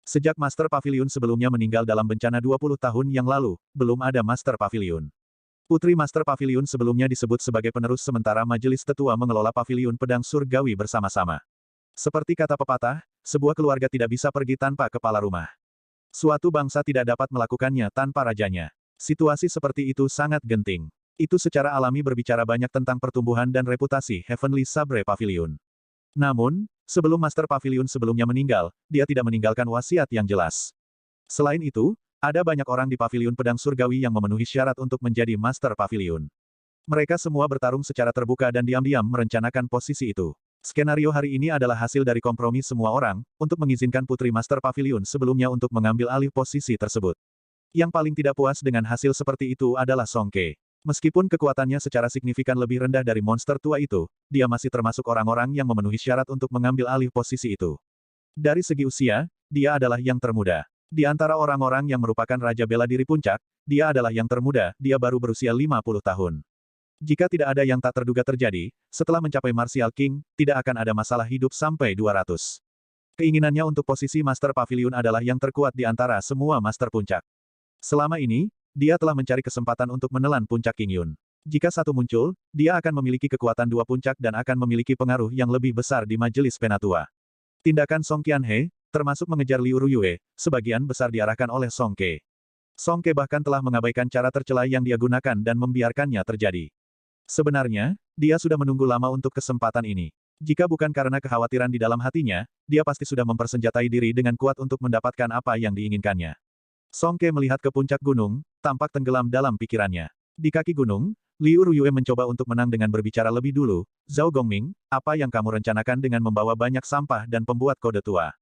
Sejak Master Paviliun sebelumnya meninggal dalam bencana 20 tahun yang lalu, belum ada Master Paviliun. Putri Master Paviliun sebelumnya disebut sebagai penerus sementara Majelis Tetua mengelola Paviliun Pedang Surgawi bersama-sama. Seperti kata pepatah, sebuah keluarga tidak bisa pergi tanpa kepala rumah. Suatu bangsa tidak dapat melakukannya tanpa rajanya. Situasi seperti itu sangat genting. Itu secara alami berbicara banyak tentang pertumbuhan dan reputasi Heavenly Sabre Pavilion. Namun, sebelum Master Pavilion sebelumnya meninggal, dia tidak meninggalkan wasiat yang jelas. Selain itu, ada banyak orang di Pavilion Pedang Surgawi yang memenuhi syarat untuk menjadi Master Pavilion. Mereka semua bertarung secara terbuka dan diam-diam merencanakan posisi itu. Skenario hari ini adalah hasil dari kompromi semua orang, untuk mengizinkan Putri Master Pavilion sebelumnya untuk mengambil alih posisi tersebut. Yang paling tidak puas dengan hasil seperti itu adalah Song Ke. Meskipun kekuatannya secara signifikan lebih rendah dari monster tua itu, dia masih termasuk orang-orang yang memenuhi syarat untuk mengambil alih posisi itu. Dari segi usia, dia adalah yang termuda. Di antara orang-orang yang merupakan Raja Bela Diri Puncak, dia adalah yang termuda, dia baru berusia 50 tahun. Jika tidak ada yang tak terduga terjadi, setelah mencapai Martial King, tidak akan ada masalah hidup sampai 200. Keinginannya untuk posisi Master Pavilion adalah yang terkuat di antara semua Master Puncak. Selama ini, dia telah mencari kesempatan untuk menelan Puncak King Yun. Jika satu muncul, dia akan memiliki kekuatan dua puncak dan akan memiliki pengaruh yang lebih besar di Majelis Penatua. Tindakan Song Qianhe, termasuk mengejar Liu Ruyue, sebagian besar diarahkan oleh Song Ke. Song Ke bahkan telah mengabaikan cara tercela yang dia gunakan dan membiarkannya terjadi. Sebenarnya, dia sudah menunggu lama untuk kesempatan ini. Jika bukan karena kekhawatiran di dalam hatinya, dia pasti sudah mempersenjatai diri dengan kuat untuk mendapatkan apa yang diinginkannya. Song Ke melihat ke puncak gunung, tampak tenggelam dalam pikirannya. Di kaki gunung, Liu Ruyue mencoba untuk menang dengan berbicara lebih dulu. Zhao Gongming, apa yang kamu rencanakan dengan membawa banyak sampah dan pembuat kode tua?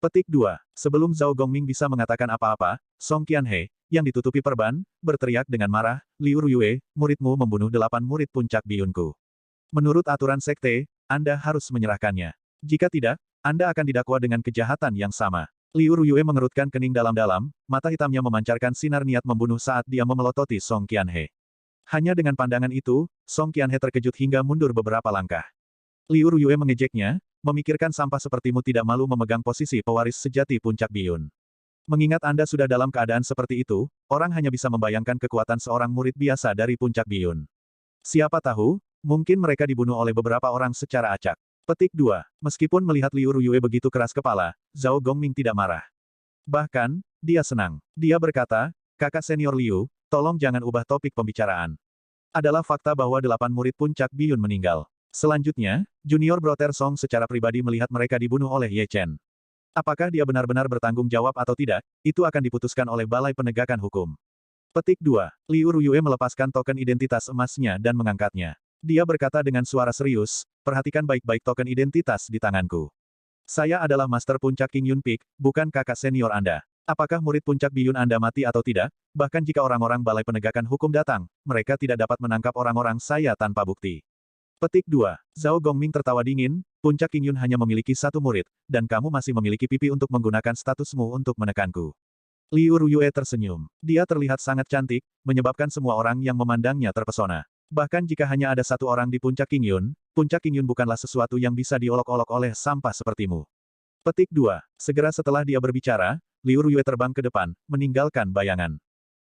Petik 2. Sebelum Zhao Gongming bisa mengatakan apa-apa, Song Qianhe, yang ditutupi perban, berteriak dengan marah, Liu Ruyue, muridmu membunuh 8 murid puncak biyunku. Menurut aturan sekte, Anda harus menyerahkannya. Jika tidak, Anda akan didakwa dengan kejahatan yang sama. Liu Ruyue mengerutkan kening dalam-dalam, mata hitamnya memancarkan sinar niat membunuh saat dia memelototi Song Qianhe. Hanya dengan pandangan itu, Song Qianhe terkejut hingga mundur beberapa langkah. Liu Ruyue mengejeknya, memikirkan sampah sepertimu tidak malu memegang posisi pewaris sejati puncak biyun. Mengingat Anda sudah dalam keadaan seperti itu, orang hanya bisa membayangkan kekuatan seorang murid biasa dari puncak biyun. Siapa tahu, mungkin mereka dibunuh oleh beberapa orang secara acak. Petik 2. Meskipun melihat Liu Ruyue begitu keras kepala, Zhao Gongming tidak marah. Bahkan, dia senang. Dia berkata, kakak senior Liu, tolong jangan ubah topik pembicaraan. Adalah fakta bahwa 8 murid puncak biyun meninggal. Selanjutnya, Junior Brother Song secara pribadi melihat mereka dibunuh oleh Ye Chen. Apakah dia benar-benar bertanggung jawab atau tidak, itu akan diputuskan oleh Balai Penegakan Hukum. Petik 2. Liu Ruyue melepaskan token identitas emasnya dan mengangkatnya. Dia berkata dengan suara serius, perhatikan baik-baik token identitas di tanganku. Saya adalah Master Puncak King Yun Peak, bukan kakak senior Anda. Apakah murid puncak biyun Anda mati atau tidak? Bahkan jika orang-orang Balai Penegakan Hukum datang, mereka tidak dapat menangkap orang-orang saya tanpa bukti. Petik 2. Zhao Gongming tertawa dingin, puncak King Yun hanya memiliki satu murid, dan kamu masih memiliki pipi untuk menggunakan statusmu untuk menekanku. Liu Ruyue tersenyum. Dia terlihat sangat cantik, menyebabkan semua orang yang memandangnya terpesona. Bahkan jika hanya ada satu orang di puncak King Yun bukanlah sesuatu yang bisa diolok-olok oleh sampah sepertimu. Petik 2. Segera setelah dia berbicara, Liu Ruyue terbang ke depan, meninggalkan bayangan.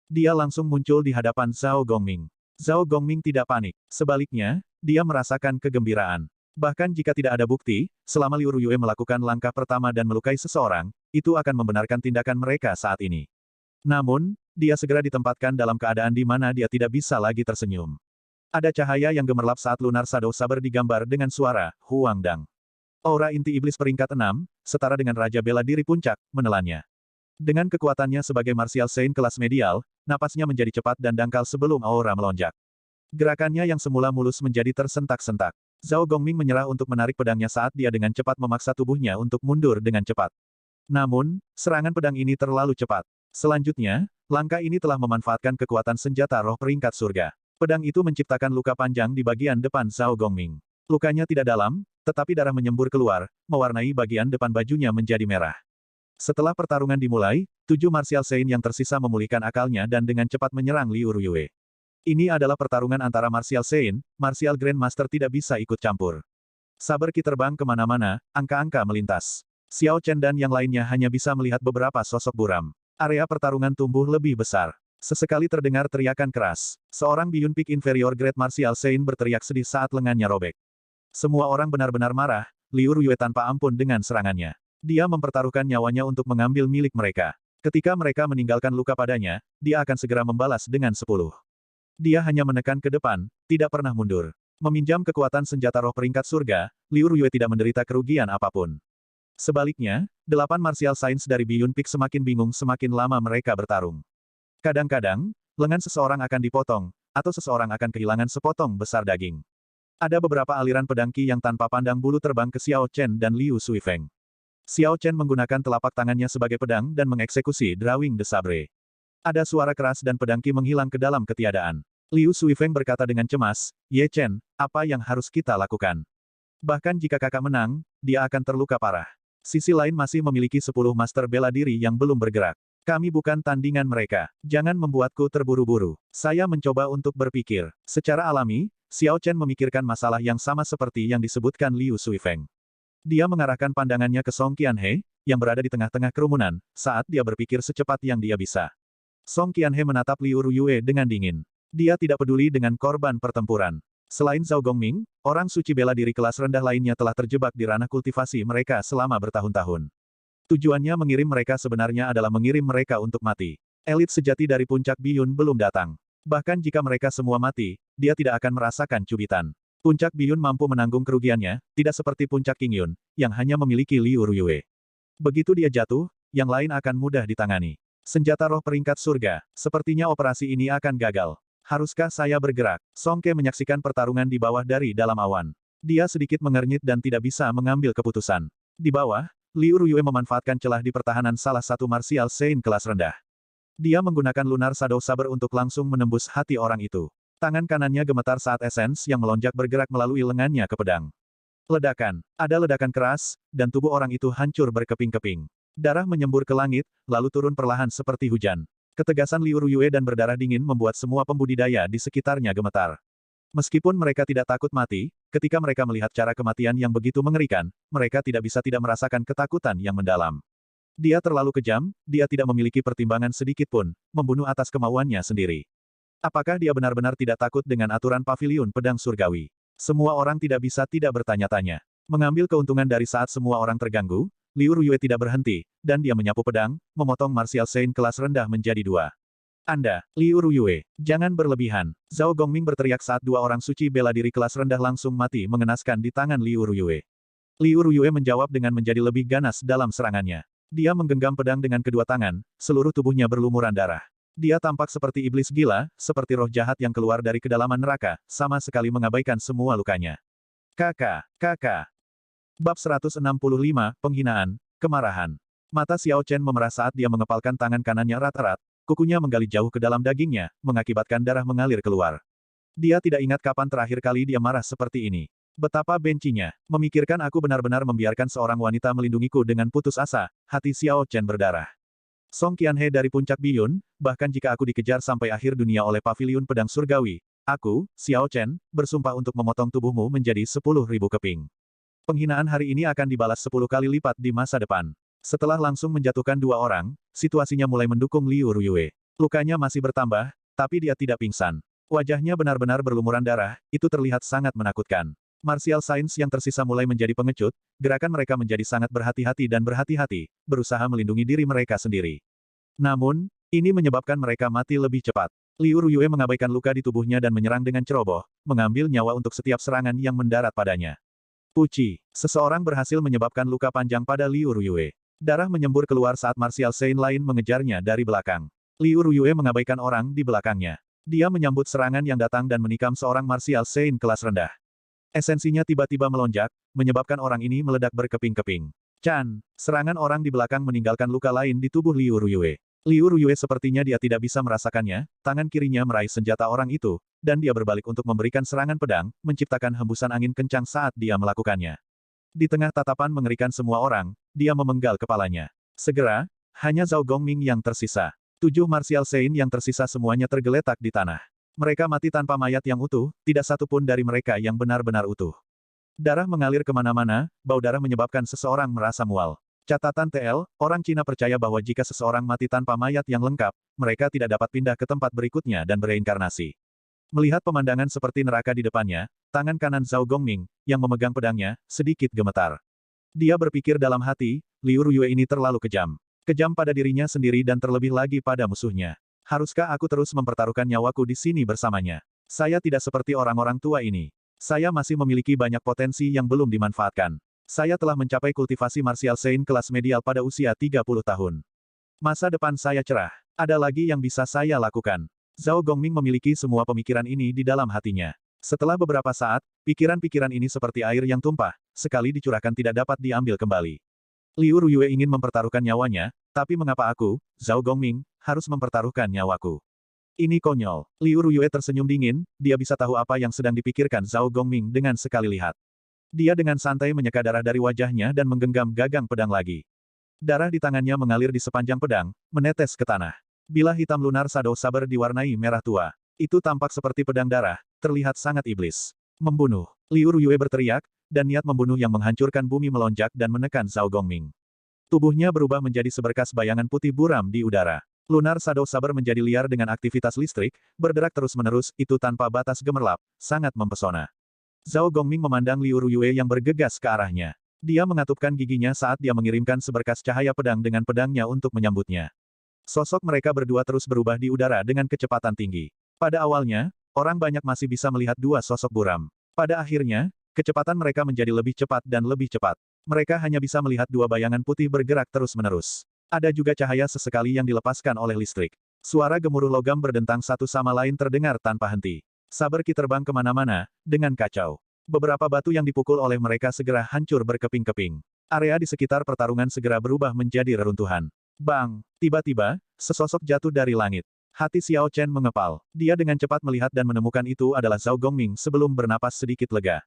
Dia langsung muncul di hadapan Zhao Gongming. Zhao Gongming tidak panik. Sebaliknya, dia merasakan kegembiraan. Bahkan jika tidak ada bukti, selama Liu Ruyue melakukan langkah pertama dan melukai seseorang, itu akan membenarkan tindakan mereka saat ini. Namun, dia segera ditempatkan dalam keadaan di mana dia tidak bisa lagi tersenyum. Ada cahaya yang gemerlap saat Lunar Shadow Saber digambar dengan suara, Huang Dang. Aura inti iblis peringkat 6, setara dengan Raja Bela Diri Puncak, menelannya. Dengan kekuatannya sebagai Martial Saint kelas medial, napasnya menjadi cepat dan dangkal sebelum aura melonjak. Gerakannya yang semula mulus menjadi tersentak-sentak. Zhao Gongming menyerah untuk menarik pedangnya saat dia dengan cepat memaksa tubuhnya untuk mundur dengan cepat. Namun, serangan pedang ini terlalu cepat. Selanjutnya, langkah ini telah memanfaatkan kekuatan senjata roh peringkat surga. Pedang itu menciptakan luka panjang di bagian depan Zhao Gongming. Lukanya tidak dalam, tetapi darah menyembur keluar, mewarnai bagian depan bajunya menjadi merah. Setelah pertarungan dimulai, 7 Martial Saint yang tersisa memulihkan akalnya dan dengan cepat menyerang Liu Ruyue. Ini adalah pertarungan antara Martial Saint, Martial Grandmaster tidak bisa ikut campur. Saber Ki terbang kemana-mana, angka-angka melintas. Xiao Chen dan yang lainnya hanya bisa melihat beberapa sosok buram. Area pertarungan tumbuh lebih besar. Sesekali terdengar teriakan keras. Seorang Biyun Peak Inferior Great Martial Saint berteriak sedih saat lengannya robek. Semua orang benar-benar marah, Liu Ruyue tanpa ampun dengan serangannya. Dia mempertaruhkan nyawanya untuk mengambil milik mereka. Ketika mereka meninggalkan luka padanya, dia akan segera membalas dengan 10. Dia hanya menekan ke depan, tidak pernah mundur. Meminjam kekuatan senjata roh peringkat surga, Liu Ruyue tidak menderita kerugian apapun. Sebaliknya, 8 Martial Saints dari Biyun Peak semakin bingung semakin lama mereka bertarung. Kadang-kadang, lengan seseorang akan dipotong, atau seseorang akan kehilangan sepotong besar daging. Ada beberapa aliran pedang Qi yang tanpa pandang bulu terbang ke Xiao Chen dan Liu Suifeng. Xiao Chen menggunakan telapak tangannya sebagai pedang dan mengeksekusi Drawing the Sabre. Ada suara keras dan pedang Qi menghilang ke dalam ketiadaan. Liu Suifeng berkata dengan cemas, Ye Chen, apa yang harus kita lakukan? Bahkan jika kakak menang, dia akan terluka parah. Sisi lain masih memiliki 10 master bela diri yang belum bergerak. Kami bukan tandingan mereka. Jangan membuatku terburu-buru. Saya mencoba untuk berpikir. Secara alami, Xiao Chen memikirkan masalah yang sama seperti yang disebutkan Liu Suifeng. Dia mengarahkan pandangannya ke Song Qianhe, yang berada di tengah-tengah kerumunan, saat dia berpikir secepat yang dia bisa. Song Qianhe menatap Liu Ruyue dengan dingin. Dia tidak peduli dengan korban pertempuran. Selain Zhao Gongming, orang suci bela diri kelas rendah lainnya telah terjebak di ranah kultivasi mereka selama bertahun-tahun. Tujuannya mengirim mereka sebenarnya adalah mengirim mereka untuk mati. Elit sejati dari puncak Biyun belum datang. Bahkan jika mereka semua mati, dia tidak akan merasakan cubitan. Puncak Biyun mampu menanggung kerugiannya, tidak seperti puncak King Yun, yang hanya memiliki Liu Ruyue. Begitu dia jatuh, yang lain akan mudah ditangani. Senjata roh peringkat surga, sepertinya operasi ini akan gagal. Haruskah saya bergerak? Song Ke menyaksikan pertarungan di bawah dari dalam awan. Dia sedikit mengernyit dan tidak bisa mengambil keputusan. Di bawah, Liu Ruyue memanfaatkan celah di pertahanan salah satu Martial Saint kelas rendah. Dia menggunakan Lunar Shadow Saber untuk langsung menembus hati orang itu. Tangan kanannya gemetar saat esens yang melonjak bergerak melalui lengannya ke pedang. Ledakan. Ada ledakan keras, dan tubuh orang itu hancur berkeping-keping. Darah menyembur ke langit, lalu turun perlahan seperti hujan. Ketegasan Liu Ruyue dan berdarah dingin membuat semua pembudidaya di sekitarnya gemetar. Meskipun mereka tidak takut mati, ketika mereka melihat cara kematian yang begitu mengerikan, mereka tidak bisa tidak merasakan ketakutan yang mendalam. Dia terlalu kejam, dia tidak memiliki pertimbangan sedikit pun, membunuh atas kemauannya sendiri. Apakah dia benar-benar tidak takut dengan aturan paviliun pedang surgawi? Semua orang tidak bisa tidak bertanya-tanya. Mengambil keuntungan dari saat semua orang terganggu, Liu Ruyue tidak berhenti, dan dia menyapu pedang, memotong Martial Saint kelas rendah menjadi 2. Anda, Liu Ruyue, jangan berlebihan. Zhao Gongming berteriak saat 2 orang suci bela diri kelas rendah langsung mati mengenaskan di tangan Liu Ruyue. Liu Ruyue menjawab dengan menjadi lebih ganas dalam serangannya. Dia menggenggam pedang dengan kedua tangan, seluruh tubuhnya berlumuran darah. Dia tampak seperti iblis gila, seperti roh jahat yang keluar dari kedalaman neraka, sama sekali mengabaikan semua lukanya. Kakak. Bab 165, Penghinaan, Kemarahan. Mata Xiao Chen memerah saat dia mengepalkan tangan kanannya erat-erat, kukunya menggali jauh ke dalam dagingnya, mengakibatkan darah mengalir keluar. Dia tidak ingat kapan terakhir kali dia marah seperti ini. Betapa bencinya, memikirkan aku benar-benar membiarkan seorang wanita melindungiku dengan putus asa, hati Xiao Chen berdarah. Song Qianhe dari puncak Biyun, bahkan jika aku dikejar sampai akhir dunia oleh paviliun pedang surgawi, aku, Xiao Chen, bersumpah untuk memotong tubuhmu menjadi 10.000 keping. Penghinaan hari ini akan dibalas 10 kali lipat di masa depan. Setelah langsung menjatuhkan 2 orang, situasinya mulai mendukung Liu Ruyue. Lukanya masih bertambah, tapi dia tidak pingsan. Wajahnya benar-benar berlumuran darah, itu terlihat sangat menakutkan. Martial Science yang tersisa mulai menjadi pengecut, gerakan mereka menjadi sangat berhati-hati dan berhati-hati, berusaha melindungi diri mereka sendiri. Namun, ini menyebabkan mereka mati lebih cepat. Liu Ruyue mengabaikan luka di tubuhnya dan menyerang dengan ceroboh, mengambil nyawa untuk setiap serangan yang mendarat padanya. Puci, seseorang berhasil menyebabkan luka panjang pada Liu Ruyue. Darah menyembur keluar saat Martial Saint lain mengejarnya dari belakang. Liu Ruyue mengabaikan orang di belakangnya. Dia menyambut serangan yang datang dan menikam seorang Martial Saint kelas rendah. Esensinya tiba-tiba melonjak, menyebabkan orang ini meledak berkeping-keping. Chan, serangan orang di belakang meninggalkan luka lain di tubuh Liu Ruyue. Liu Ruyue sepertinya dia tidak bisa merasakannya, tangan kirinya meraih senjata orang itu, dan dia berbalik untuk memberikan serangan pedang, menciptakan hembusan angin kencang saat dia melakukannya. Di tengah tatapan mengerikan semua orang, dia memenggal kepalanya. Segera, hanya Zhao Gongming yang tersisa. 7 Martial Saint yang tersisa semuanya tergeletak di tanah. Mereka mati tanpa mayat yang utuh, tidak satu pun dari mereka yang benar-benar utuh. Darah mengalir kemana-mana, bau darah menyebabkan seseorang merasa mual. Catatan TL, orang Cina percaya bahwa jika seseorang mati tanpa mayat yang lengkap, mereka tidak dapat pindah ke tempat berikutnya dan bereinkarnasi. Melihat pemandangan seperti neraka di depannya, tangan kanan Zhao Gongming, yang memegang pedangnya, sedikit gemetar. Dia berpikir dalam hati, Liu Ruyue ini terlalu kejam. Kejam pada dirinya sendiri dan terlebih lagi pada musuhnya. Haruskah aku terus mempertaruhkan nyawaku di sini bersamanya? Saya tidak seperti orang-orang tua ini. Saya masih memiliki banyak potensi yang belum dimanfaatkan. Saya telah mencapai kultivasi Martial Saint kelas medial pada usia 30 tahun. Masa depan saya cerah. Ada lagi yang bisa saya lakukan. Zhao Gongming memiliki semua pemikiran ini di dalam hatinya. Setelah beberapa saat, pikiran-pikiran ini seperti air yang tumpah, sekali dicurahkan tidak dapat diambil kembali. Liu Ruyue ingin mempertaruhkan nyawanya, tapi mengapa aku, Zhao Gongming, harus mempertaruhkan nyawaku? Ini konyol. Liu Ruyue tersenyum dingin, dia bisa tahu apa yang sedang dipikirkan Zhao Gongming dengan sekali lihat. Dia dengan santai menyeka darah dari wajahnya dan menggenggam gagang pedang lagi. Darah di tangannya mengalir di sepanjang pedang, menetes ke tanah. Bilah hitam lunar Shadow Saber diwarnai merah tua. Itu tampak seperti pedang darah, terlihat sangat iblis. Membunuh. Liu Ruyue berteriak, dan niat membunuh yang menghancurkan bumi melonjak dan menekan Zhao Gongming. Tubuhnya berubah menjadi seberkas bayangan putih buram di udara. Lunar Shadow Saber menjadi liar dengan aktivitas listrik, berderak terus-menerus, itu tanpa batas gemerlap, sangat mempesona. Zhao Gongming memandang Liu Ruyue yang bergegas ke arahnya. Dia mengatupkan giginya saat dia mengirimkan seberkas cahaya pedang dengan pedangnya untuk menyambutnya. Sosok mereka berdua terus berubah di udara dengan kecepatan tinggi. Pada awalnya, orang banyak masih bisa melihat dua sosok buram. Pada akhirnya, kecepatan mereka menjadi lebih cepat dan lebih cepat. Mereka hanya bisa melihat dua bayangan putih bergerak terus-menerus. Ada juga cahaya sesekali yang dilepaskan oleh listrik. Suara gemuruh logam berdentang satu sama lain terdengar tanpa henti. Saber Ki terbang kemana-mana, dengan kacau. Beberapa batu yang dipukul oleh mereka segera hancur berkeping-keping. Area di sekitar pertarungan segera berubah menjadi reruntuhan. Bang! Tiba-tiba, sesosok jatuh dari langit. Hati Xiao Chen mengepal. Dia dengan cepat melihat dan menemukan itu adalah Zhao Gongming sebelum bernapas sedikit lega.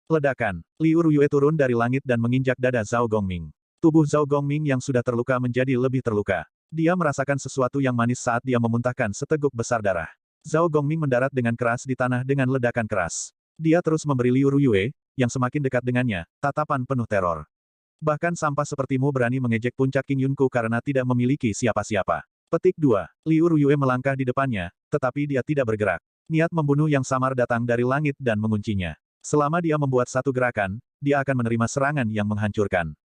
Ledakan. Liu Ruyue turun dari langit dan menginjak dada Zhao Gongming. Tubuh Zhao Gongming yang sudah terluka menjadi lebih terluka. Dia merasakan sesuatu yang manis saat dia memuntahkan seteguk besar darah. Zhao Gongming mendarat dengan keras di tanah dengan ledakan keras. Dia terus memberi Liu Ruyue, yang semakin dekat dengannya, tatapan penuh teror. Bahkan sampah sepertimu berani mengejek puncak King Yunku karena tidak memiliki siapa-siapa. Petik 2. Liu Ruyue melangkah di depannya, tetapi dia tidak bergerak. Niat membunuh yang samar datang dari langit dan menguncinya. Selama dia membuat satu gerakan, dia akan menerima serangan yang menghancurkan.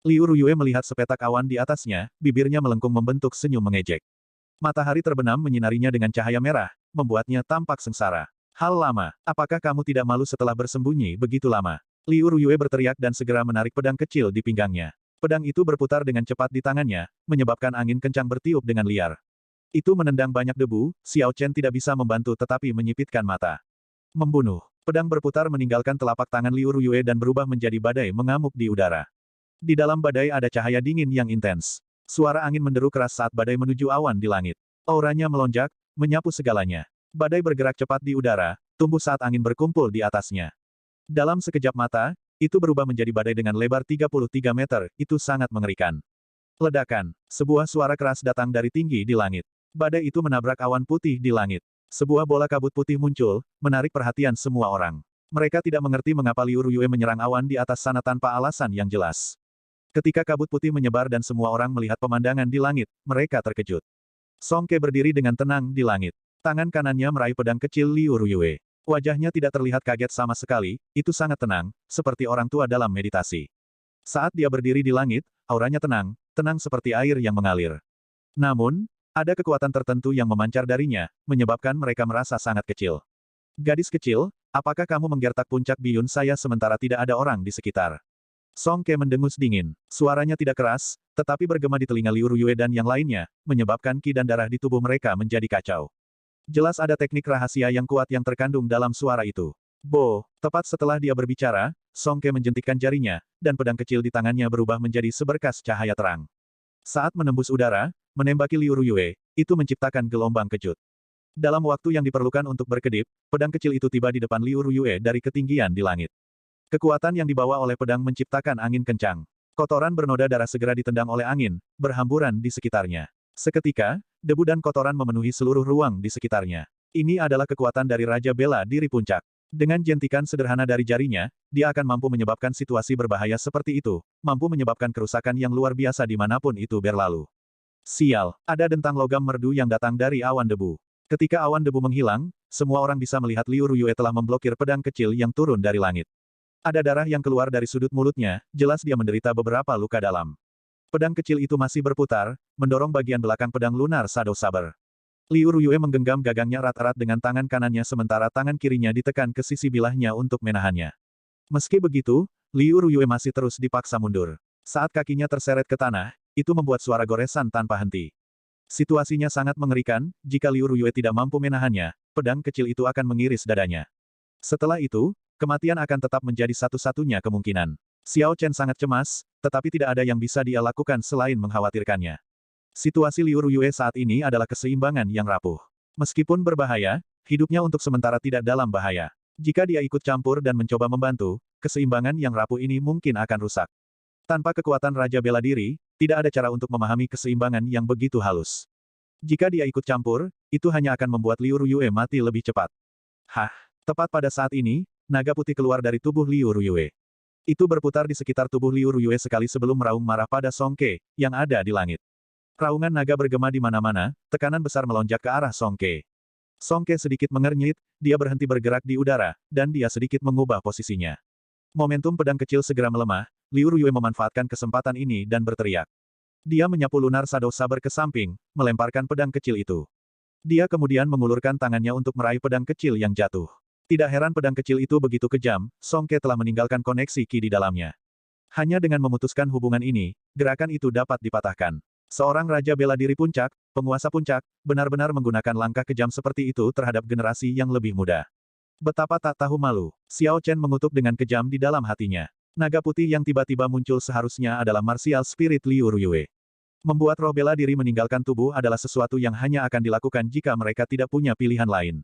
Liu Ruyue melihat sepetak awan di atasnya, bibirnya melengkung membentuk senyum mengejek. Matahari terbenam menyinarinya dengan cahaya merah, membuatnya tampak sengsara. Hal lama, apakah kamu tidak malu setelah bersembunyi begitu lama? Liu Ruyue berteriak dan segera menarik pedang kecil di pinggangnya. Pedang itu berputar dengan cepat di tangannya, menyebabkan angin kencang bertiup dengan liar. Itu menendang banyak debu, Xiao Chen tidak bisa membantu tetapi menyipitkan mata. Membunuh. Pedang berputar meninggalkan telapak tangan Liu Ruyue dan berubah menjadi badai mengamuk di udara. Di dalam badai ada cahaya dingin yang intens. Suara angin menderu keras saat badai menuju awan di langit. Auranya melonjak, menyapu segalanya. Badai bergerak cepat di udara, tumbuh saat angin berkumpul di atasnya. Dalam sekejap mata, itu berubah menjadi badai dengan lebar 33 meter, itu sangat mengerikan. Ledakan. Sebuah suara keras datang dari tinggi di langit. Badai itu menabrak awan putih di langit. Sebuah bola kabut putih muncul, menarik perhatian semua orang. Mereka tidak mengerti mengapa Liu Ruyue menyerang awan di atas sana tanpa alasan yang jelas. Ketika kabut putih menyebar dan semua orang melihat pemandangan di langit, mereka terkejut. Song Ke berdiri dengan tenang di langit. Tangan kanannya meraih pedang kecil Liu Ruyue. Wajahnya tidak terlihat kaget sama sekali, itu sangat tenang, seperti orang tua dalam meditasi. Saat dia berdiri di langit, auranya tenang, tenang seperti air yang mengalir. Namun, ada kekuatan tertentu yang memancar darinya, menyebabkan mereka merasa sangat kecil. Gadis kecil, apakah kamu menggertak puncak biyun saya sementara tidak ada orang di sekitar? Song Ke mendengus dingin. Suaranya tidak keras, tetapi bergema di telinga Liu Ruyue dan yang lainnya, menyebabkan ki dan darah di tubuh mereka menjadi kacau. Jelas ada teknik rahasia yang kuat yang terkandung dalam suara itu. Bo, tepat setelah dia berbicara, Song Ke menjentikkan jarinya, dan pedang kecil di tangannya berubah menjadi seberkas cahaya terang. Saat menembus udara, menembaki Liu Ruyue, itu menciptakan gelombang kejut. Dalam waktu yang diperlukan untuk berkedip, pedang kecil itu tiba di depan Liu Ruyue dari ketinggian di langit. Kekuatan yang dibawa oleh pedang menciptakan angin kencang. Kotoran bernoda darah segera ditendang oleh angin, berhamburan di sekitarnya. Seketika, debu dan kotoran memenuhi seluruh ruang di sekitarnya. Ini adalah kekuatan dari Raja Bela Diri Puncak. Dengan jentikan sederhana dari jarinya, dia akan mampu menyebabkan situasi berbahaya seperti itu, mampu menyebabkan kerusakan yang luar biasa dimanapun itu berlalu. Sial, ada dentang logam merdu yang datang dari awan debu. Ketika awan debu menghilang, semua orang bisa melihat Liu Ruyue telah memblokir pedang kecil yang turun dari langit. Ada darah yang keluar dari sudut mulutnya, jelas dia menderita beberapa luka dalam. Pedang kecil itu masih berputar, mendorong bagian belakang pedang lunar Shadow Saber. Liu Ruyue menggenggam gagangnya erat-erat dengan tangan kanannya sementara tangan kirinya ditekan ke sisi bilahnya untuk menahannya. Meski begitu, Liu Ruyue masih terus dipaksa mundur. Saat kakinya terseret ke tanah, itu membuat suara goresan tanpa henti. Situasinya sangat mengerikan, jika Liu Ruyue tidak mampu menahannya, pedang kecil itu akan mengiris dadanya. Setelah itu, kematian akan tetap menjadi satu-satunya kemungkinan. Xiao Chen sangat cemas, tetapi tidak ada yang bisa dia lakukan selain mengkhawatirkannya. Situasi Liu Ruyue saat ini adalah keseimbangan yang rapuh. Meskipun berbahaya, hidupnya untuk sementara tidak dalam bahaya. Jika dia ikut campur dan mencoba membantu, keseimbangan yang rapuh ini mungkin akan rusak. Tanpa kekuatan Raja Bela Diri, tidak ada cara untuk memahami keseimbangan yang begitu halus. Jika dia ikut campur, itu hanya akan membuat Liu Ruyue mati lebih cepat. Hah! Tepat pada saat ini, naga putih keluar dari tubuh Liu Ruyue. Itu berputar di sekitar tubuh Liu Ruyue sekali sebelum meraung marah pada Song Ke, yang ada di langit. Raungan naga bergema di mana-mana, tekanan besar melonjak ke arah Song Ke. Song Ke sedikit mengernyit, dia berhenti bergerak di udara, dan dia sedikit mengubah posisinya. Momentum pedang kecil segera melemah, Liu Ruyue memanfaatkan kesempatan ini dan berteriak. Dia menyapu lunar Shadow Saber ke samping, melemparkan pedang kecil itu. Dia kemudian mengulurkan tangannya untuk meraih pedang kecil yang jatuh. Tidak heran pedang kecil itu begitu kejam, Song Ke telah meninggalkan koneksi ki di dalamnya. Hanya dengan memutuskan hubungan ini, gerakan itu dapat dipatahkan. Seorang Raja Bela Diri Puncak, penguasa puncak, benar-benar menggunakan langkah kejam seperti itu terhadap generasi yang lebih muda. Betapa tak tahu malu. Xiao Chen mengutuk dengan kejam di dalam hatinya. Naga putih yang tiba-tiba muncul seharusnya adalah martial spirit Liu Ruyue. Membuat roh bela diri meninggalkan tubuh adalah sesuatu yang hanya akan dilakukan jika mereka tidak punya pilihan lain.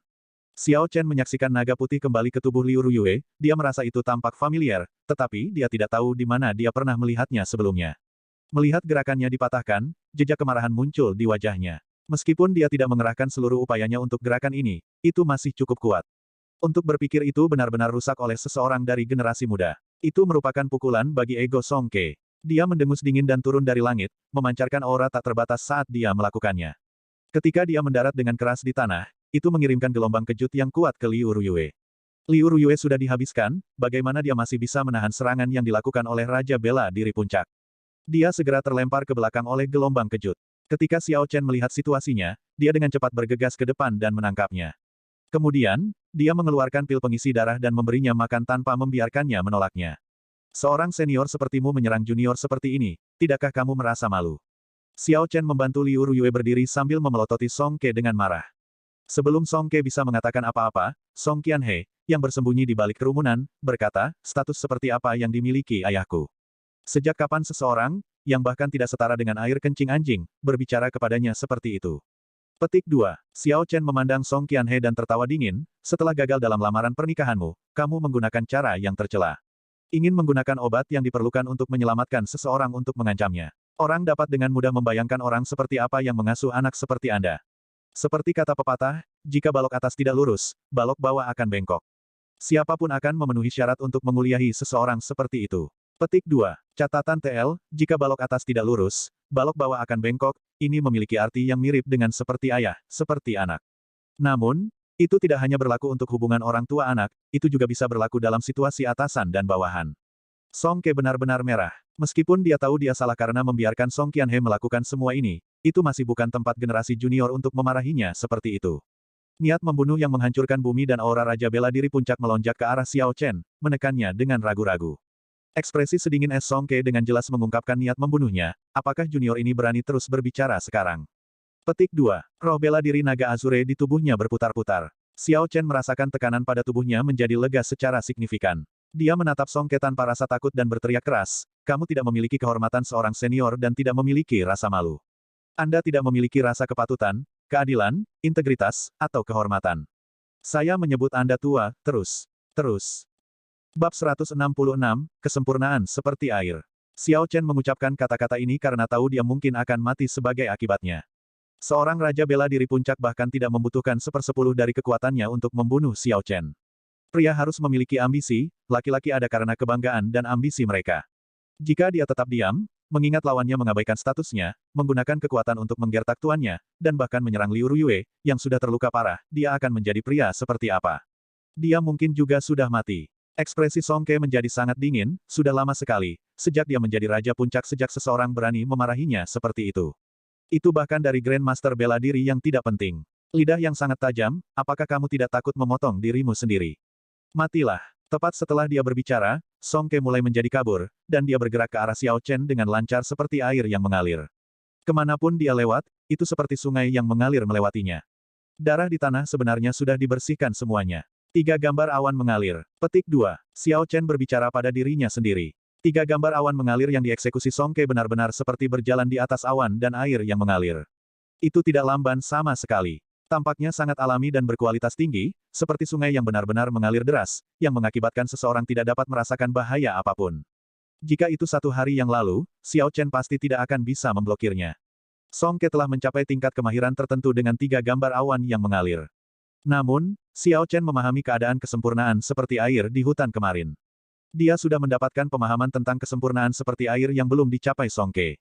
Xiao Chen menyaksikan naga putih kembali ke tubuh Liu Ruyue, dia merasa itu tampak familiar, tetapi dia tidak tahu di mana dia pernah melihatnya sebelumnya. Melihat gerakannya dipatahkan, jejak kemarahan muncul di wajahnya. Meskipun dia tidak mengerahkan seluruh upayanya untuk gerakan ini, itu masih cukup kuat. Untuk berpikir itu benar-benar rusak oleh seseorang dari generasi muda. Itu merupakan pukulan bagi ego Song Ke. Dia mendengus dingin dan turun dari langit, memancarkan aura tak terbatas saat dia melakukannya. Ketika dia mendarat dengan keras di tanah, itu mengirimkan gelombang kejut yang kuat ke Liu Ruyue. Liu Ruyue sudah dihabiskan, bagaimana dia masih bisa menahan serangan yang dilakukan oleh Raja Bela Diri Puncak. Dia segera terlempar ke belakang oleh gelombang kejut. Ketika Xiao Chen melihat situasinya, dia dengan cepat bergegas ke depan dan menangkapnya. Kemudian, dia mengeluarkan pil pengisi darah dan memberinya makan tanpa membiarkannya menolaknya. Seorang senior sepertimu menyerang junior seperti ini, tidakkah kamu merasa malu? Xiao Chen membantu Liu Ruyue berdiri sambil memelototi Song Ke dengan marah. Sebelum Song Ke bisa mengatakan apa-apa, Song Qianhe, yang bersembunyi di balik kerumunan, berkata, status seperti apa yang dimiliki ayahku? Sejak kapan seseorang, yang bahkan tidak setara dengan air kencing anjing, berbicara kepadanya seperti itu? Petik 2. Xiao Chen memandang Song Qianhe dan tertawa dingin, setelah gagal dalam lamaran pernikahanmu, kamu menggunakan cara yang tercela. Ingin menggunakan obat yang diperlukan untuk menyelamatkan seseorang untuk mengancamnya. Orang dapat dengan mudah membayangkan orang seperti apa yang mengasuh anak seperti Anda. Seperti kata pepatah, jika balok atas tidak lurus, balok bawah akan bengkok. Siapapun akan memenuhi syarat untuk menguliahi seseorang seperti itu. Petik 2. Catatan TL, jika balok atas tidak lurus, balok bawah akan bengkok, ini memiliki arti yang mirip dengan seperti ayah, seperti anak. Namun, itu tidak hanya berlaku untuk hubungan orang tua anak, itu juga bisa berlaku dalam situasi atasan dan bawahan. Song Ke benar-benar merah. Meskipun dia tahu dia salah karena membiarkan Song Qianhe melakukan semua ini, itu masih bukan tempat generasi junior untuk memarahinya seperti itu. Niat membunuh yang menghancurkan bumi dan aura Raja Bela Diri Puncak melonjak ke arah Xiao Chen, menekannya dengan ragu-ragu. Ekspresi sedingin es Song Ke dengan jelas mengungkapkan niat membunuhnya, apakah junior ini berani terus berbicara sekarang? Petik 2. Roh bela diri naga Azure di tubuhnya berputar-putar. Xiao Chen merasakan tekanan pada tubuhnya menjadi lega secara signifikan. Dia menatap Song Ke tanpa rasa takut dan berteriak keras, kamu tidak memiliki kehormatan seorang senior dan tidak memiliki rasa malu. Anda tidak memiliki rasa kepatutan, keadilan, integritas, atau kehormatan. Saya menyebut Anda tua, terus. Bab 166, Kesempurnaan seperti air. Xiao Chen mengucapkan kata-kata ini karena tahu dia mungkin akan mati sebagai akibatnya. Seorang Raja Bela Diri Puncak bahkan tidak membutuhkan 1/10 dari kekuatannya untuk membunuh Xiao Chen. Pria harus memiliki ambisi, laki-laki ada karena kebanggaan dan ambisi mereka. Jika dia tetap diam, mengingat lawannya mengabaikan statusnya, menggunakan kekuatan untuk menggertak tuannya, dan bahkan menyerang Liu Ruyue, yang sudah terluka parah, dia akan menjadi pria seperti apa? Dia mungkin juga sudah mati. Ekspresi Song Ke menjadi sangat dingin, sudah lama sekali, sejak dia menjadi Raja Puncak sejak seseorang berani memarahinya seperti itu. Itu bahkan dari Grandmaster bela diri yang tidak penting. Lidah yang sangat tajam, apakah kamu tidak takut memotong dirimu sendiri? Matilah. Tepat setelah dia berbicara, Song Ke mulai menjadi kabur, dan dia bergerak ke arah Xiao Chen dengan lancar seperti air yang mengalir. Kemanapun dia lewat, itu seperti sungai yang mengalir melewatinya. Darah di tanah sebenarnya sudah dibersihkan semuanya. 3 gambar awan mengalir. Petik 2. Xiao Chen berbicara pada dirinya sendiri. 3 gambar awan mengalir yang dieksekusi Song Ke benar-benar seperti berjalan di atas awan dan air yang mengalir. Itu tidak lamban sama sekali. Tampaknya sangat alami dan berkualitas tinggi, seperti sungai yang benar-benar mengalir deras, yang mengakibatkan seseorang tidak dapat merasakan bahaya apapun. Jika itu 1 hari yang lalu, Xiao Chen pasti tidak akan bisa memblokirnya. Song Ke telah mencapai tingkat kemahiran tertentu dengan 3 gambar awan yang mengalir. Namun, Xiao Chen memahami keadaan kesempurnaan seperti air di hutan kemarin. Dia sudah mendapatkan pemahaman tentang kesempurnaan seperti air yang belum dicapai Song Ke.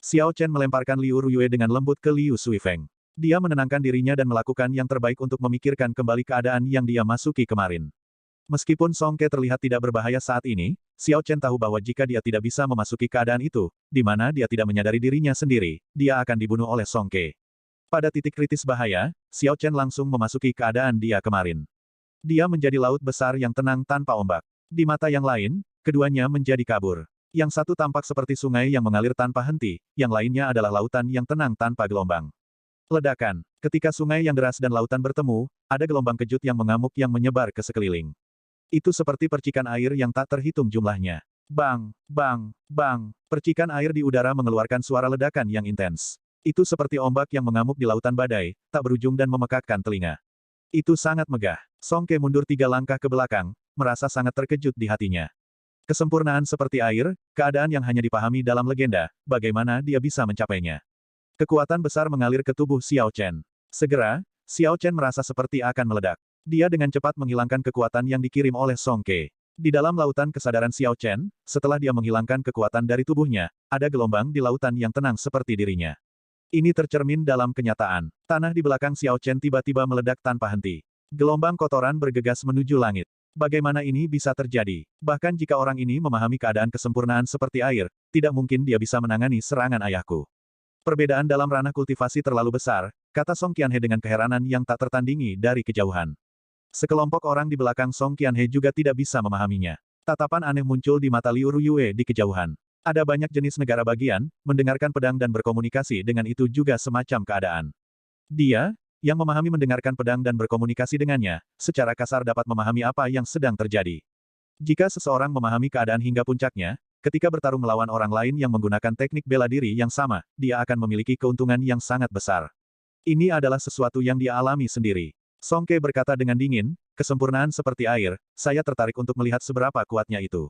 Xiao Chen melemparkan Liu Ruyue dengan lembut ke Liu Suifeng. Dia menenangkan dirinya dan melakukan yang terbaik untuk memikirkan kembali keadaan yang dia masuki kemarin. Meskipun Song Ke terlihat tidak berbahaya saat ini, Xiao Chen tahu bahwa jika dia tidak bisa memasuki keadaan itu, di mana dia tidak menyadari dirinya sendiri, dia akan dibunuh oleh Song Ke. Pada titik kritis bahaya, Xiao Chen langsung memasuki keadaan dia kemarin. Dia menjadi laut besar yang tenang tanpa ombak. Di mata yang lain, keduanya menjadi kabur. Yang satu tampak seperti sungai yang mengalir tanpa henti, yang lainnya adalah lautan yang tenang tanpa gelombang. Ledakan. Ketika sungai yang deras dan lautan bertemu, ada gelombang kejut yang mengamuk yang menyebar ke sekeliling. Itu seperti percikan air yang tak terhitung jumlahnya. Bang, bang, bang. Percikan air di udara mengeluarkan suara ledakan yang intens. Itu seperti ombak yang mengamuk di lautan badai, tak berujung dan memekakkan telinga. Itu sangat megah. Song Ke mundur 3 langkah ke belakang, merasa sangat terkejut di hatinya. Kesempurnaan seperti air, keadaan yang hanya dipahami dalam legenda, bagaimana dia bisa mencapainya? Kekuatan besar mengalir ke tubuh Xiao Chen. Segera, Xiao Chen merasa seperti akan meledak. Dia dengan cepat menghilangkan kekuatan yang dikirim oleh Song Ke. Di dalam lautan kesadaran Xiao Chen, setelah dia menghilangkan kekuatan dari tubuhnya, ada gelombang di lautan yang tenang seperti dirinya. Ini tercermin dalam kenyataan. Tanah di belakang Xiao Chen tiba-tiba meledak tanpa henti. Gelombang kotoran bergegas menuju langit. Bagaimana ini bisa terjadi? Bahkan jika orang ini memahami keadaan kesempurnaan seperti air, tidak mungkin dia bisa menangani serangan ayahku. Perbedaan dalam ranah kultivasi terlalu besar, kata Song Qianhe dengan keheranan yang tak tertandingi dari kejauhan. Sekelompok orang di belakang Song Qianhe juga tidak bisa memahaminya. Tatapan aneh muncul di mata Liu Ruyue di kejauhan. Ada banyak jenis negara bagian, mendengarkan pedang dan berkomunikasi dengan itu juga semacam keadaan. Dia, yang memahami mendengarkan pedang dan berkomunikasi dengannya, secara kasar dapat memahami apa yang sedang terjadi. Jika seseorang memahami keadaan hingga puncaknya, ketika bertarung melawan orang lain yang menggunakan teknik bela diri yang sama, dia akan memiliki keuntungan yang sangat besar. Ini adalah sesuatu yang dia alami sendiri. Song Ke berkata dengan dingin, kesempurnaan seperti air, saya tertarik untuk melihat seberapa kuatnya itu.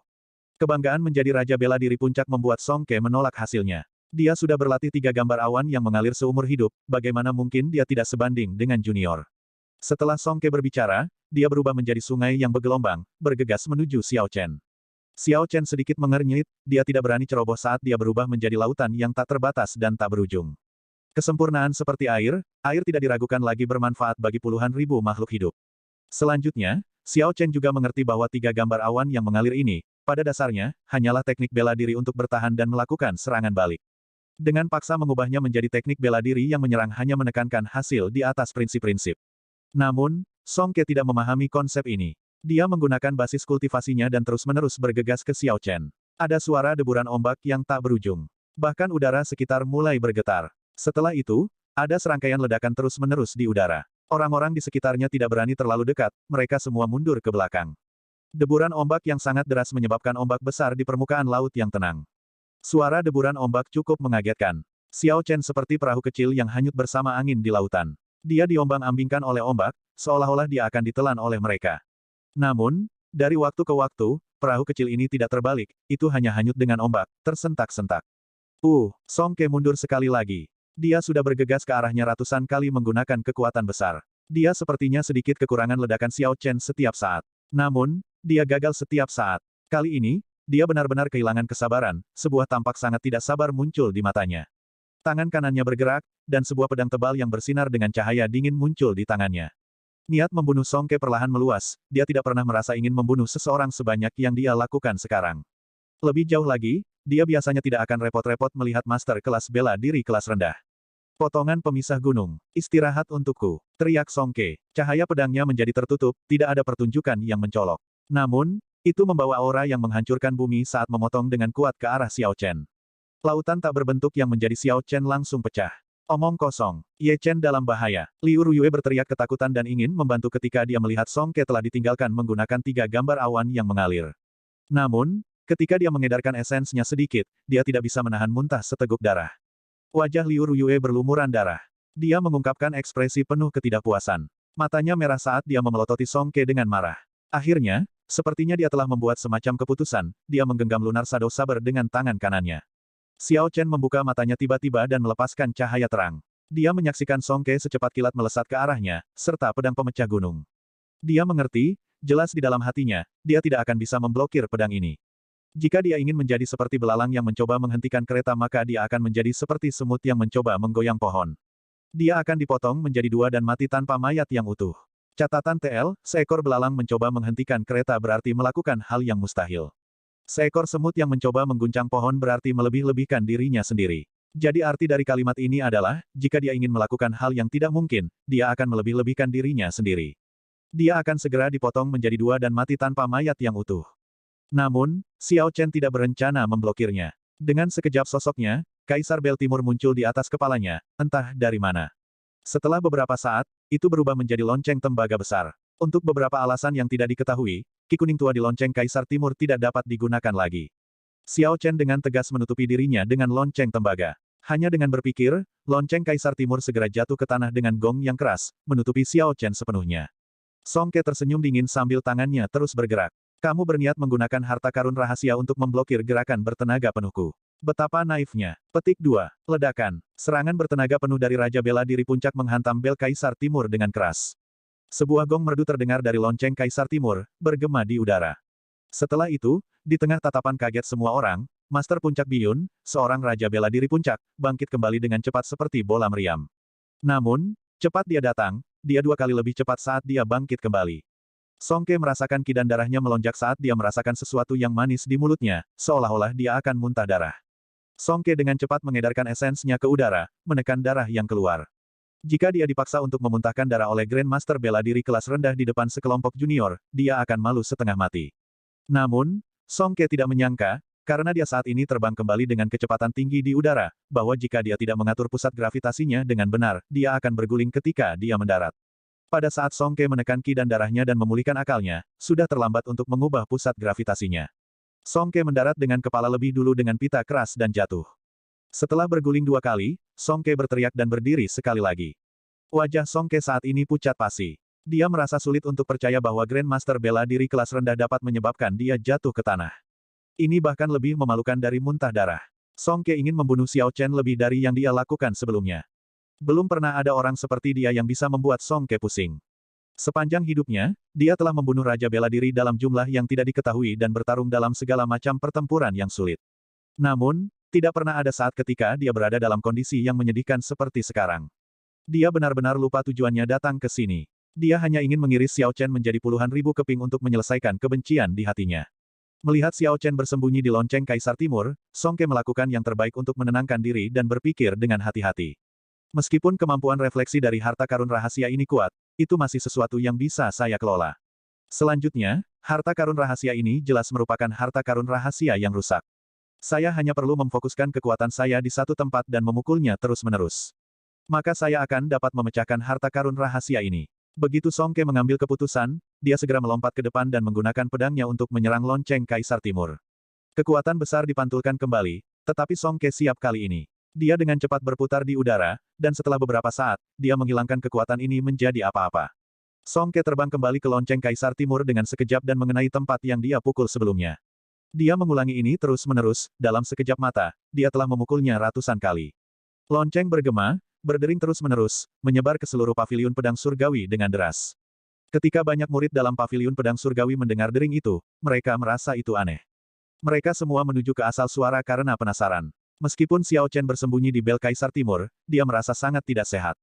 Kebanggaan menjadi Raja Bela Diri Puncak membuat Song Ke menolak hasilnya. Dia sudah berlatih 3 gambar awan yang mengalir seumur hidup, bagaimana mungkin dia tidak sebanding dengan junior. Setelah Song Ke berbicara, dia berubah menjadi sungai yang bergelombang, bergegas menuju Xiao Chen. Xiao Chen sedikit mengernyit, dia tidak berani ceroboh saat dia berubah menjadi lautan yang tak terbatas dan tak berujung. Kesempurnaan seperti air tidak diragukan lagi bermanfaat bagi puluhan ribu makhluk hidup. Selanjutnya, Xiao Chen juga mengerti bahwa 3 gambar awan yang mengalir ini, pada dasarnya, hanyalah teknik bela diri untuk bertahan dan melakukan serangan balik. Dengan paksa mengubahnya menjadi teknik bela diri yang menyerang hanya menekankan hasil di atas prinsip-prinsip. Namun, Song Ke tidak memahami konsep ini. Dia menggunakan basis kultivasinya dan terus-menerus bergegas ke Xiao Chen. Ada suara deburan ombak yang tak berujung. Bahkan udara sekitar mulai bergetar. Setelah itu, ada serangkaian ledakan terus-menerus di udara. Orang-orang di sekitarnya tidak berani terlalu dekat, mereka semua mundur ke belakang. Deburan ombak yang sangat deras menyebabkan ombak besar di permukaan laut yang tenang. Suara deburan ombak cukup mengagetkan. Xiao Chen seperti perahu kecil yang hanyut bersama angin di lautan. Dia diombang-ambingkan oleh ombak, seolah-olah dia akan ditelan oleh mereka. Namun, dari waktu ke waktu, perahu kecil ini tidak terbalik, itu hanya hanyut dengan ombak, tersentak-sentak. Song Ke mundur sekali lagi. Dia sudah bergegas ke arahnya ratusan kali menggunakan kekuatan besar. Dia sepertinya sedikit kekurangan ledakan Xiao Chen setiap saat. Namun, dia gagal setiap saat. Kali ini, dia benar-benar kehilangan kesabaran, sebuah tampak sangat tidak sabar muncul di matanya. Tangan kanannya bergerak, dan sebuah pedang tebal yang bersinar dengan cahaya dingin muncul di tangannya. Niat membunuh Song Ke perlahan meluas, dia tidak pernah merasa ingin membunuh seseorang sebanyak yang dia lakukan sekarang. Lebih jauh lagi, dia biasanya tidak akan repot-repot melihat master kelas bela diri kelas rendah. Potongan pemisah gunung. Istirahat untukku. Teriak Song Ke. Cahaya pedangnya menjadi tertutup, tidak ada pertunjukan yang mencolok. Namun, itu membawa aura yang menghancurkan bumi saat memotong dengan kuat ke arah Xiao Chen. Lautan tak berbentuk yang menjadi Xiao Chen langsung pecah. Omong kosong. Ye Chen dalam bahaya. Liu Ruyue berteriak ketakutan dan ingin membantu ketika dia melihat Song Ke telah ditinggalkan menggunakan 3 gambar awan yang mengalir. Namun, ketika dia mengedarkan esensnya sedikit, dia tidak bisa menahan muntah seteguk darah. Wajah Liu Ruyue berlumuran darah. Dia mengungkapkan ekspresi penuh ketidakpuasan. Matanya merah saat dia memelototi Song Ke dengan marah. Akhirnya, sepertinya dia telah membuat semacam keputusan, dia menggenggam lunar Shadow Saber dengan tangan kanannya. Xiao Chen membuka matanya tiba-tiba dan melepaskan cahaya terang. Dia menyaksikan Song Ke secepat kilat melesat ke arahnya, serta pedang pemecah gunung. Dia mengerti, jelas di dalam hatinya, dia tidak akan bisa memblokir pedang ini. Jika dia ingin menjadi seperti belalang yang mencoba menghentikan kereta maka dia akan menjadi seperti semut yang mencoba menggoyang pohon. Dia akan dipotong menjadi 2 dan mati tanpa mayat yang utuh. Catatan TL, seekor belalang mencoba menghentikan kereta berarti melakukan hal yang mustahil. Seekor semut yang mencoba mengguncang pohon berarti melebih-lebihkan dirinya sendiri. Jadi arti dari kalimat ini adalah, jika dia ingin melakukan hal yang tidak mungkin, dia akan melebih-lebihkan dirinya sendiri. Dia akan segera dipotong menjadi 2 dan mati tanpa mayat yang utuh. Namun, Xiao Chen tidak berencana memblokirnya. Dengan sekejap sosoknya, Kaisar Bel Timur muncul di atas kepalanya, entah dari mana. Setelah beberapa saat, itu berubah menjadi lonceng tembaga besar. Untuk beberapa alasan yang tidak diketahui, Ki Kuning tua di lonceng Kaisar Timur tidak dapat digunakan lagi. Xiao Chen dengan tegas menutupi dirinya dengan lonceng tembaga. Hanya dengan berpikir, lonceng Kaisar Timur segera jatuh ke tanah dengan gong yang keras, menutupi Xiao Chen sepenuhnya. Song Ke tersenyum dingin sambil tangannya terus bergerak. Kamu berniat menggunakan harta karun rahasia untuk memblokir gerakan bertenaga penuhku. Betapa naifnya. Petik 2. Ledakan. Serangan bertenaga penuh dari Raja Bela Diri Puncak menghantam bel Kaisar Timur dengan keras. Sebuah gong merdu terdengar dari lonceng Kaisar Timur, bergema di udara. Setelah itu, di tengah tatapan kaget semua orang, Master Puncak Biyun, seorang Raja Bela Diri Puncak, bangkit kembali dengan cepat seperti bola meriam. Namun, cepat dia datang, dia 2 kali lebih cepat saat dia bangkit kembali. Song Ke merasakan kidan darahnya melonjak saat dia merasakan sesuatu yang manis di mulutnya, seolah-olah dia akan muntah darah. Song Ke dengan cepat mengedarkan esensnya ke udara, menekan darah yang keluar. Jika dia dipaksa untuk memuntahkan darah oleh Grandmaster bela diri kelas rendah di depan sekelompok junior, dia akan malu setengah mati. Namun, Song Ke tidak menyangka, Karena dia saat ini terbang kembali dengan kecepatan tinggi di udara, bahwa jika dia tidak mengatur pusat gravitasinya dengan benar, dia akan berguling ketika dia mendarat. Pada saat Song Ke menekan ki dan darahnya dan memulihkan akalnya, sudah terlambat untuk mengubah pusat gravitasinya. Song Ke mendarat dengan kepala lebih dulu dengan pita keras dan jatuh. Setelah berguling 2 kali, Song Ke berteriak dan berdiri sekali lagi. Wajah Song Ke saat ini pucat pasi. Dia merasa sulit untuk percaya bahwa Grandmaster bela diri kelas rendah dapat menyebabkan dia jatuh ke tanah. Ini bahkan lebih memalukan dari muntah darah. Song Ke ingin membunuh Xiao Chen lebih dari yang dia lakukan sebelumnya. Belum pernah ada orang seperti dia yang bisa membuat Song Ke pusing. Sepanjang hidupnya, dia telah membunuh Raja Bela Diri dalam jumlah yang tidak diketahui dan bertarung dalam segala macam pertempuran yang sulit. Namun, tidak pernah ada saat ketika dia berada dalam kondisi yang menyedihkan seperti sekarang. Dia benar-benar lupa tujuannya datang ke sini. Dia hanya ingin mengiris Xiao Chen menjadi puluhan ribu keping untuk menyelesaikan kebencian di hatinya. Melihat Xiao Chen bersembunyi di lonceng Kaisar Timur, Song Ke melakukan yang terbaik untuk menenangkan diri dan berpikir dengan hati-hati. Meskipun kemampuan refleksi dari harta karun rahasia ini kuat, itu masih sesuatu yang bisa saya kelola. Selanjutnya, harta karun rahasia ini jelas merupakan harta karun rahasia yang rusak. Saya hanya perlu memfokuskan kekuatan saya di satu tempat dan memukulnya terus-menerus. Maka saya akan dapat memecahkan harta karun rahasia ini. Begitu Song Ke mengambil keputusan, dia segera melompat ke depan dan menggunakan pedangnya untuk menyerang lonceng Kaisar Timur. Kekuatan besar dipantulkan kembali, tetapi Song Ke siap kali ini. Dia dengan cepat berputar di udara, dan setelah beberapa saat, dia menghilangkan kekuatan ini menjadi apa-apa. Song Ke terbang kembali ke lonceng Kaisar Timur dengan sekejap dan mengenai tempat yang dia pukul sebelumnya. Dia mengulangi ini terus-menerus, dalam sekejap mata, dia telah memukulnya ratusan kali. Lonceng bergema, berdering terus-menerus, menyebar ke seluruh paviliun pedang surgawi dengan deras. Ketika banyak murid dalam paviliun pedang surgawi mendengar dering itu, mereka merasa itu aneh. Mereka semua menuju ke asal suara karena penasaran. Meskipun Xiao Chen bersembunyi di bel Kaisar Timur, dia merasa sangat tidak sehat.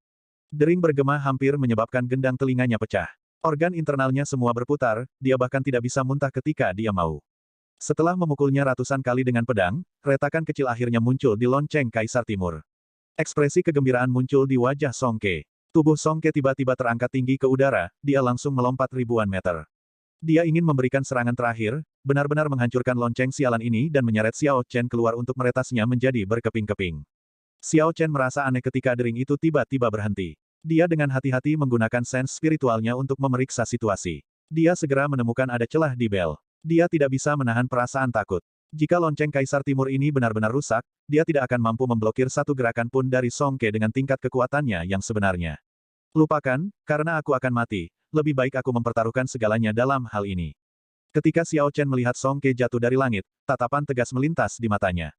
Dering bergema hampir menyebabkan gendang telinganya pecah. Organ internalnya semua berputar, dia bahkan tidak bisa muntah ketika dia mau. Setelah memukulnya ratusan kali dengan pedang, retakan kecil akhirnya muncul di lonceng Kaisar Timur. Ekspresi kegembiraan muncul di wajah Song Ke. Tubuh Song Ke tiba-tiba terangkat tinggi ke udara, dia langsung melompat ribuan meter. Dia ingin memberikan serangan terakhir, benar-benar menghancurkan lonceng sialan ini dan menyeret Xiao Chen keluar untuk meretasnya menjadi berkeping-keping. Xiao Chen merasa aneh ketika dering itu tiba-tiba berhenti. Dia dengan hati-hati menggunakan sens spiritualnya untuk memeriksa situasi. Dia segera menemukan ada celah di bel. Dia tidak bisa menahan perasaan takut. Jika lonceng Kaisar Timur ini benar-benar rusak, dia tidak akan mampu memblokir satu gerakan pun dari Song Ke dengan tingkat kekuatannya yang sebenarnya. Lupakan, karena aku akan mati. Lebih baik aku mempertaruhkan segalanya dalam hal ini. Ketika Xiao Chen melihat Song Ke jatuh dari langit, tatapan tegas melintas di matanya.